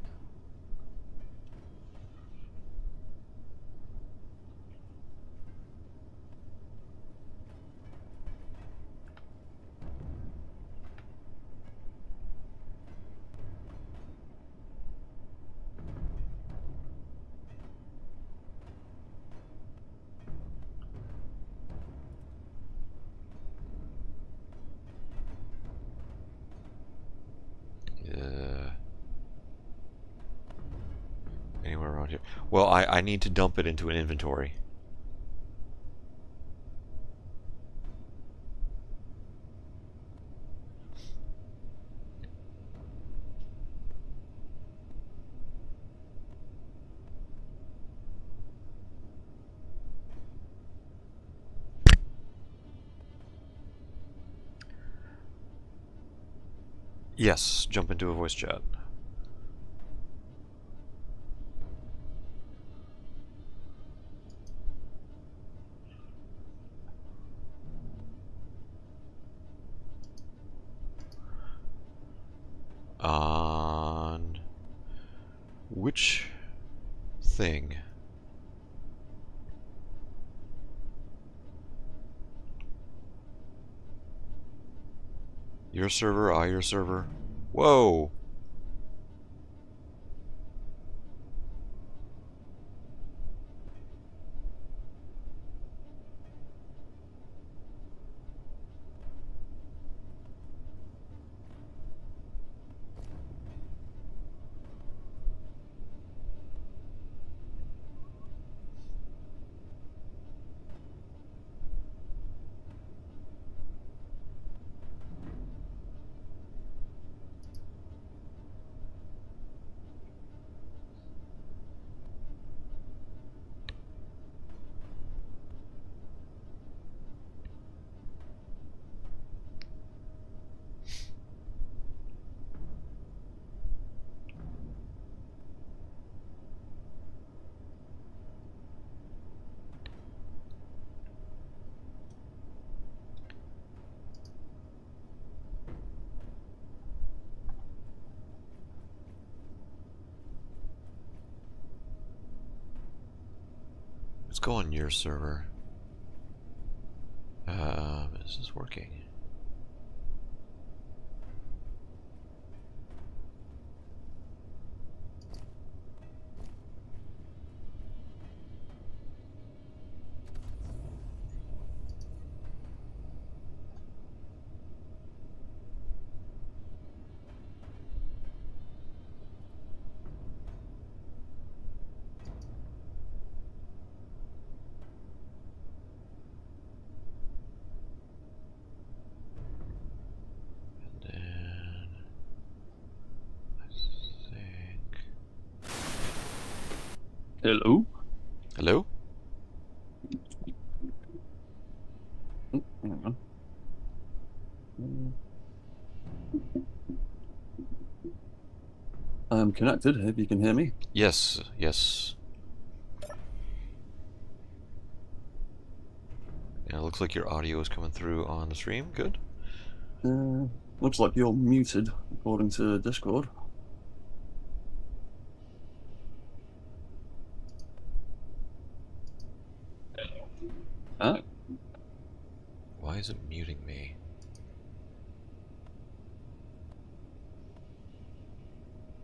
Anywhere around here. Well, I need to dump it into an inventory. Yes, jump into a voice chat. On which thing? Your server, your server. Whoa! Let's go on your server. Is this working? Hello? Hello? Oh, hang on. I'm connected, if you can hear me. Yes, yes. Yeah, it looks like your audio is coming through on the stream. Good. Looks like you're muted, according to Discord. Ah, Why is it muting me?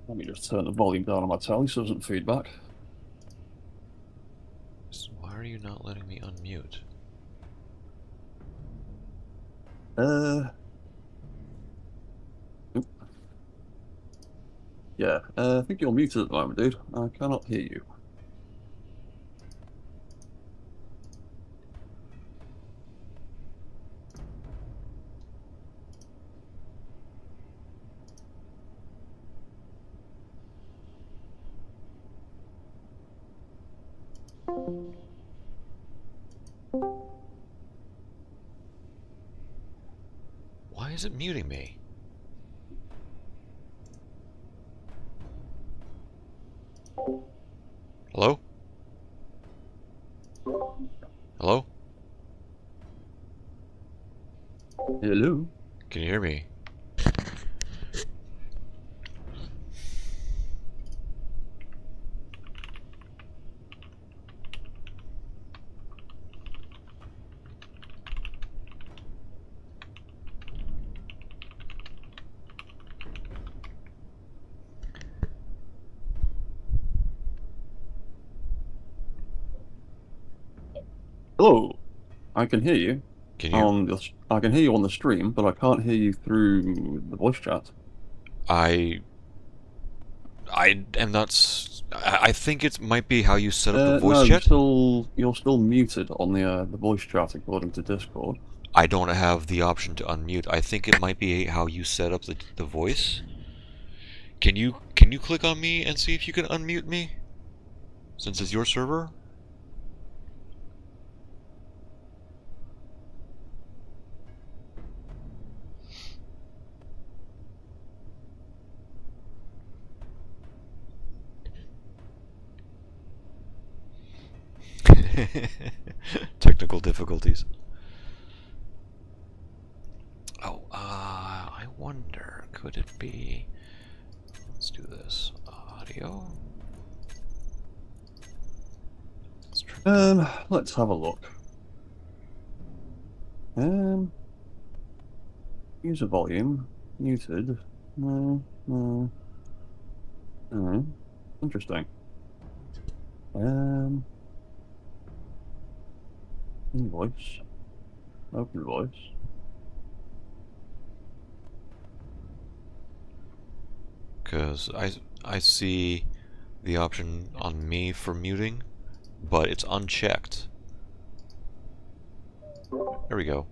let me just turn the volume down on my telly so there's not feedback. Why are you not letting me unmute? Oop. Yeah, I think you're muted at the moment, dude. I cannot hear you. Why is it muting me? Hello? Hello? Hello? Can you hear me? Hello? I can hear you Can you? I can hear you on the stream, but I can't hear you through the voice chat. I am not. I think it might be how you set up the voice No, chat. you're still muted on the voice chat according to Discord. I don't have the option to unmute. I think it might be how you set up the voice. Can you click on me and see if you can unmute me? Since it's your server? Technical difficulties. Oh, I wonder, could it be... Let's do this. Audio. Let's try Let's have a look. User volume muted. No, no, no. Interesting. Um, invoice, open voice. because I see the option on me for muting, but it's unchecked. There we go.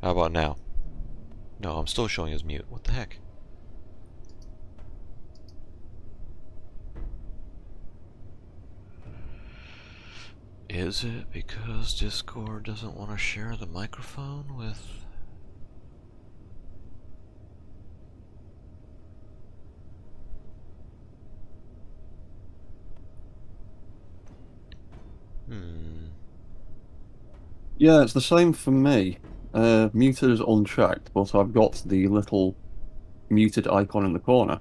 How about now? No, I'm still showing as mute. What the heck? Is it because Discord doesn't want to share the microphone with... Yeah, it's the same for me. Muted is unchecked, but I've got the little muted icon in the corner.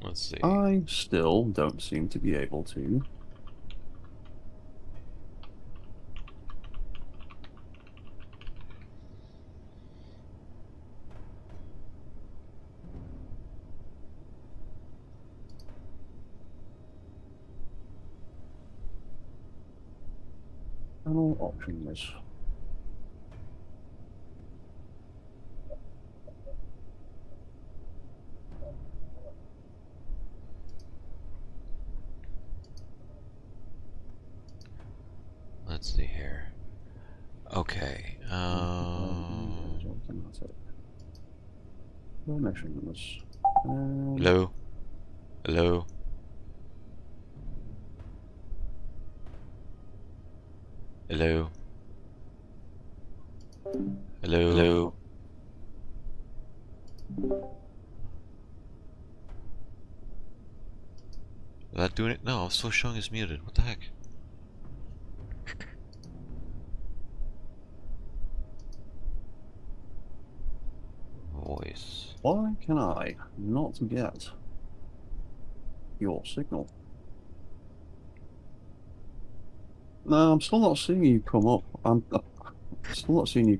Let's see. I still don't seem to be able to. Panel options. Let's see here. Okay. Permissions. Hello? Hello? Hello? Hello? Hello. Is that doing it? No, I'm still showing it's muted. What the heck? Voice. Why can I not get your signal? No, I'm still not seeing you come up. I'm still not seeing you.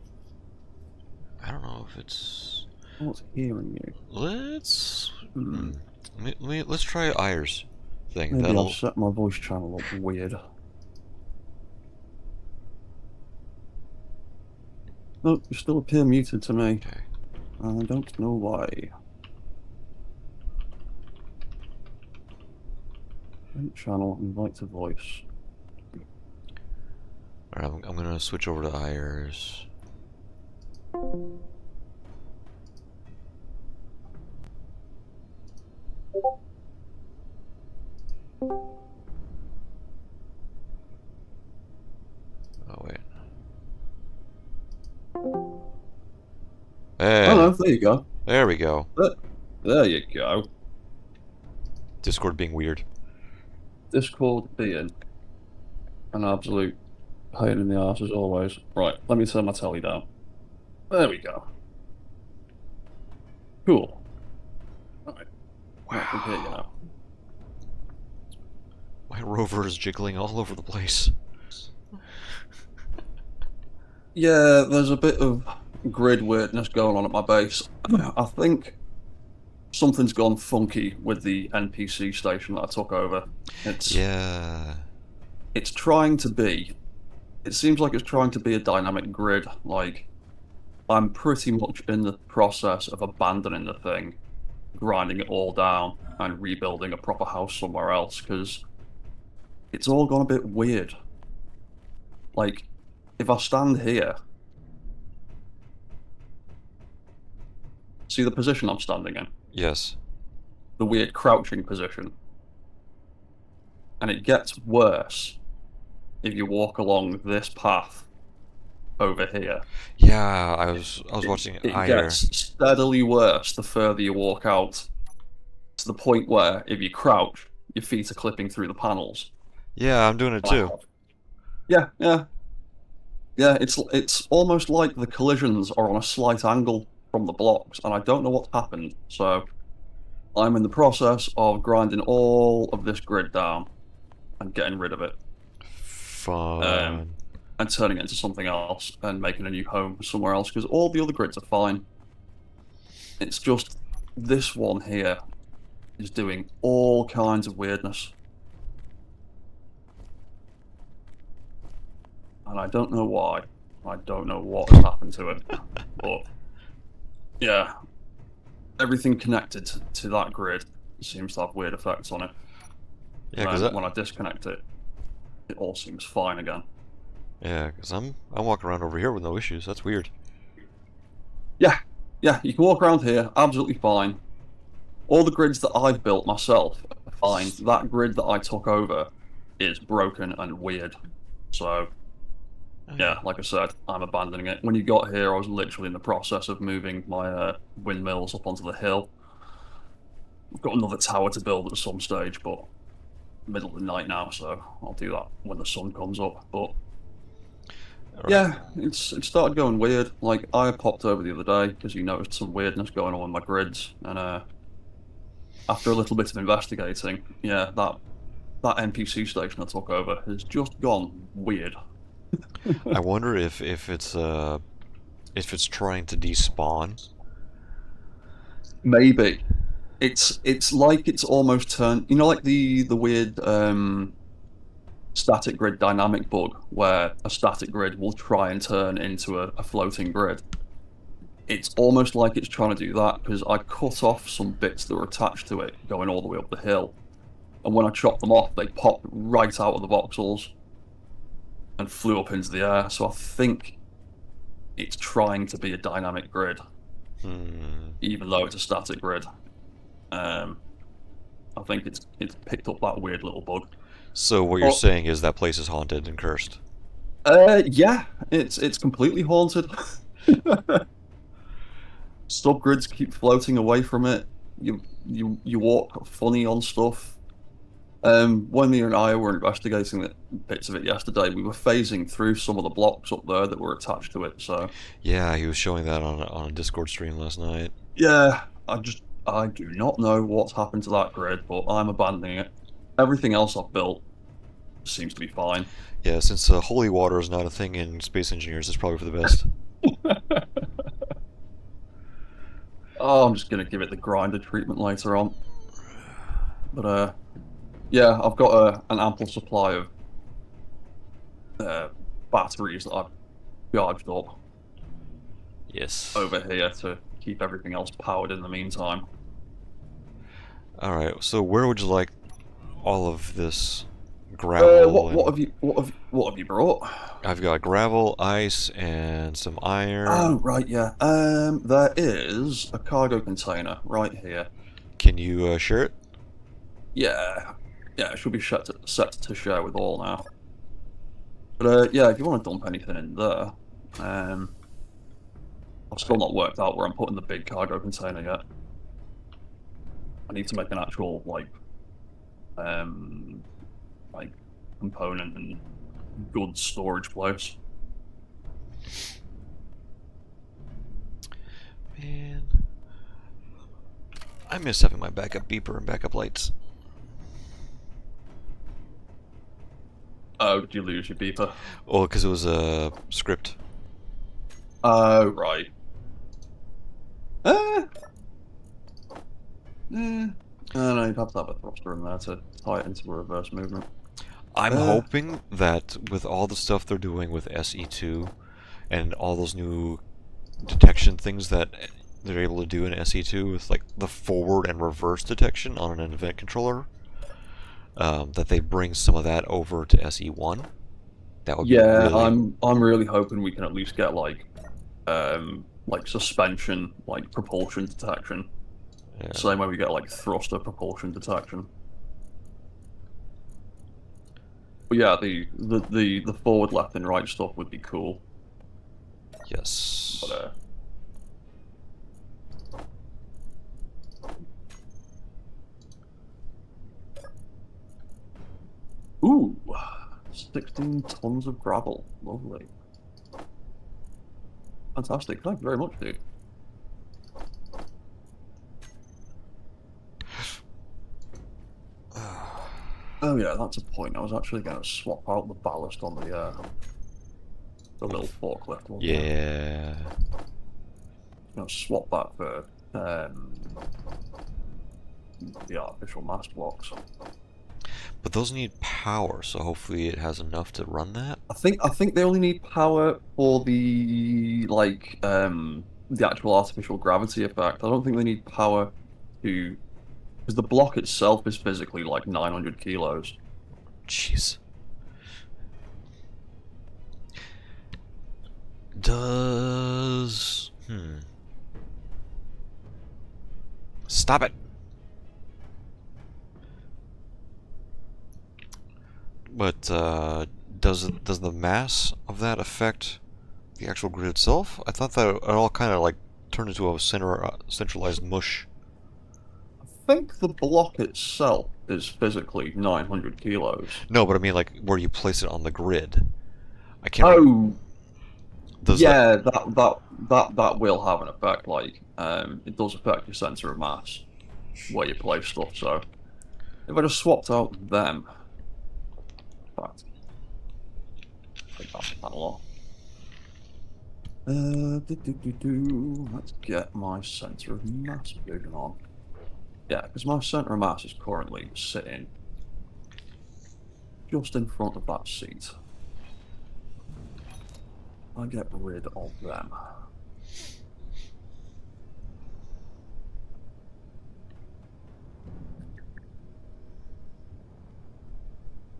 I don't know if it's... I'm not hearing you. Let's... Hmm. Let's try Ayers thing. Maybe That'll... I've set my voice channel up weird. No, you still appear muted to me. Okay. I don't know why. Vent channel, invite to voice. Alright, I'm gonna switch over to Ayers. Oh, wait. Hey! Oh no, there you go. There we go. There you go. Discord being weird. Discord being an absolute pain in the arse as always. Right, let me turn my telly down. There we go. Cool. Alright. I can hear you now. My rover is jiggling all over the place. Yeah, there's a bit of grid weirdness going on at my base. I think something's gone funky with the NPC station that I took over. Yeah. It's trying to be. It seems like it's trying to be a dynamic grid. Like, I'm pretty much in the process of abandoning the thing, grinding it all down, and rebuilding a proper house somewhere else, because it's all gone a bit weird. Like, if I stand here, see the position I'm standing in? Yes. The weird crouching position. And it gets worse if you walk along this path over here. Yeah, I was watching It Ayers. gets steadily worse the further you walk out, to the point where if you crouch, your feet are clipping through the panels. Yeah, I'm doing it too. Yeah, yeah. Yeah, it's almost like the collisions are on a slight angle from the blocks, and I don't know what's happened. So I'm in the process of grinding all of this grid down and getting rid of it, Fun. and turning it into something else and making a new home somewhere else, because all the other grids are fine. It's just this one here is doing all kinds of weirdness. And I don't know why. I don't know what has happened to it. But yeah, everything connected to that grid seems to have weird effects on it. Yeah, because And when I disconnect it, it all seems fine again. I'm walking around over here with no issues. That's weird. Yeah, yeah, you can walk around here absolutely fine. All the grids that I've built myself are fine. That grid that I took over is broken and weird. So yeah, like I said, I'm abandoning it. When you got here, I was literally in the process of moving my windmills up onto the hill. I've got another tower to build at some stage, but middle of the night now, so I'll do that when the sun comes up. But yeah, it started going weird. Like, I popped over the other day because you noticed some weirdness going on with my grids, and after a little bit of investigating, yeah, that NPC station I took over has just gone weird. I wonder if it's trying to despawn. Maybe. It's like it's almost turned, you know, like the weird static grid dynamic bug where a static grid will try and turn into a floating grid. It's almost like it's trying to do that, because I cut off some bits that were attached to it going all the way up the hill, and when I chopped them off, they popped right out of the voxels and flew up into the air. So I think it's trying to be a dynamic grid, even though it's a static grid. I think it's picked up that weird little bug. So what you're But saying is that place is haunted and cursed. yeah, it's completely haunted. Subgrids keep floating away from it. You walk funny on stuff. When me and I were investigating bits of it yesterday, we were phasing through some of the blocks up there that were attached to it. So Yeah, he was showing that on a Discord stream last night. yeah, I do not know what's happened to that grid, but I'm abandoning it. Everything else I've built seems to be fine. Yeah, since holy water is not a thing in Space Engineers, it's probably for the best. Oh, I'm just gonna give it the grinder treatment later on. But yeah, I've got an ample supply of batteries that I've charged up Yes. over here to keep everything else powered in the meantime. Alright, so where would you like all of this gravel What and... have you brought? I've got gravel, ice, and some iron. Oh, right, yeah. There is a cargo container right here. Can you share it? Yeah, yeah, it should be set to share with all now. But yeah, if you want to dump anything in there, I've still not worked out where I'm putting the big cargo container yet. I need to make an actual like component and goods storage place. Man, I miss having my backup beeper and backup lights. Oh, did you lose your beeper? Oh, because it was a script. Oh, right. I don't know, you'd have to have a thruster in there to tie it into a reverse movement. I'm hoping that with all the stuff they're doing with SE2 and all those new detection things that they're able to do in SE2 with like the forward and reverse detection on an event controller, that they bring some of that over to SE1. That would be really... I'm really hoping we can at least get like suspension, like propulsion detection. Yeah. Same way we get like thruster propulsion detection. But yeah, the forward, left, and right stuff would be cool. Yes. But ooh, 16 tons of gravel. Lovely. Fantastic. Thank you very much, dude. Oh yeah, that's a point. I was actually going to swap out the ballast on the little forklift. Wasn't Yeah. Going to swap that for the artificial mass blocks. But those need power, so hopefully it has enough to run that. I think they only need power for the actual artificial gravity effect. I don't think they need power to, because the block itself is physically like 900 kilos. Jeez. Does... Stop it! But, does the mass of that affect the actual grid itself? I thought that it all kind of like turned into a centralized mush. I think the block itself is physically 900 kilos. No, but I mean like where you place it on the grid. I can't. Oh, yeah, that will have an effect. Like, it does affect your center of mass where you place stuff. So, if I just swapped out them, in fact, take that panel off. Let's get my center of mass moving on. Yeah, because my center of mass is currently sitting just in front of that seat. I get rid of them.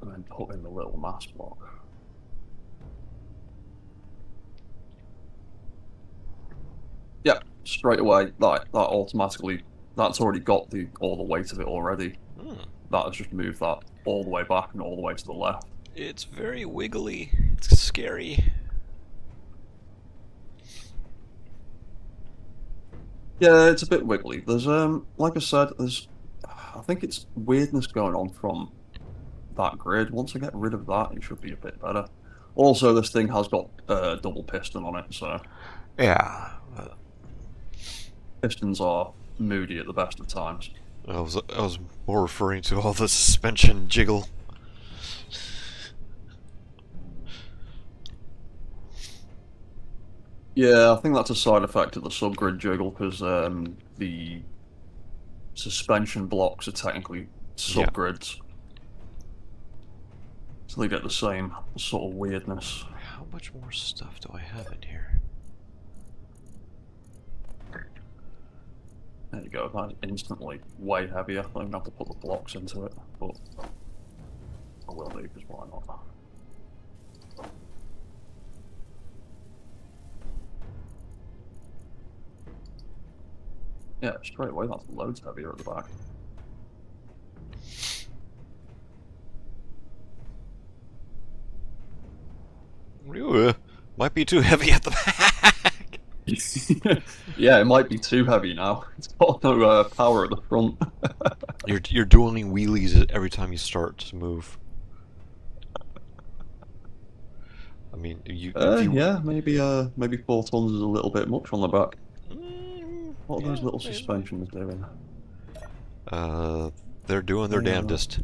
And then put in the little mass block. Yeah, straight away that automatically That's already got all the weight of it already. Hmm. That has just moved that all the way back and all the way to the left. It's very wiggly. It's scary. Yeah, it's a bit wiggly. There's like I said, I think it's weirdness going on from that grid. Once I get rid of that, it should be a bit better. Also, this thing has got double piston on it, so Yeah. pistons are moody at the best of times. I was more referring to all the suspension jiggle. Yeah, I think that's a side effect of the subgrid jiggle because the suspension blocks are technically subgrids. So they get the same sort of weirdness. How much more stuff do I have in here? There you go, that's instantly way heavier. I don't even have to put the blocks into it, but I will do, because why not? Yeah, straight away that's loads heavier at the back. Ooh, might be too heavy at the back. Yeah, it might be too heavy now. It's got no power at the front. You're doing wheelies every time you start to move. I mean, Yeah, maybe 4 tons is a little bit much on the back. What are those little maybe. suspensions doing? They're doing their damnedest.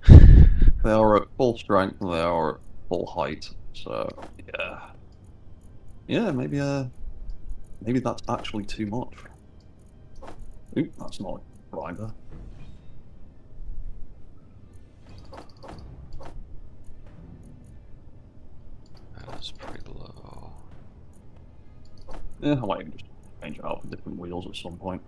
They are at full strength and they are at full height. So yeah, maybe that's actually too much. Oop, that's not a grinder. That's pretty low. Yeah, I might even just change it out for different wheels at some point.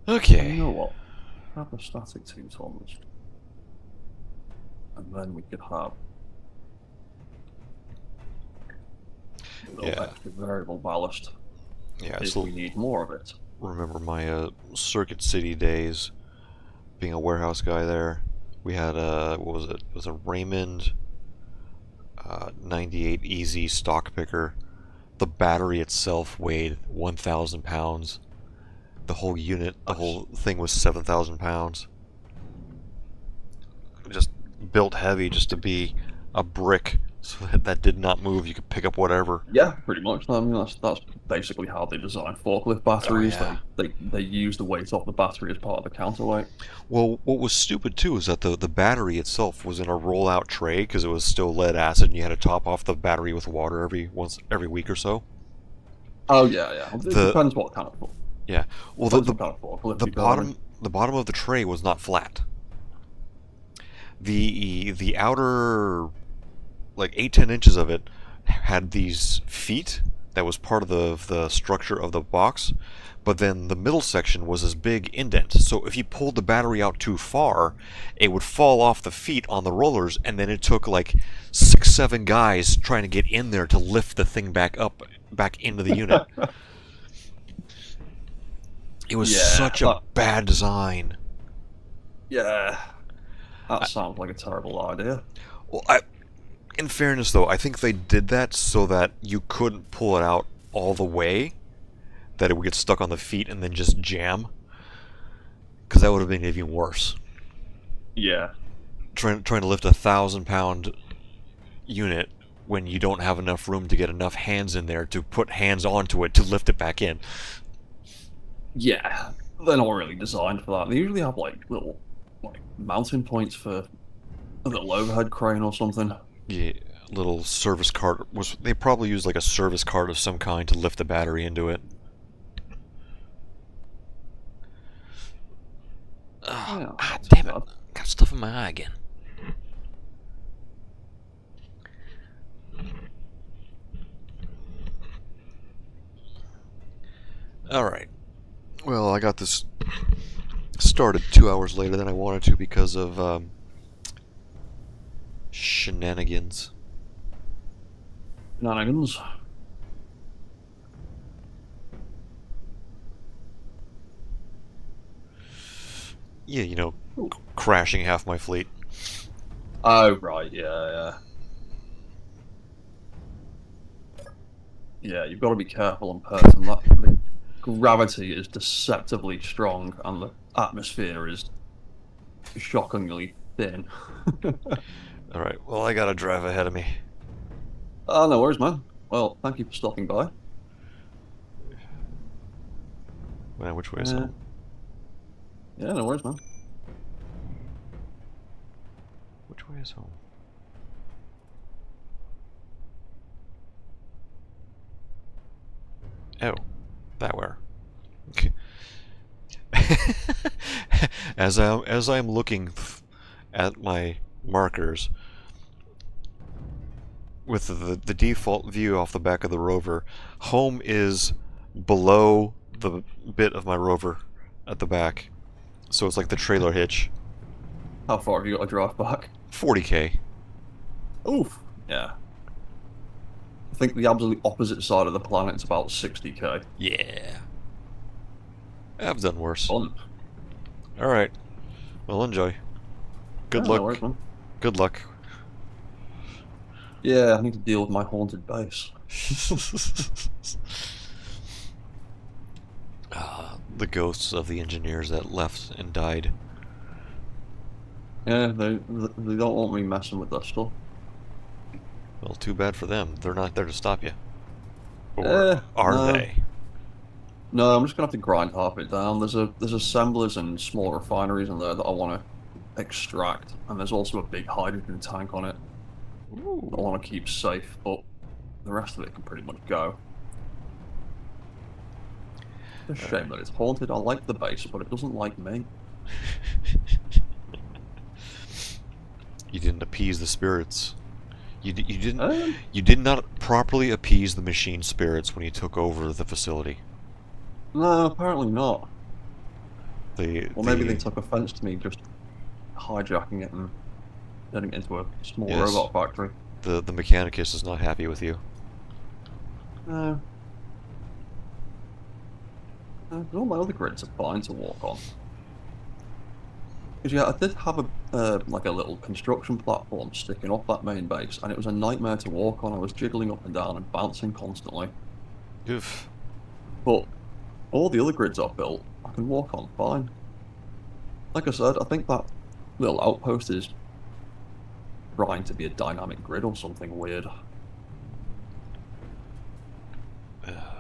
Okay. You know what? Have the static 2 tons. And then we could have a little extra variable ballast Yeah, if so we need more of it. remember my Circuit City days, being a warehouse guy there. We had what was it? It was a Raymond 98 Easy stock picker. The battery itself weighed 1,000 pounds. The whole unit, the whole thing was 7,000 pounds. Just built heavy just to be a brick, so that did not move. You could pick up whatever. Yeah, pretty much. I mean, that's basically how they design forklift batteries. Oh, yeah. They use the weight off the battery as part of the counterweight. Well, what was stupid too is that the battery itself was in a rollout tray because it was still lead acid, and you had to top off the battery with water every week or so. Oh yeah. It depends what kind of. Yeah. Well, the bottom of the tray was not flat. The outer, like 8-10 inches of it had these feet that was part of the structure of the box, but then the middle section was this big indent. So if you pulled the battery out too far, it would fall off the feet on the rollers, and then it took like 6-7 guys trying to get in there to lift the thing back into the unit. It was such a bad design. Yeah. That sounds like a terrible idea. Well, in fairness though, I think they did that so that you couldn't pull it out all the way, that it would get stuck on the feet and then just jam. Because that would have been even worse. Yeah. Trying to lift 1,000-pound unit when you don't have enough room to get enough hands in there to put hands onto it to lift it back in. Yeah, they're not really designed for that. They usually have like little mounting points for a little overhead crane or something. Yeah, little service cart they probably used like a service cart of some kind to lift the battery into it. Damn it! Got stuff in my eye again. All right. Well, I got this started 2 hours later than I wanted to because of Shenanigans. Shenanigans. Yeah, you know, Ooh. crashing half my fleet. Oh, right, yeah. Yeah, you've got to be careful on Perton. The gravity is deceptively strong, and the atmosphere is shockingly thin. Alright, well, I got a drive ahead of me. Oh, no worries, man. Well, thank you for stopping by. Man, which way is Uh, home? yeah, no worries, man. Which way is home? Oh, that where? Okay. as I'm looking at my markers with the default view off the back of the rover, home is below the bit of my rover at the back, so it's like the trailer hitch. How far have you got to drive back? 40k. Oof. Yeah. I think the absolute opposite side of the planet's about 60k. Yeah, I've done worse. Fun. All right, well, enjoy. Good Yeah, no luck. worries, man. Good luck. Yeah, I need to deal with my haunted base. The ghosts of the engineers that left and died. Yeah, they don't want me messing with that stuff. Well, too bad for them. They're not there to stop you. Or Eh, are no. they? No, I'm just gonna have to grind half it down. There's assemblers and small refineries in there that I want to extract, and there's also a big hydrogen tank on it that I Ooh. want to keep safe, but the rest of it can pretty much go. It's a shame that it's haunted. I like the base, but it doesn't like me. You didn't appease the spirits. You didn't. Um, You did not properly appease the machine spirits when you took over the facility. no, apparently not. The Or maybe they took offense to me just hijacking it and turning it into a small Yes. robot factory. the Mechanicus is not happy with you. No. All my other grids are fine to walk on. Because yeah, I did have a like a little construction platform sticking off that main base, and it was a nightmare to walk on. I was jiggling up and down and bouncing constantly. Oof. But all the other grids I've built, I can walk on fine. Like I said, I think that little outpost is trying to be a dynamic grid or something weird.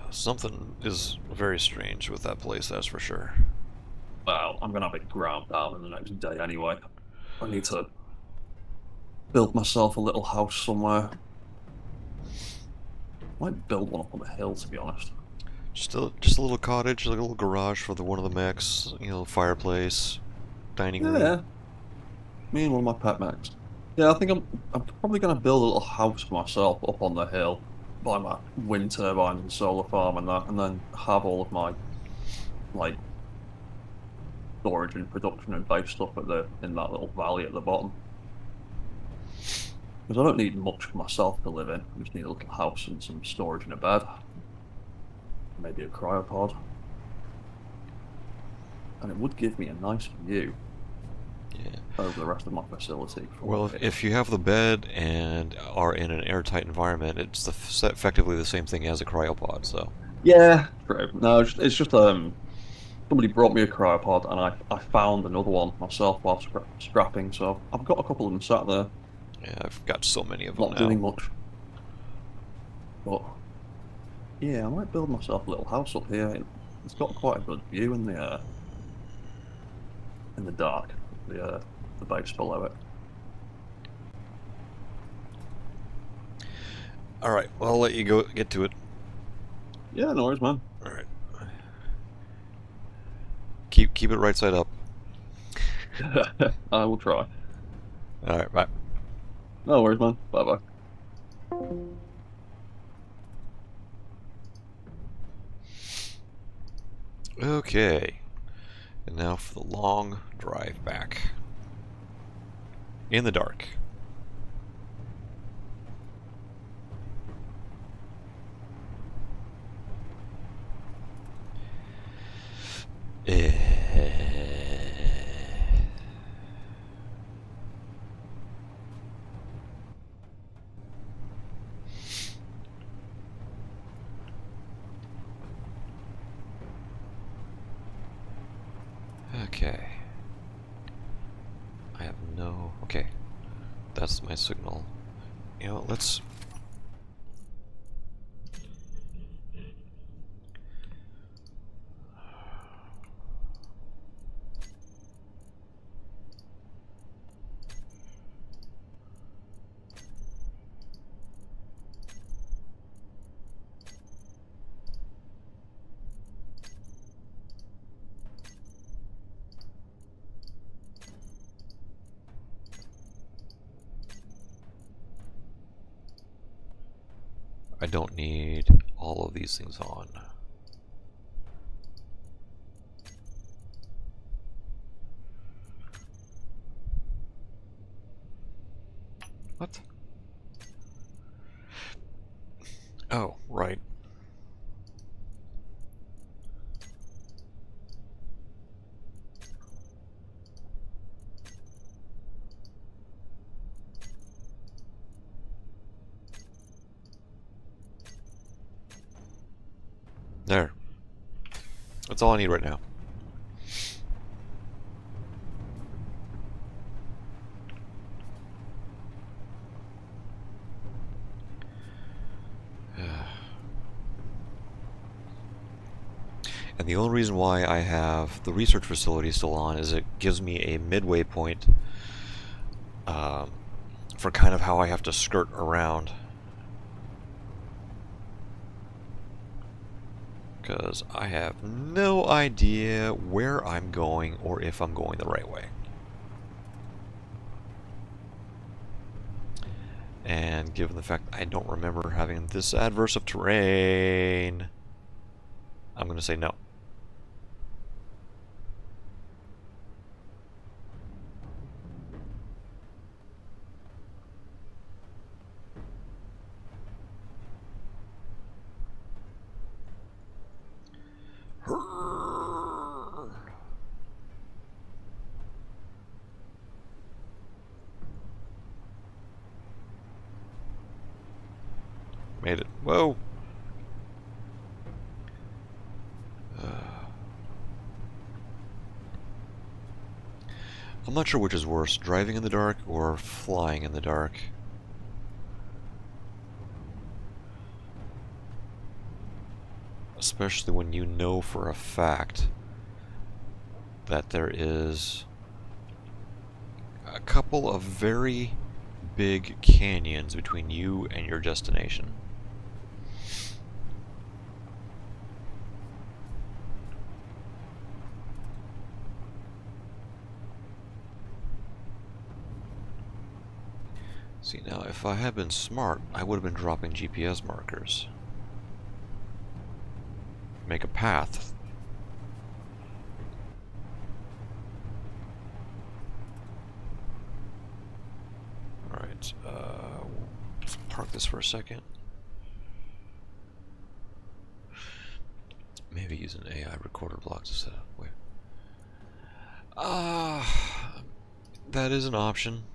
Something is very strange with that place, that's for sure. Well, I'm gonna have it ground down in the next day anyway. I need to build myself a little house somewhere. Might build one up on the hill, to be honest. Just a little cottage, like a little garage for one of the mechs. You know, fireplace, dining room. Yeah, me and one of my pet mechs. Yeah, I think I'm probably gonna build a little house for myself up on the hill, buy my wind turbines and solar farm and that, and then have all of my like storage and production and base stuff in that little valley at the bottom. Because I don't need much for myself to live in. I just need a little house and some storage and a bed. Maybe a cryopod. And it would give me a nice view Yeah. over the rest of my facility. Well, if you have the bed and are in an airtight environment, it's effectively the same thing as a cryopod. So. Yeah, true. No, it's just somebody brought me a cryopod and I found another one myself while scrapping. So I've got a couple of them sat there. Yeah, I've got so many of them Not now. doing much. But yeah, I might build myself a little house up here. It's got quite a good view in the dark, the base below it. All right, well, I'll let you go get to it. Yeah, no worries, man. All right. Keep it right side up. I will try. All right, bye. No worries, man. Bye bye. Okay, and now for the long drive back. In the dark. Okay. I have no... Okay. That's my signal. You know, let's... I don't need all of these things on. What? Oh, right. There. That's all I need right now. And the only reason why I have the research facility still on is it gives me a midway point for kind of how I have to skirt around. Because I have no idea where I'm going or if I'm going the right way. And given the fact I don't remember having this adverse of terrain, I'm going to say no. Made it. Whoa! I'm not sure which is worse, driving in the dark or flying in the dark. Especially when you know for a fact that there is a couple of very big canyons between you and your destination. See, now if I had been smart, I would have been dropping GPS markers. Make a path. Alright, let's park this for a second. Maybe use an AI recorder block to set up. Wait. That is an option.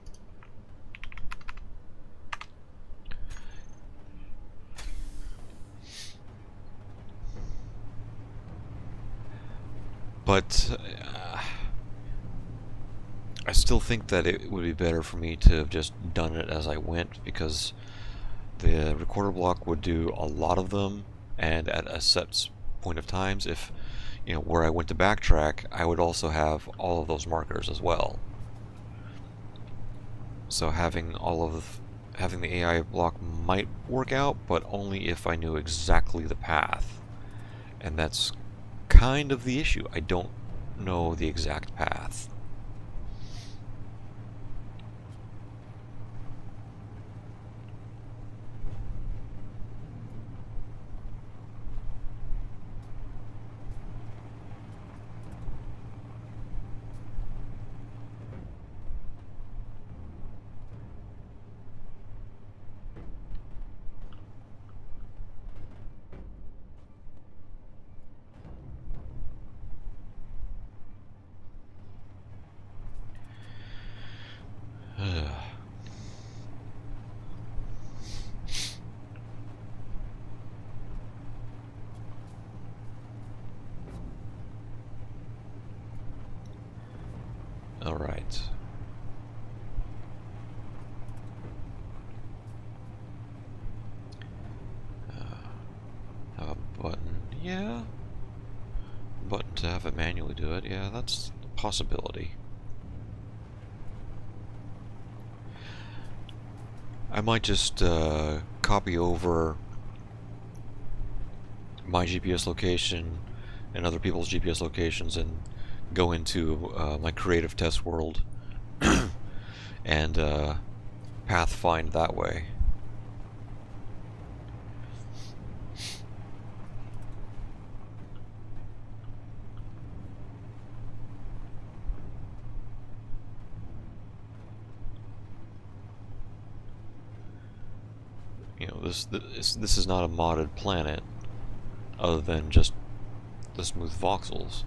But I still think that it would be better for me to have just done it as I went, because the recorder block would do a lot of them, and at a set point of times, if you know where I went to backtrack, I would also have all of those markers as well. So having the AI block might work out, but only if I knew exactly the path, and that's kind of the issue. I don't know the exact path. Alright. Have a button. Yeah. Button to have it manually do it. Yeah, that's a possibility. I might just copy over my GPS location and other people's GPS locations and go into my creative test world and path find that way. You know, this is not a modded planet, other than just the smooth voxels,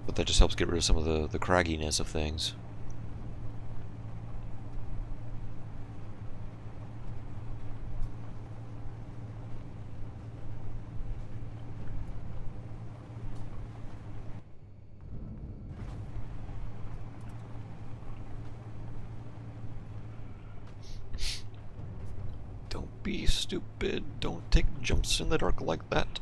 but that just helps get rid of some of the cragginess of things. Don't be stupid. Don't take jumps in the dark like that.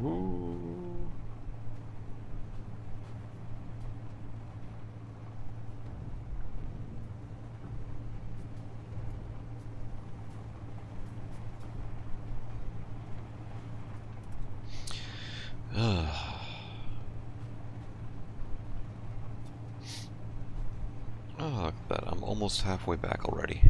Ooh. Oh, look at that. I'm almost halfway back already.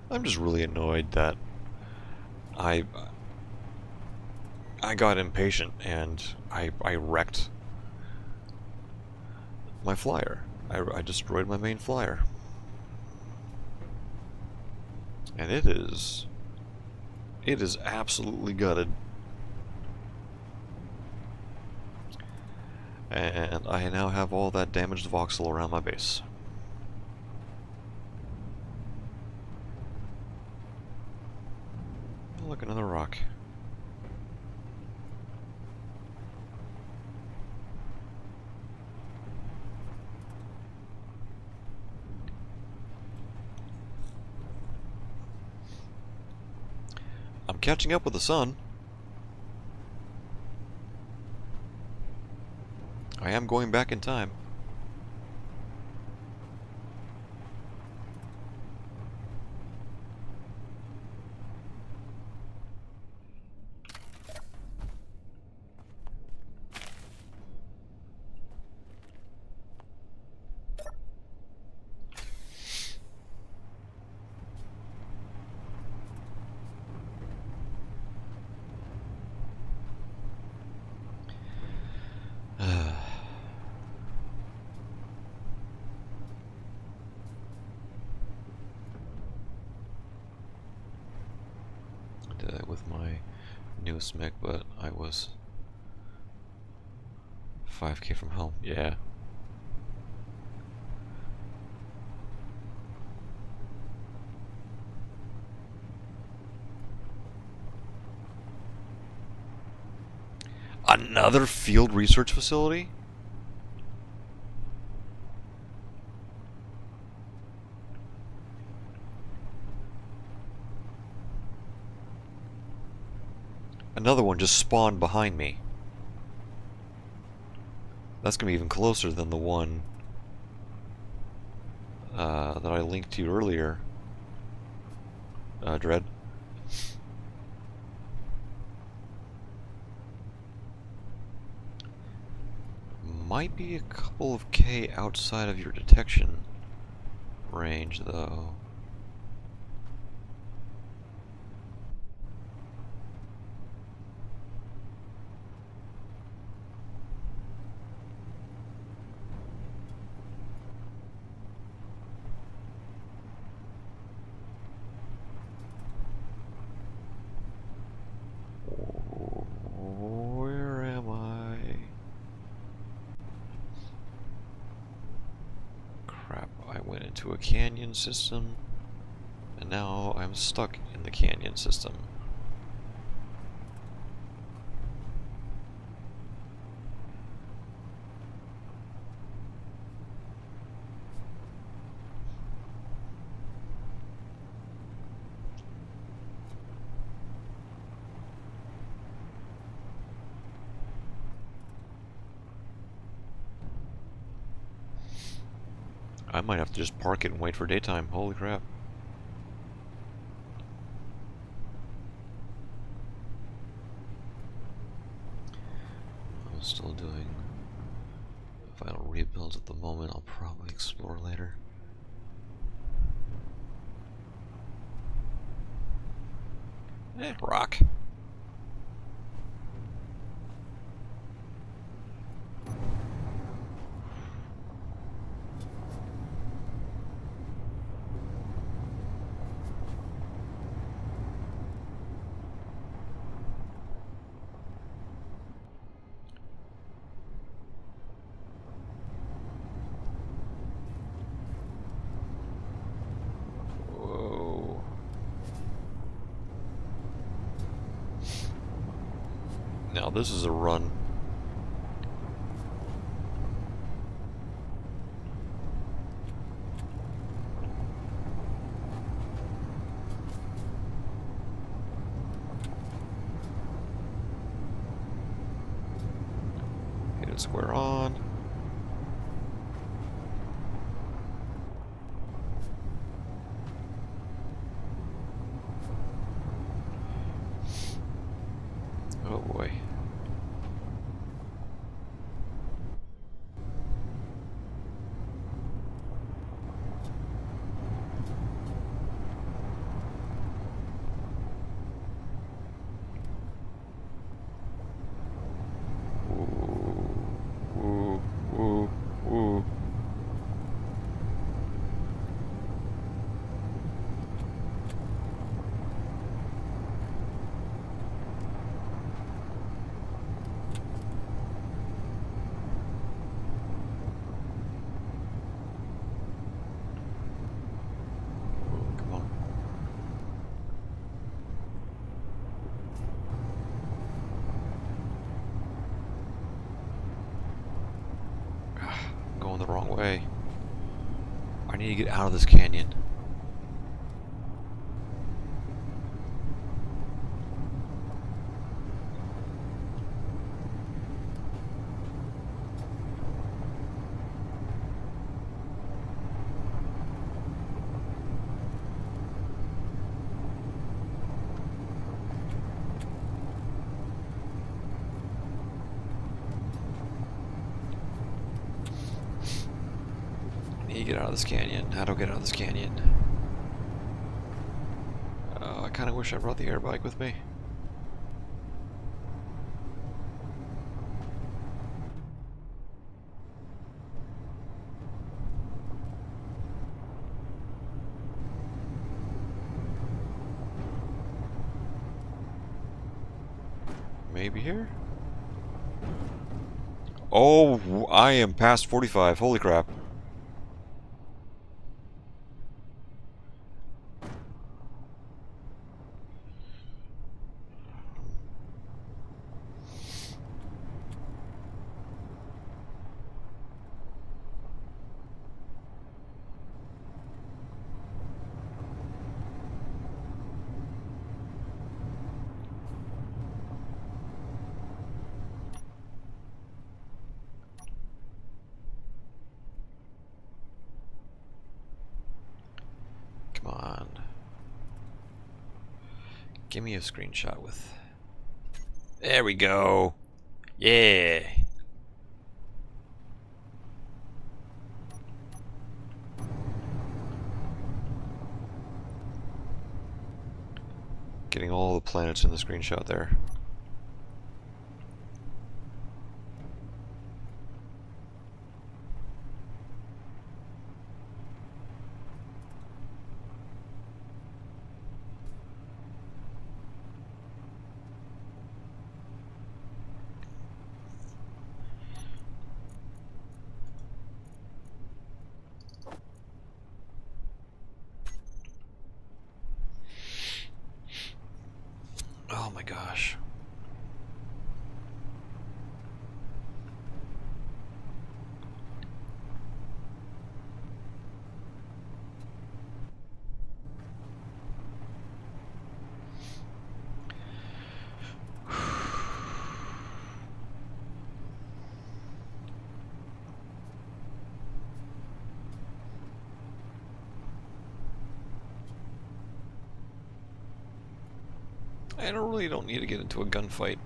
And I'm just really annoyed that I got impatient and I wrecked my flyer. I destroyed my main flyer. And it is absolutely gutted. And I now have all that damaged voxel around my base. Oh, look, another rock. I'm catching up with the sun. I am going back in time. Did that with my newest mech, but I was 5K from home. Yeah. Another field research facility? Another one just spawned behind me. That's gonna be even closer than the one that I linked to earlier. Dread. Might be a couple of K outside of your detection range, though. Where am I? Crap, I went into a canyon system, and now I'm stuck in the canyon system. I might have to just park it and wait for daytime. Holy crap. I'm still doing final rebuilds at the moment. I'll probably explore later. Rock. Whoa. Now this is a run. Hit it square on. Oh boy. Ooh, ooh, ooh. Come on. I'm going the wrong way. I need to get out of this canyon. I need to get out of this canyon. How do I get out of this canyon? I kind of wish I brought the air bike with me. Maybe here? Oh, I am past 45. Holy crap. Give me a screenshot with... There we go. Yeah. Getting all the planets in the screenshot there. Oh my gosh. I really don't need to get into a gunfight.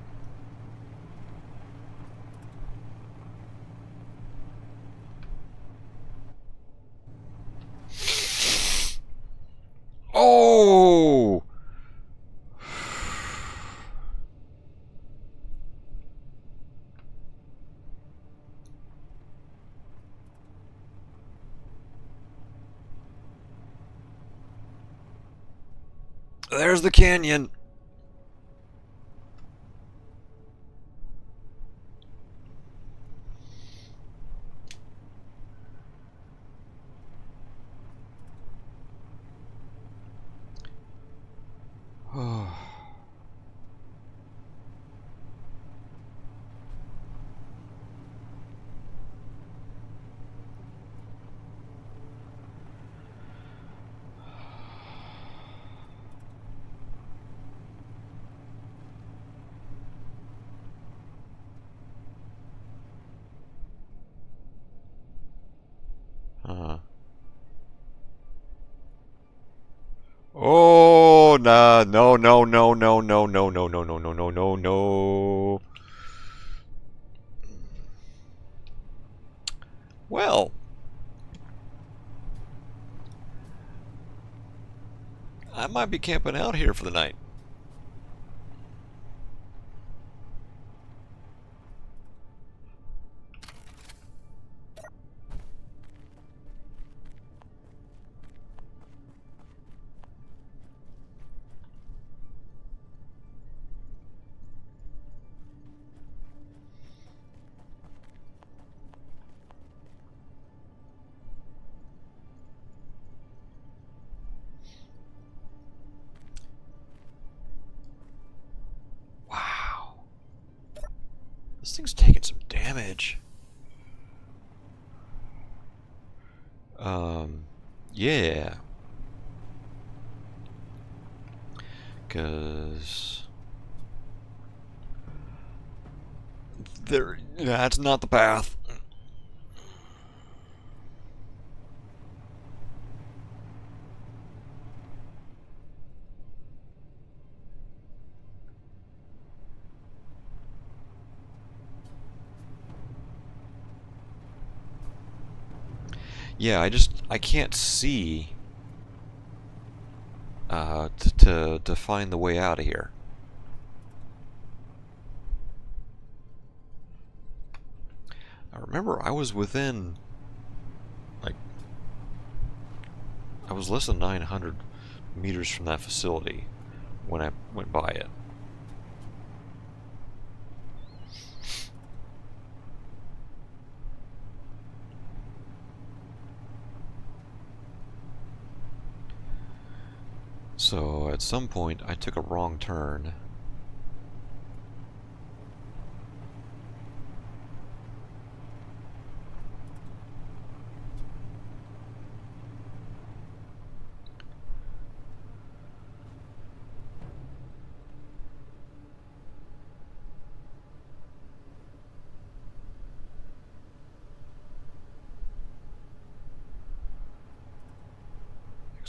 Oh! There's the canyon. Oh, nah, no, no, no, no, no, no, no, no, no, no, no, no, no. Well, I might be camping out here for the night. Wow. This thing's taking some damage. Yeah. Because that's not the path. Yeah, I can't see to find the way out of here. I remember I was within, like, I was less than 900 meters from that facility when I went by it. So at some point I took a wrong turn.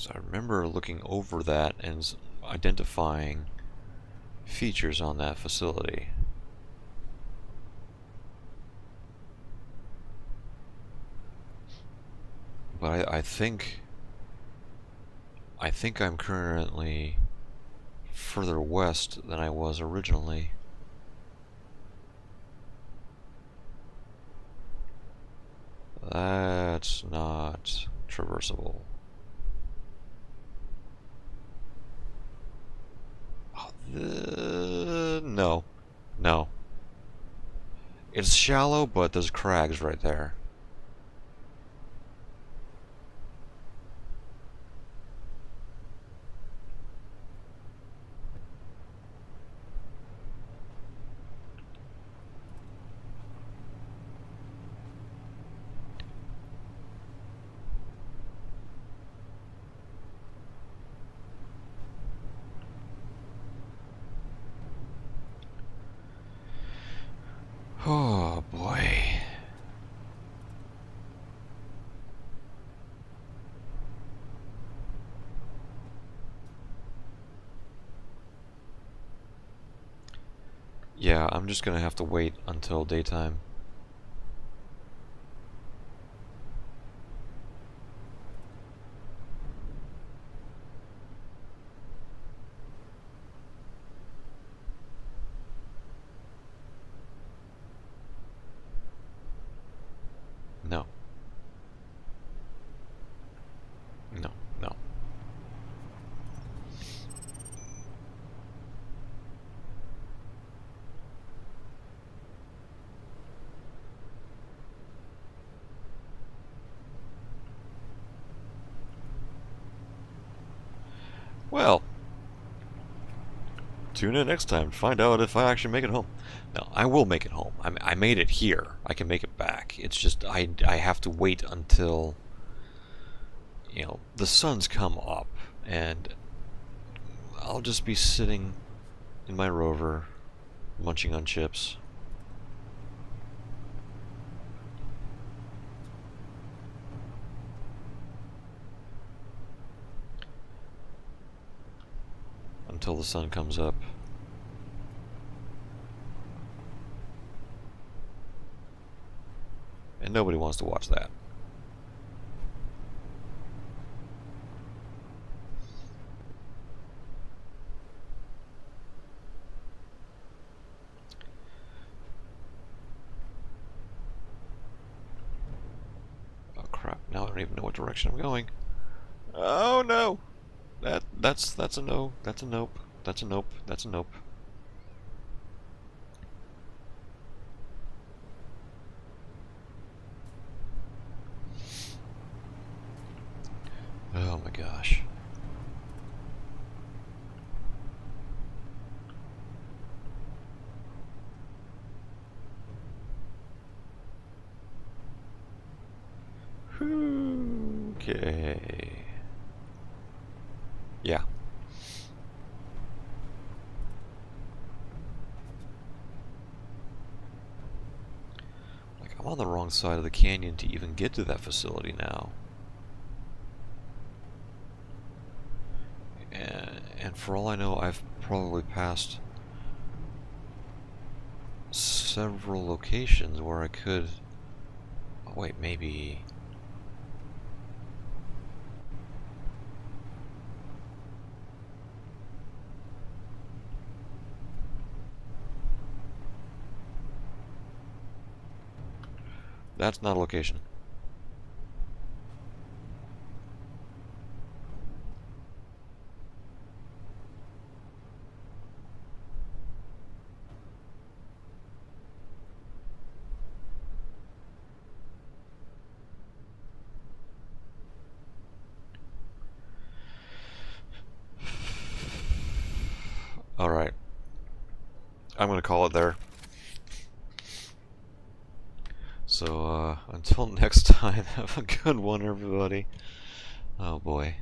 'Cause I remember looking over that and identifying features on that facility. But I think I'm currently further west than I was originally. That's not traversable. Oh, no. No. It's shallow, but there's crags right there. Oh boy. Yeah, I'm just gonna have to wait until daytime. No. No, no. Well, tune in next time to find out if I actually make it home. No, I will make it home. I made it here. I can make it back. It's just I have to wait until, you know, the sun's come up, and I'll just be sitting in my rover, munching on chips. Until the sun comes up. And nobody wants to watch that. Oh crap, now I don't even know what direction I'm going. Oh no! That's a no. That's a nope. That's a nope. That's a nope. Oh my gosh. Okay. Yeah. Like, I'm on the wrong side of the canyon to even get to that facility now. And for all I know, I've probably passed several locations where I could... Oh, wait, maybe... That's not a location. Alright. I'm gonna call it there. So, until next time, have a good one, everybody. Oh boy.